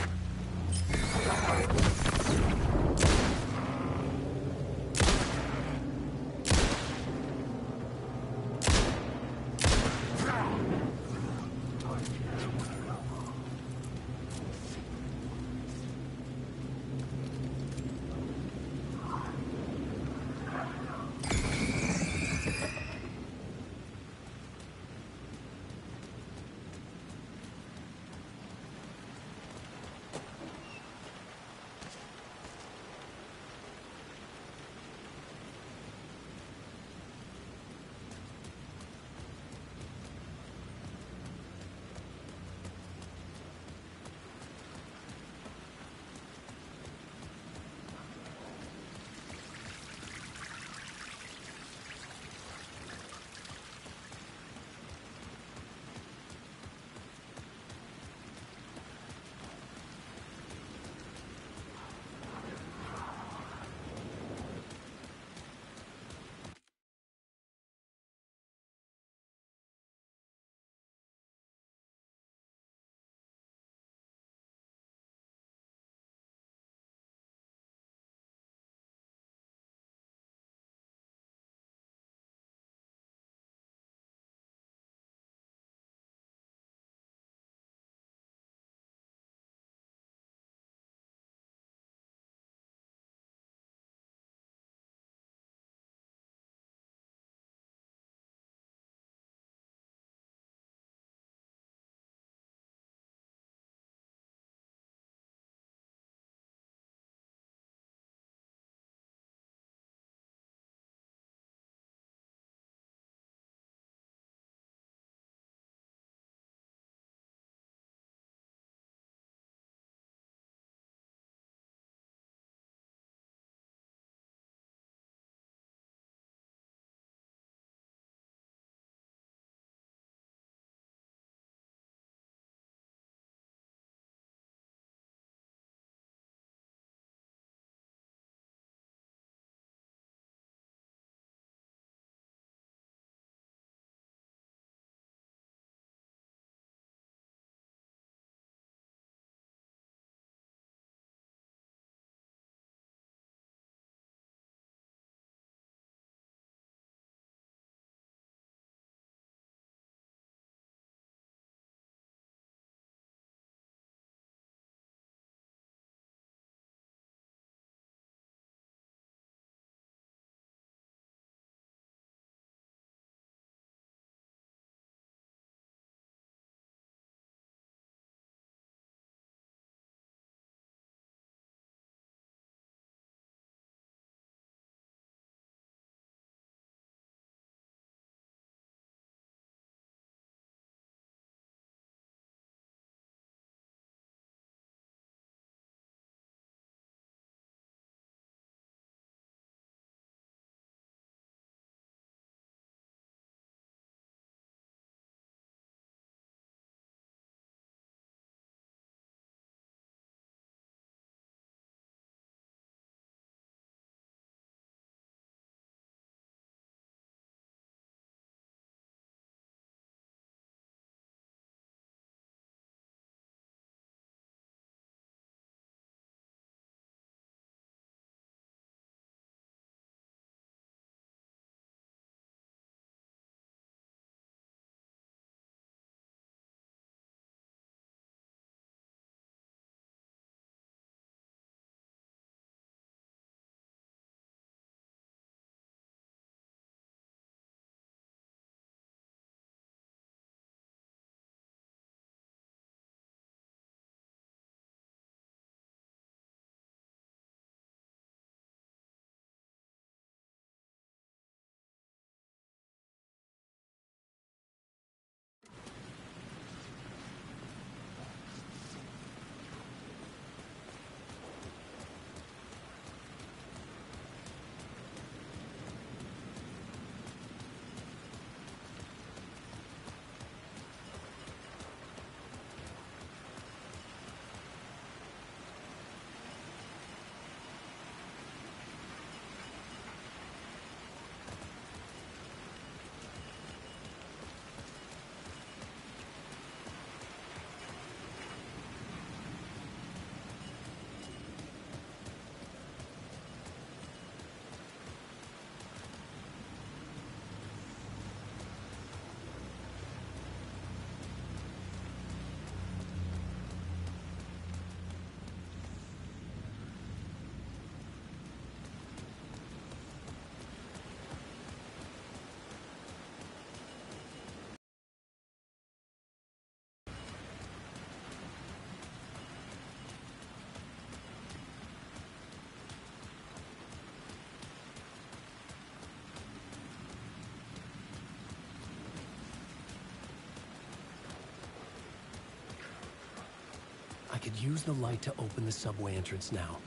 could use the light to open the subway entrance now.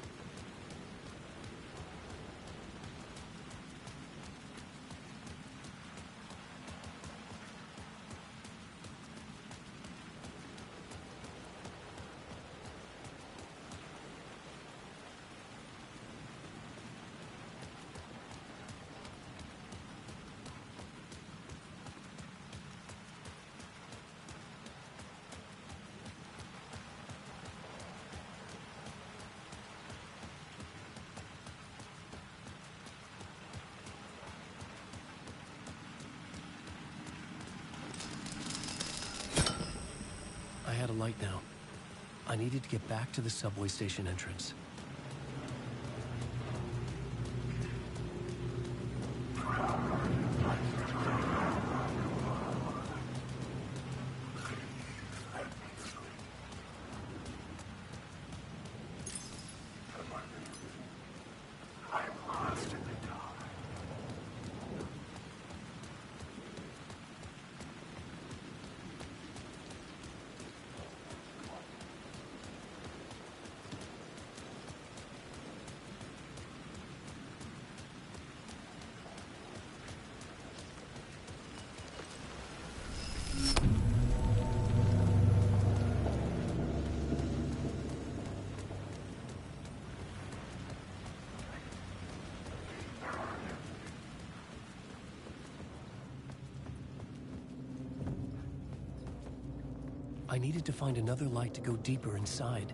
I had a light now. I needed to get back to the subway station entrance. I needed to find another light to go deeper inside.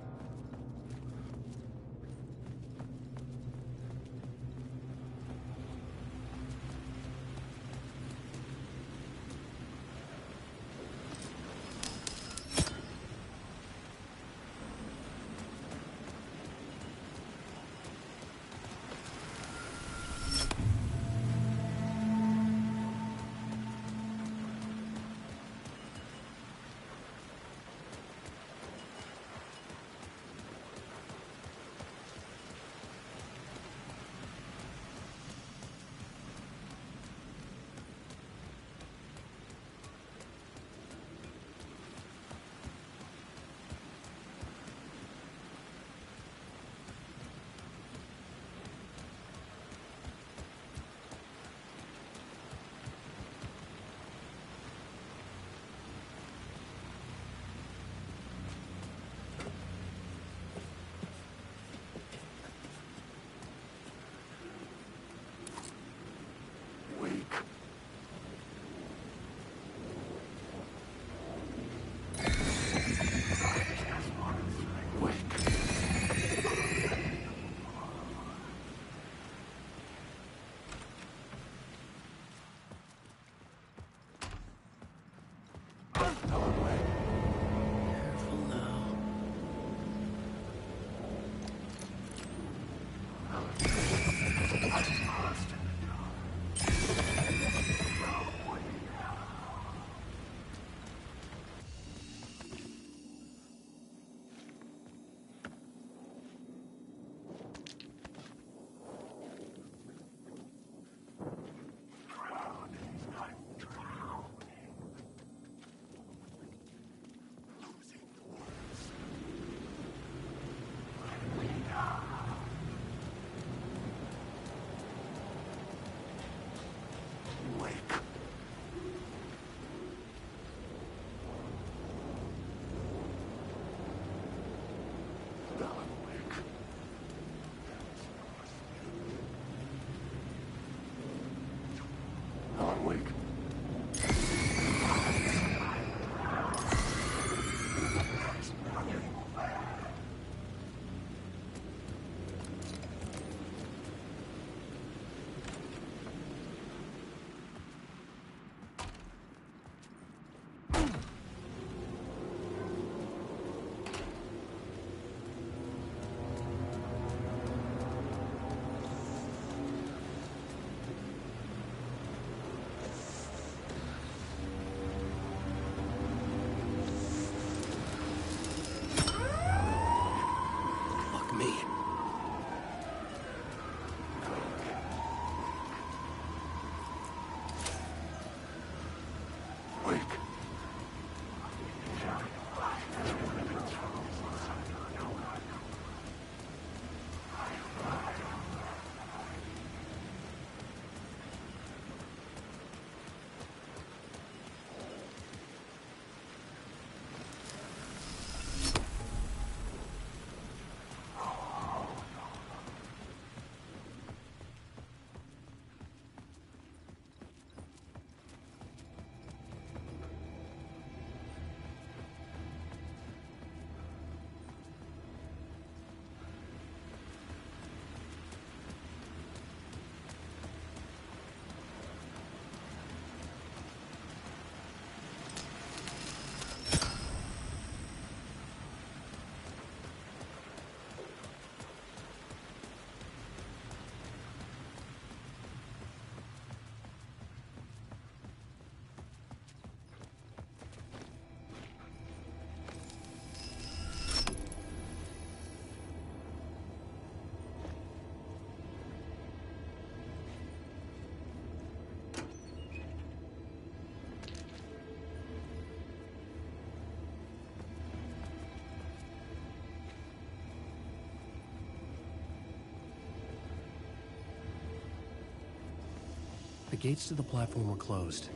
gates to the platform were closed.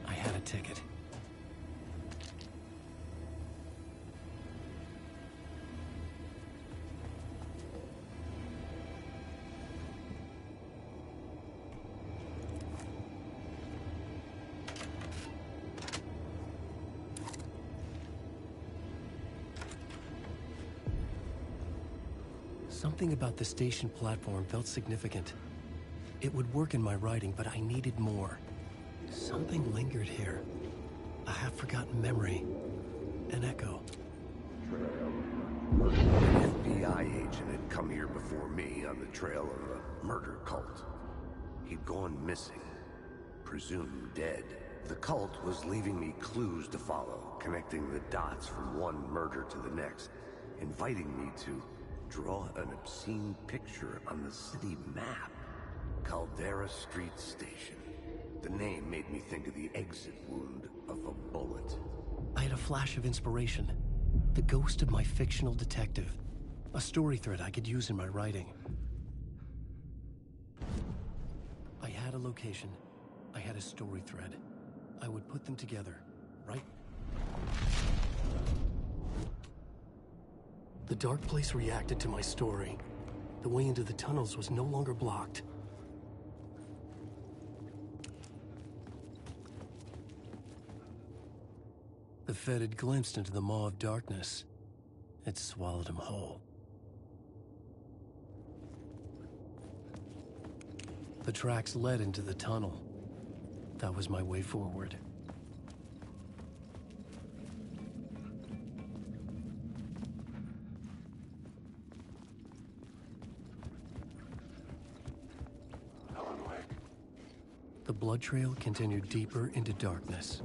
I had a ticket. Something about the station platform felt significant. It would work in my writing, but I needed more. Something lingered here. A half-forgotten memory. An echo. An FBI agent had come here before me on the trail of a murder cult. He'd gone missing, presumed dead. The cult was leaving me clues to follow, connecting the dots from one murder to the next, inviting me to draw an obscene picture on the city map. Caldera Street Station. The name made me think of the exit wound of a bullet. I had a flash of inspiration. The ghost of my fictional detective. A story thread I could use in my writing. I had a location. I had a story thread. I would put them together, right? The dark place reacted to my story. The way into the tunnels was no longer blocked. The Fed had glimpsed into the maw of darkness. It swallowed him whole. The tracks led into the tunnel. That was my way forward. The blood trail continued deeper into darkness.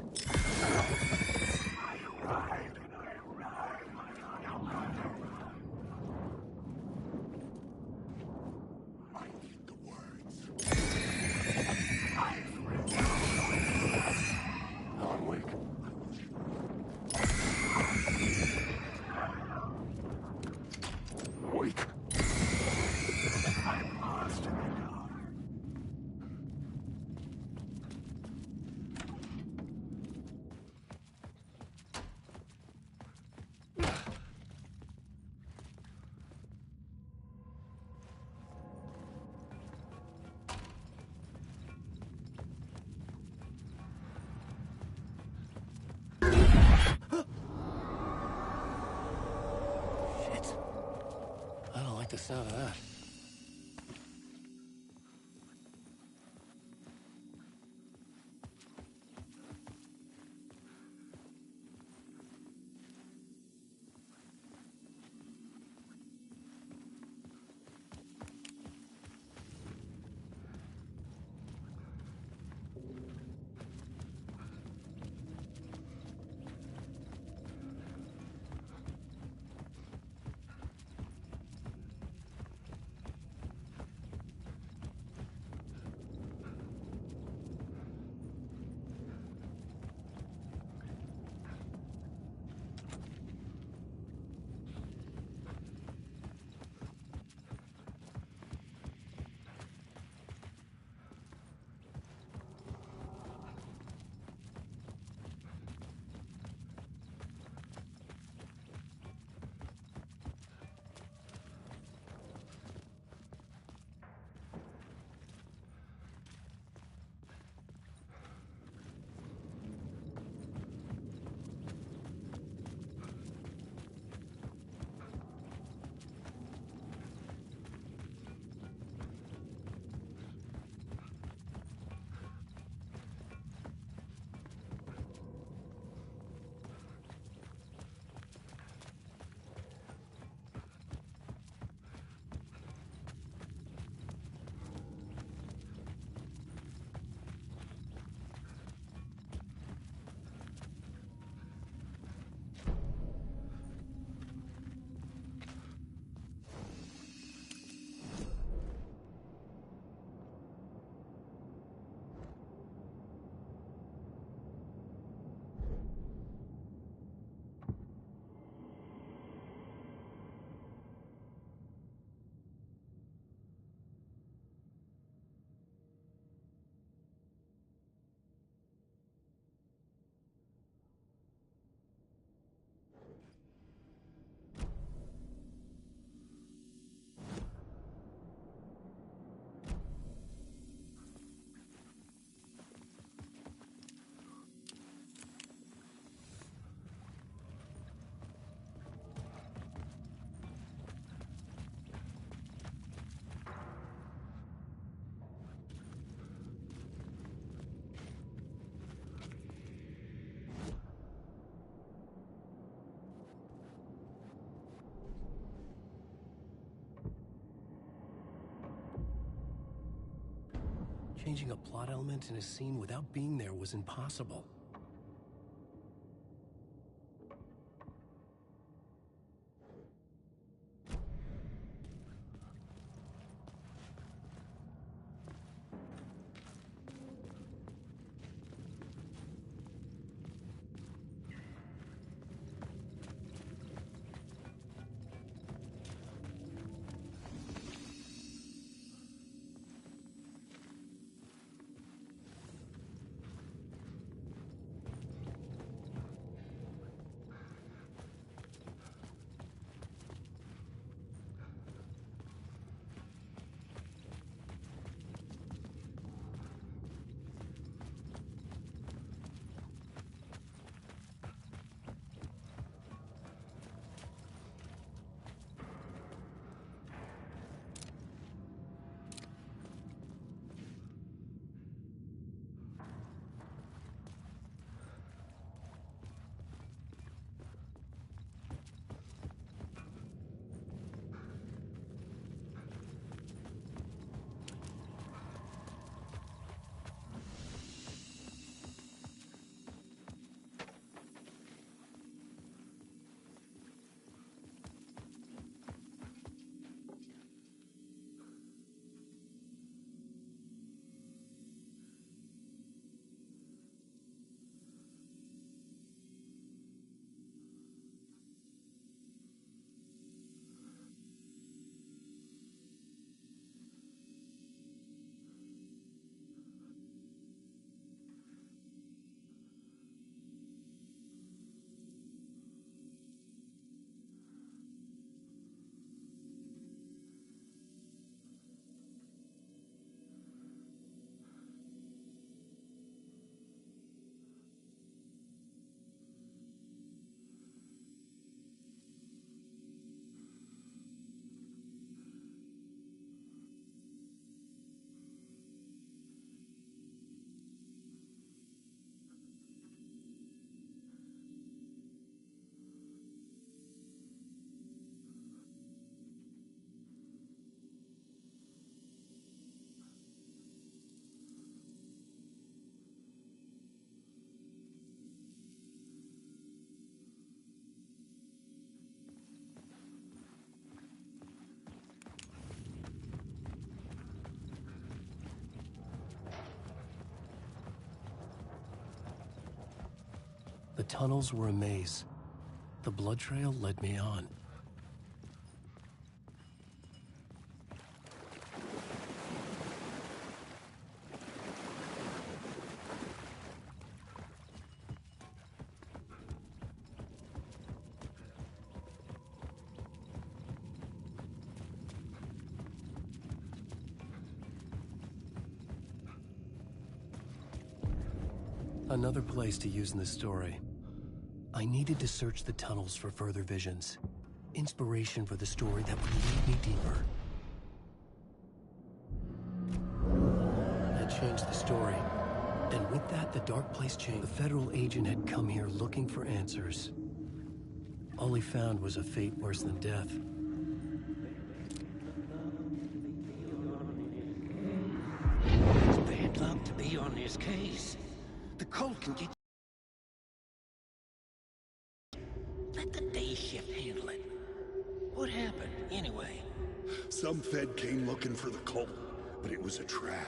The sound of that. changing a plot element in a scene without being there was impossible. The tunnels were a maze. The blood trail led me on. Another place to use in the story. I needed to search the tunnels for further visions. Inspiration for the story that would lead me deeper. That changed the story. And with that, the dark place changed. The federal agent had come here looking for answers. All he found was a fate worse than death. It's bad luck to be on this case. The cult can get... Let the day shift handle it. What happened, anyway? Some Fed came looking for the cult, but it was a trap.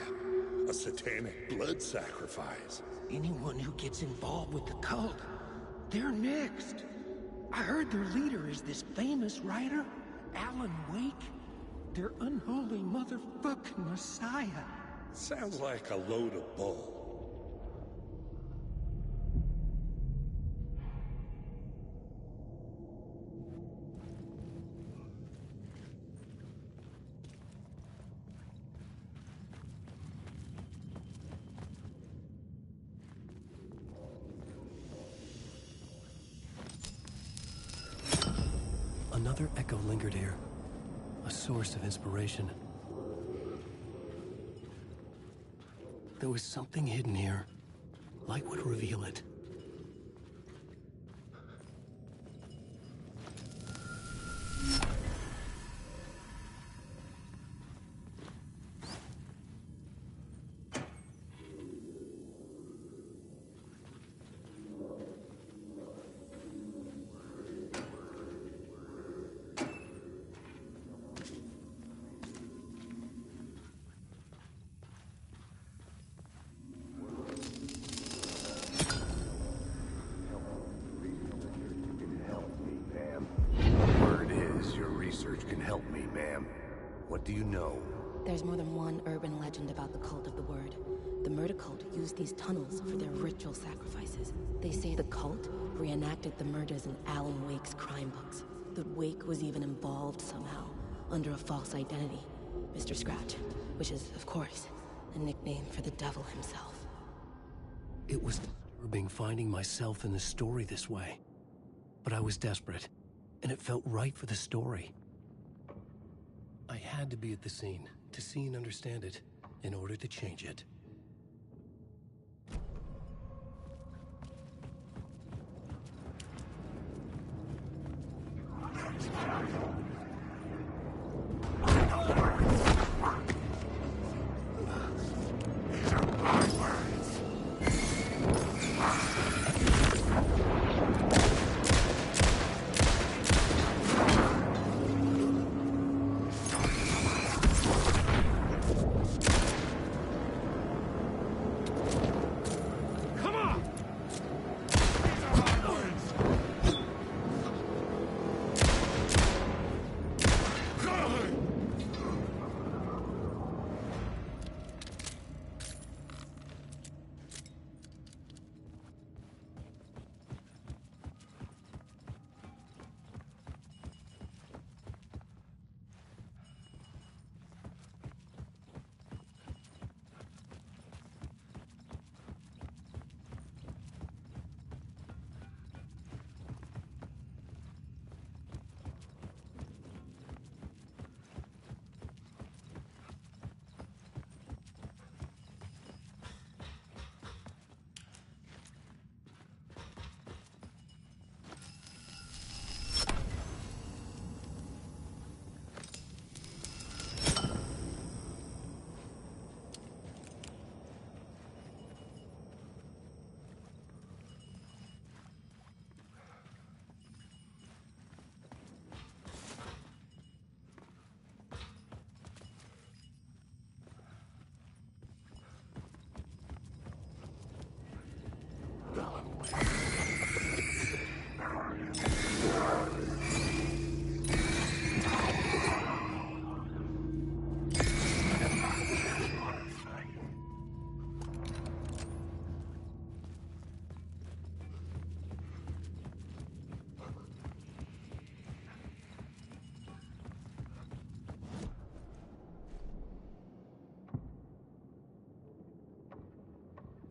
A satanic blood sacrifice. Anyone who gets involved with the cult, they're next. I heard their leader is this famous writer, Alan Wake. Their unholy motherfucking messiah. Sounds like a load of bull. Another echo lingered here, a source of inspiration. There was something hidden here. Light would reveal it. research can help me, ma'am. What do you know? There's more than one urban legend about the Cult of the Word. The murder cult used these tunnels for their ritual sacrifices. They say the cult reenacted the murders in Alan Wake's crime books. That Wake was even involved somehow, under a false identity. Mr. Scratch, which is, of course, a nickname for the devil himself. It was disturbing finding myself in the story this way. But I was desperate, and it felt right for the story. I had to be at the scene, to see and understand it, in order to change it.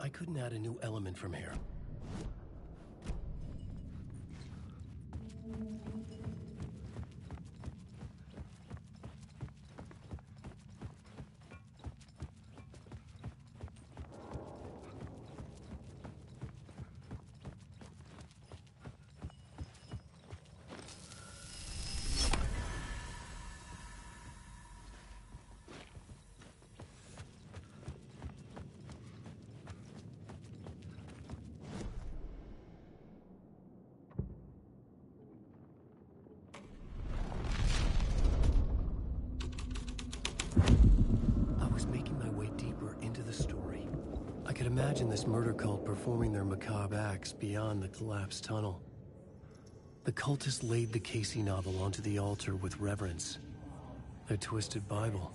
I couldn't add a new element from here. Imagine this murder cult performing their macabre acts beyond the collapsed tunnel. The cultists laid the Casey novel onto the altar with reverence. Their twisted Bible.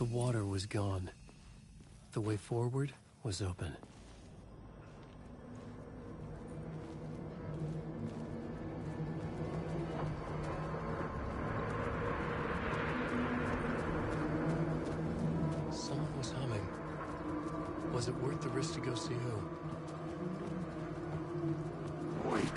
The water was gone. The way forward was open. Someone was humming. Was it worth the risk to go see who? Wait.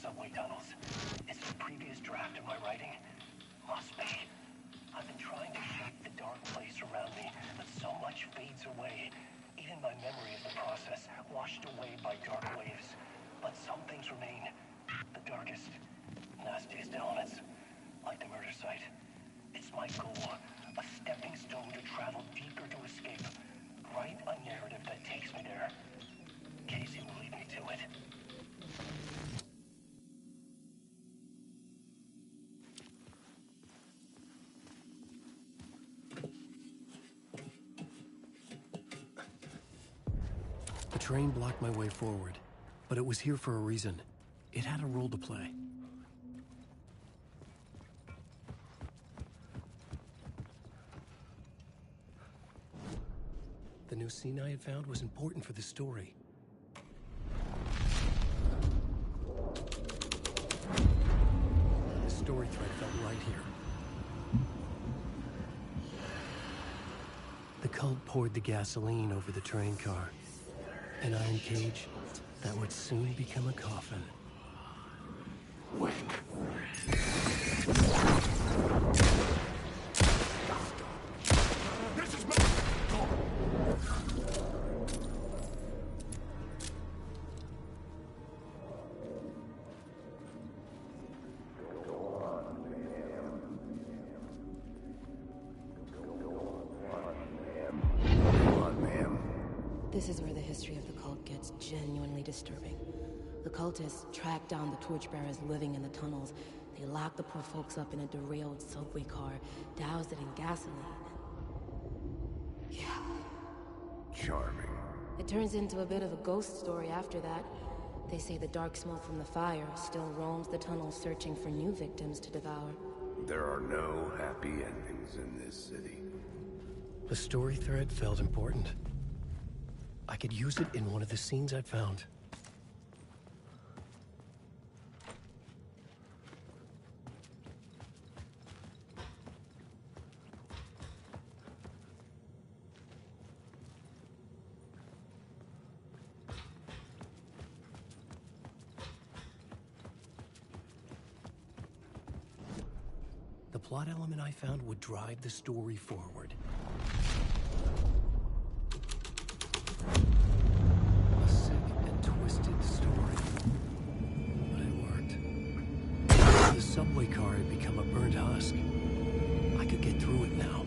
subway tunnels. It's the previous draft of my writing. Must be. I've been trying to shape the dark place around me, but so much fades away. Even my memory of the process, washed away by dark waves. But some things remain. The darkest, nastiest elements, like the murder site. It's my goal, a stepping stone to travel deeper to escape. Write a narrative that takes me there. Casey will lead me to it. The train blocked my way forward, but it was here for a reason. It had a role to play. The new scene I had found was important for the story. The story thread felt right here. The cult poured the gasoline over the train car. An iron cage that would soon become a coffin. Wait. This is my... This is where the history of the cult gets genuinely disturbing. The cultists tracked down the torchbearers living in the tunnels. They locked the poor folks up in a derailed subway car, doused it in gasoline. Yeah. Charming. It turns into a bit of a ghost story after that. They say the dark smoke from the fire still roams the tunnels searching for new victims to devour. There are no happy endings in this city. The story thread felt important. I could use it in one of the scenes I'd found. The plot element I found would drive the story forward. A sick and twisted story. But it worked. The subway car had become a burnt husk. I could get through it now.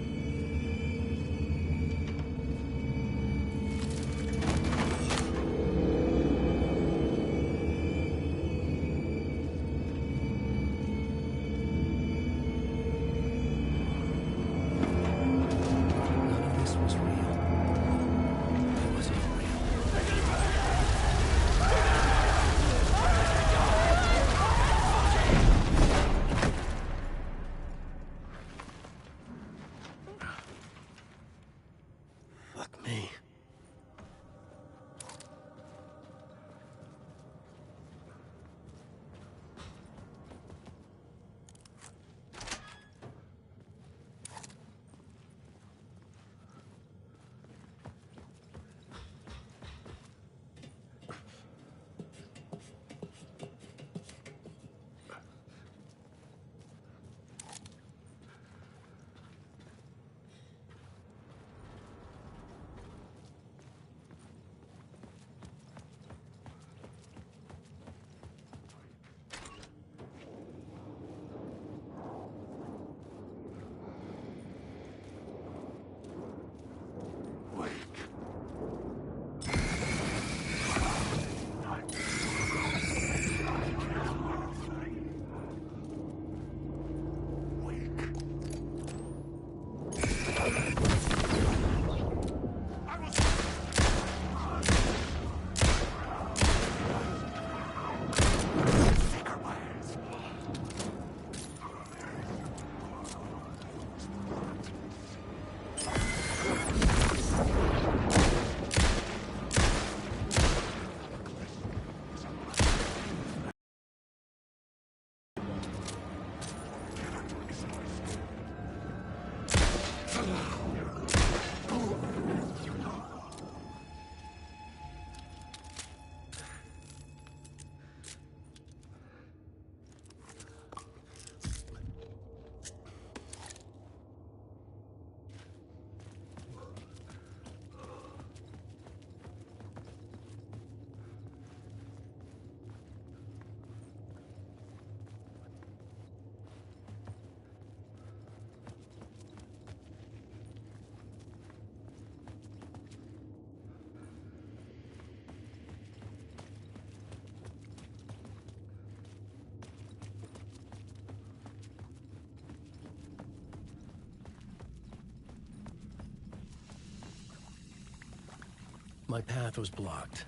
My path was blocked.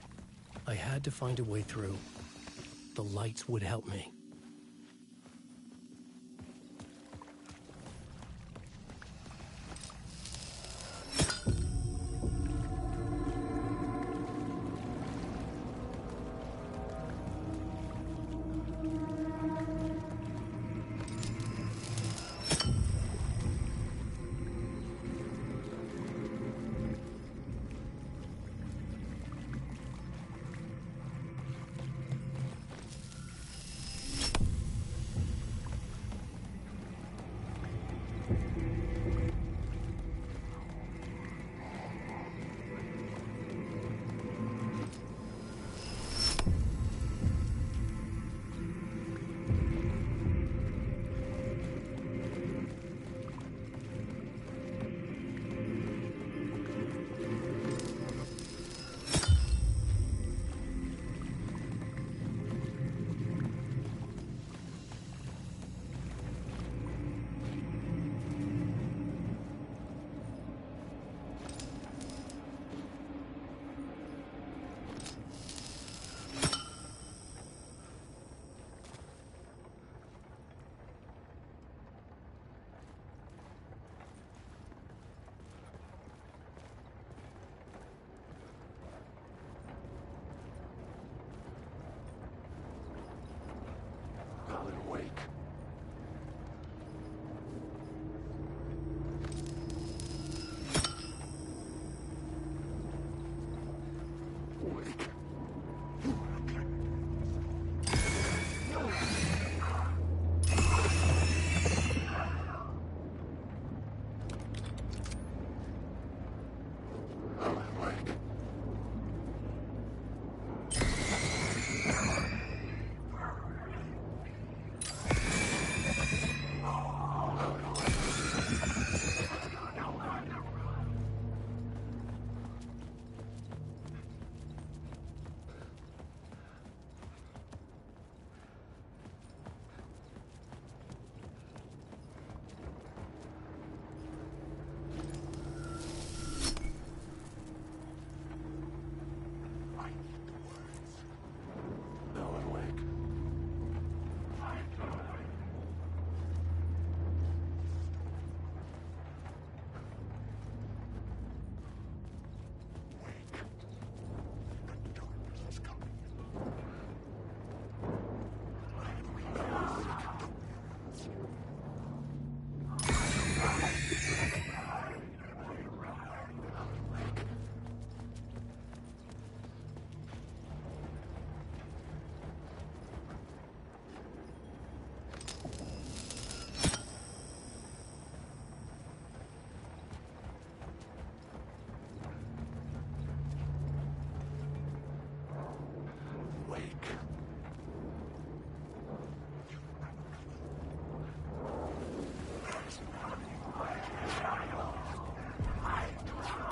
I had to find a way through. The lights would help me.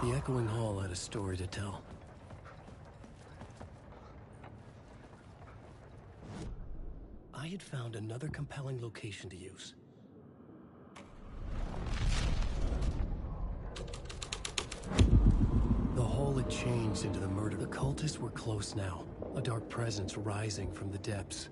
The Echoing Hall had a story to tell. I had found another compelling location to use. The hall had changed into the murder. The cultists were close now, a dark presence rising from the depths.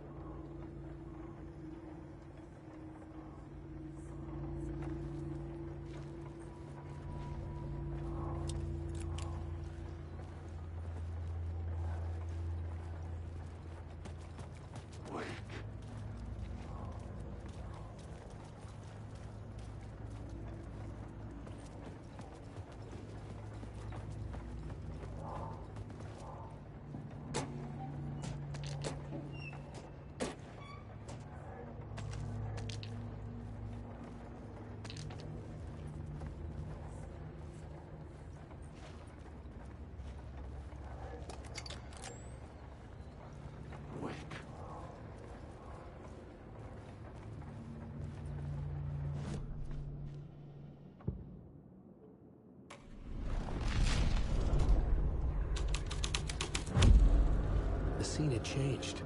The scene had changed.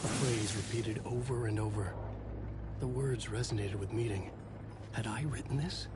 A phrase repeated over and over. The words resonated with Meeting. Had I written this?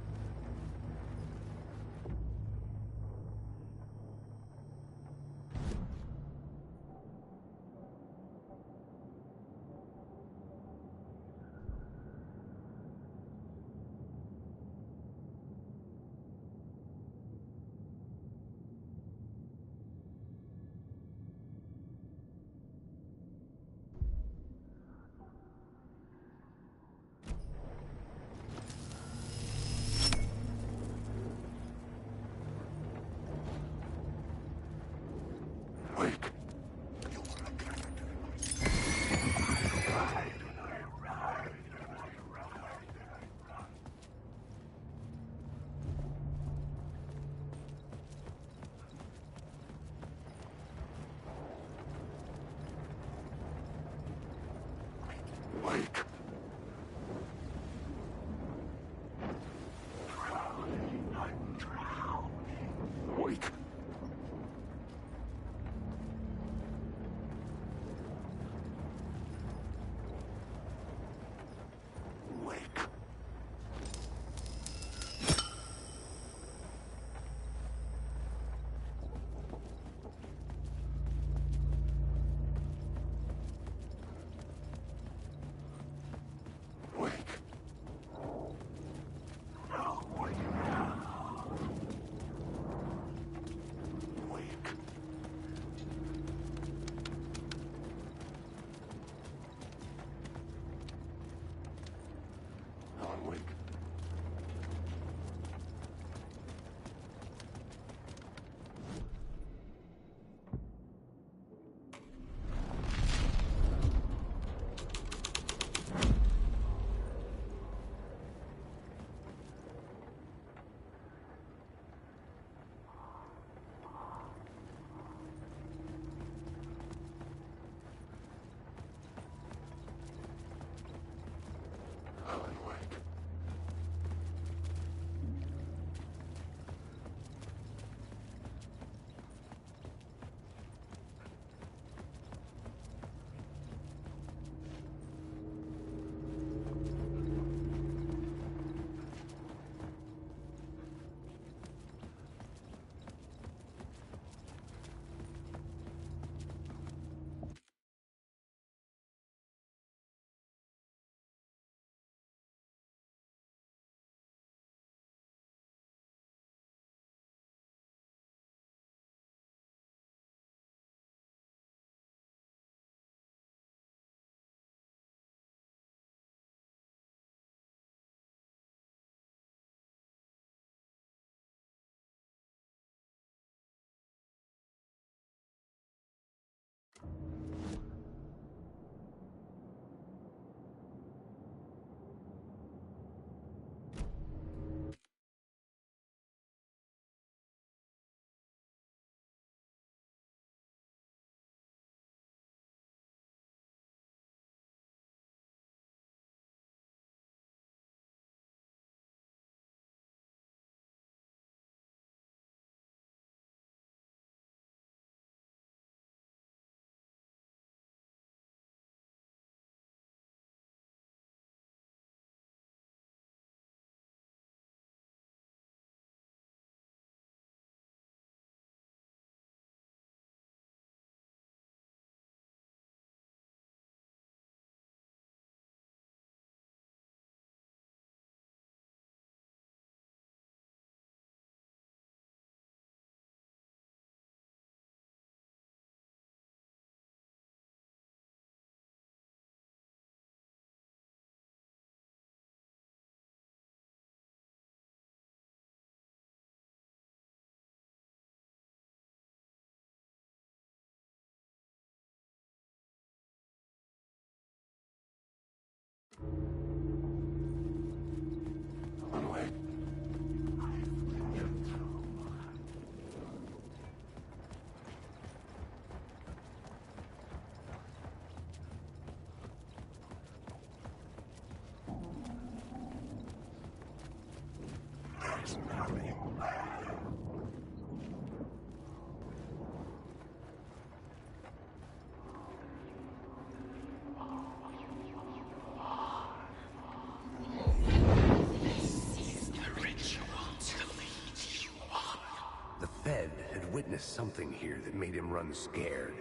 witnessed something here that made him run scared.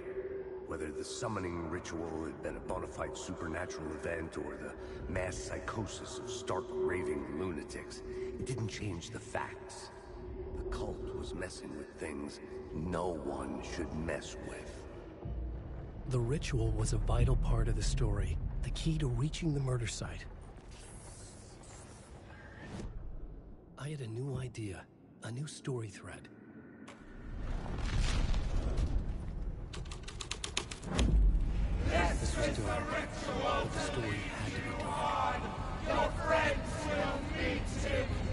Whether the summoning ritual had been a bona fide supernatural event or the mass psychosis of stark raving lunatics, it didn't change the facts. The cult was messing with things no one should mess with. The ritual was a vital part of the story, the key to reaching the murder site. I had a new idea, a new story thread. This was dark, but the story had to be dark. Your friends will meet him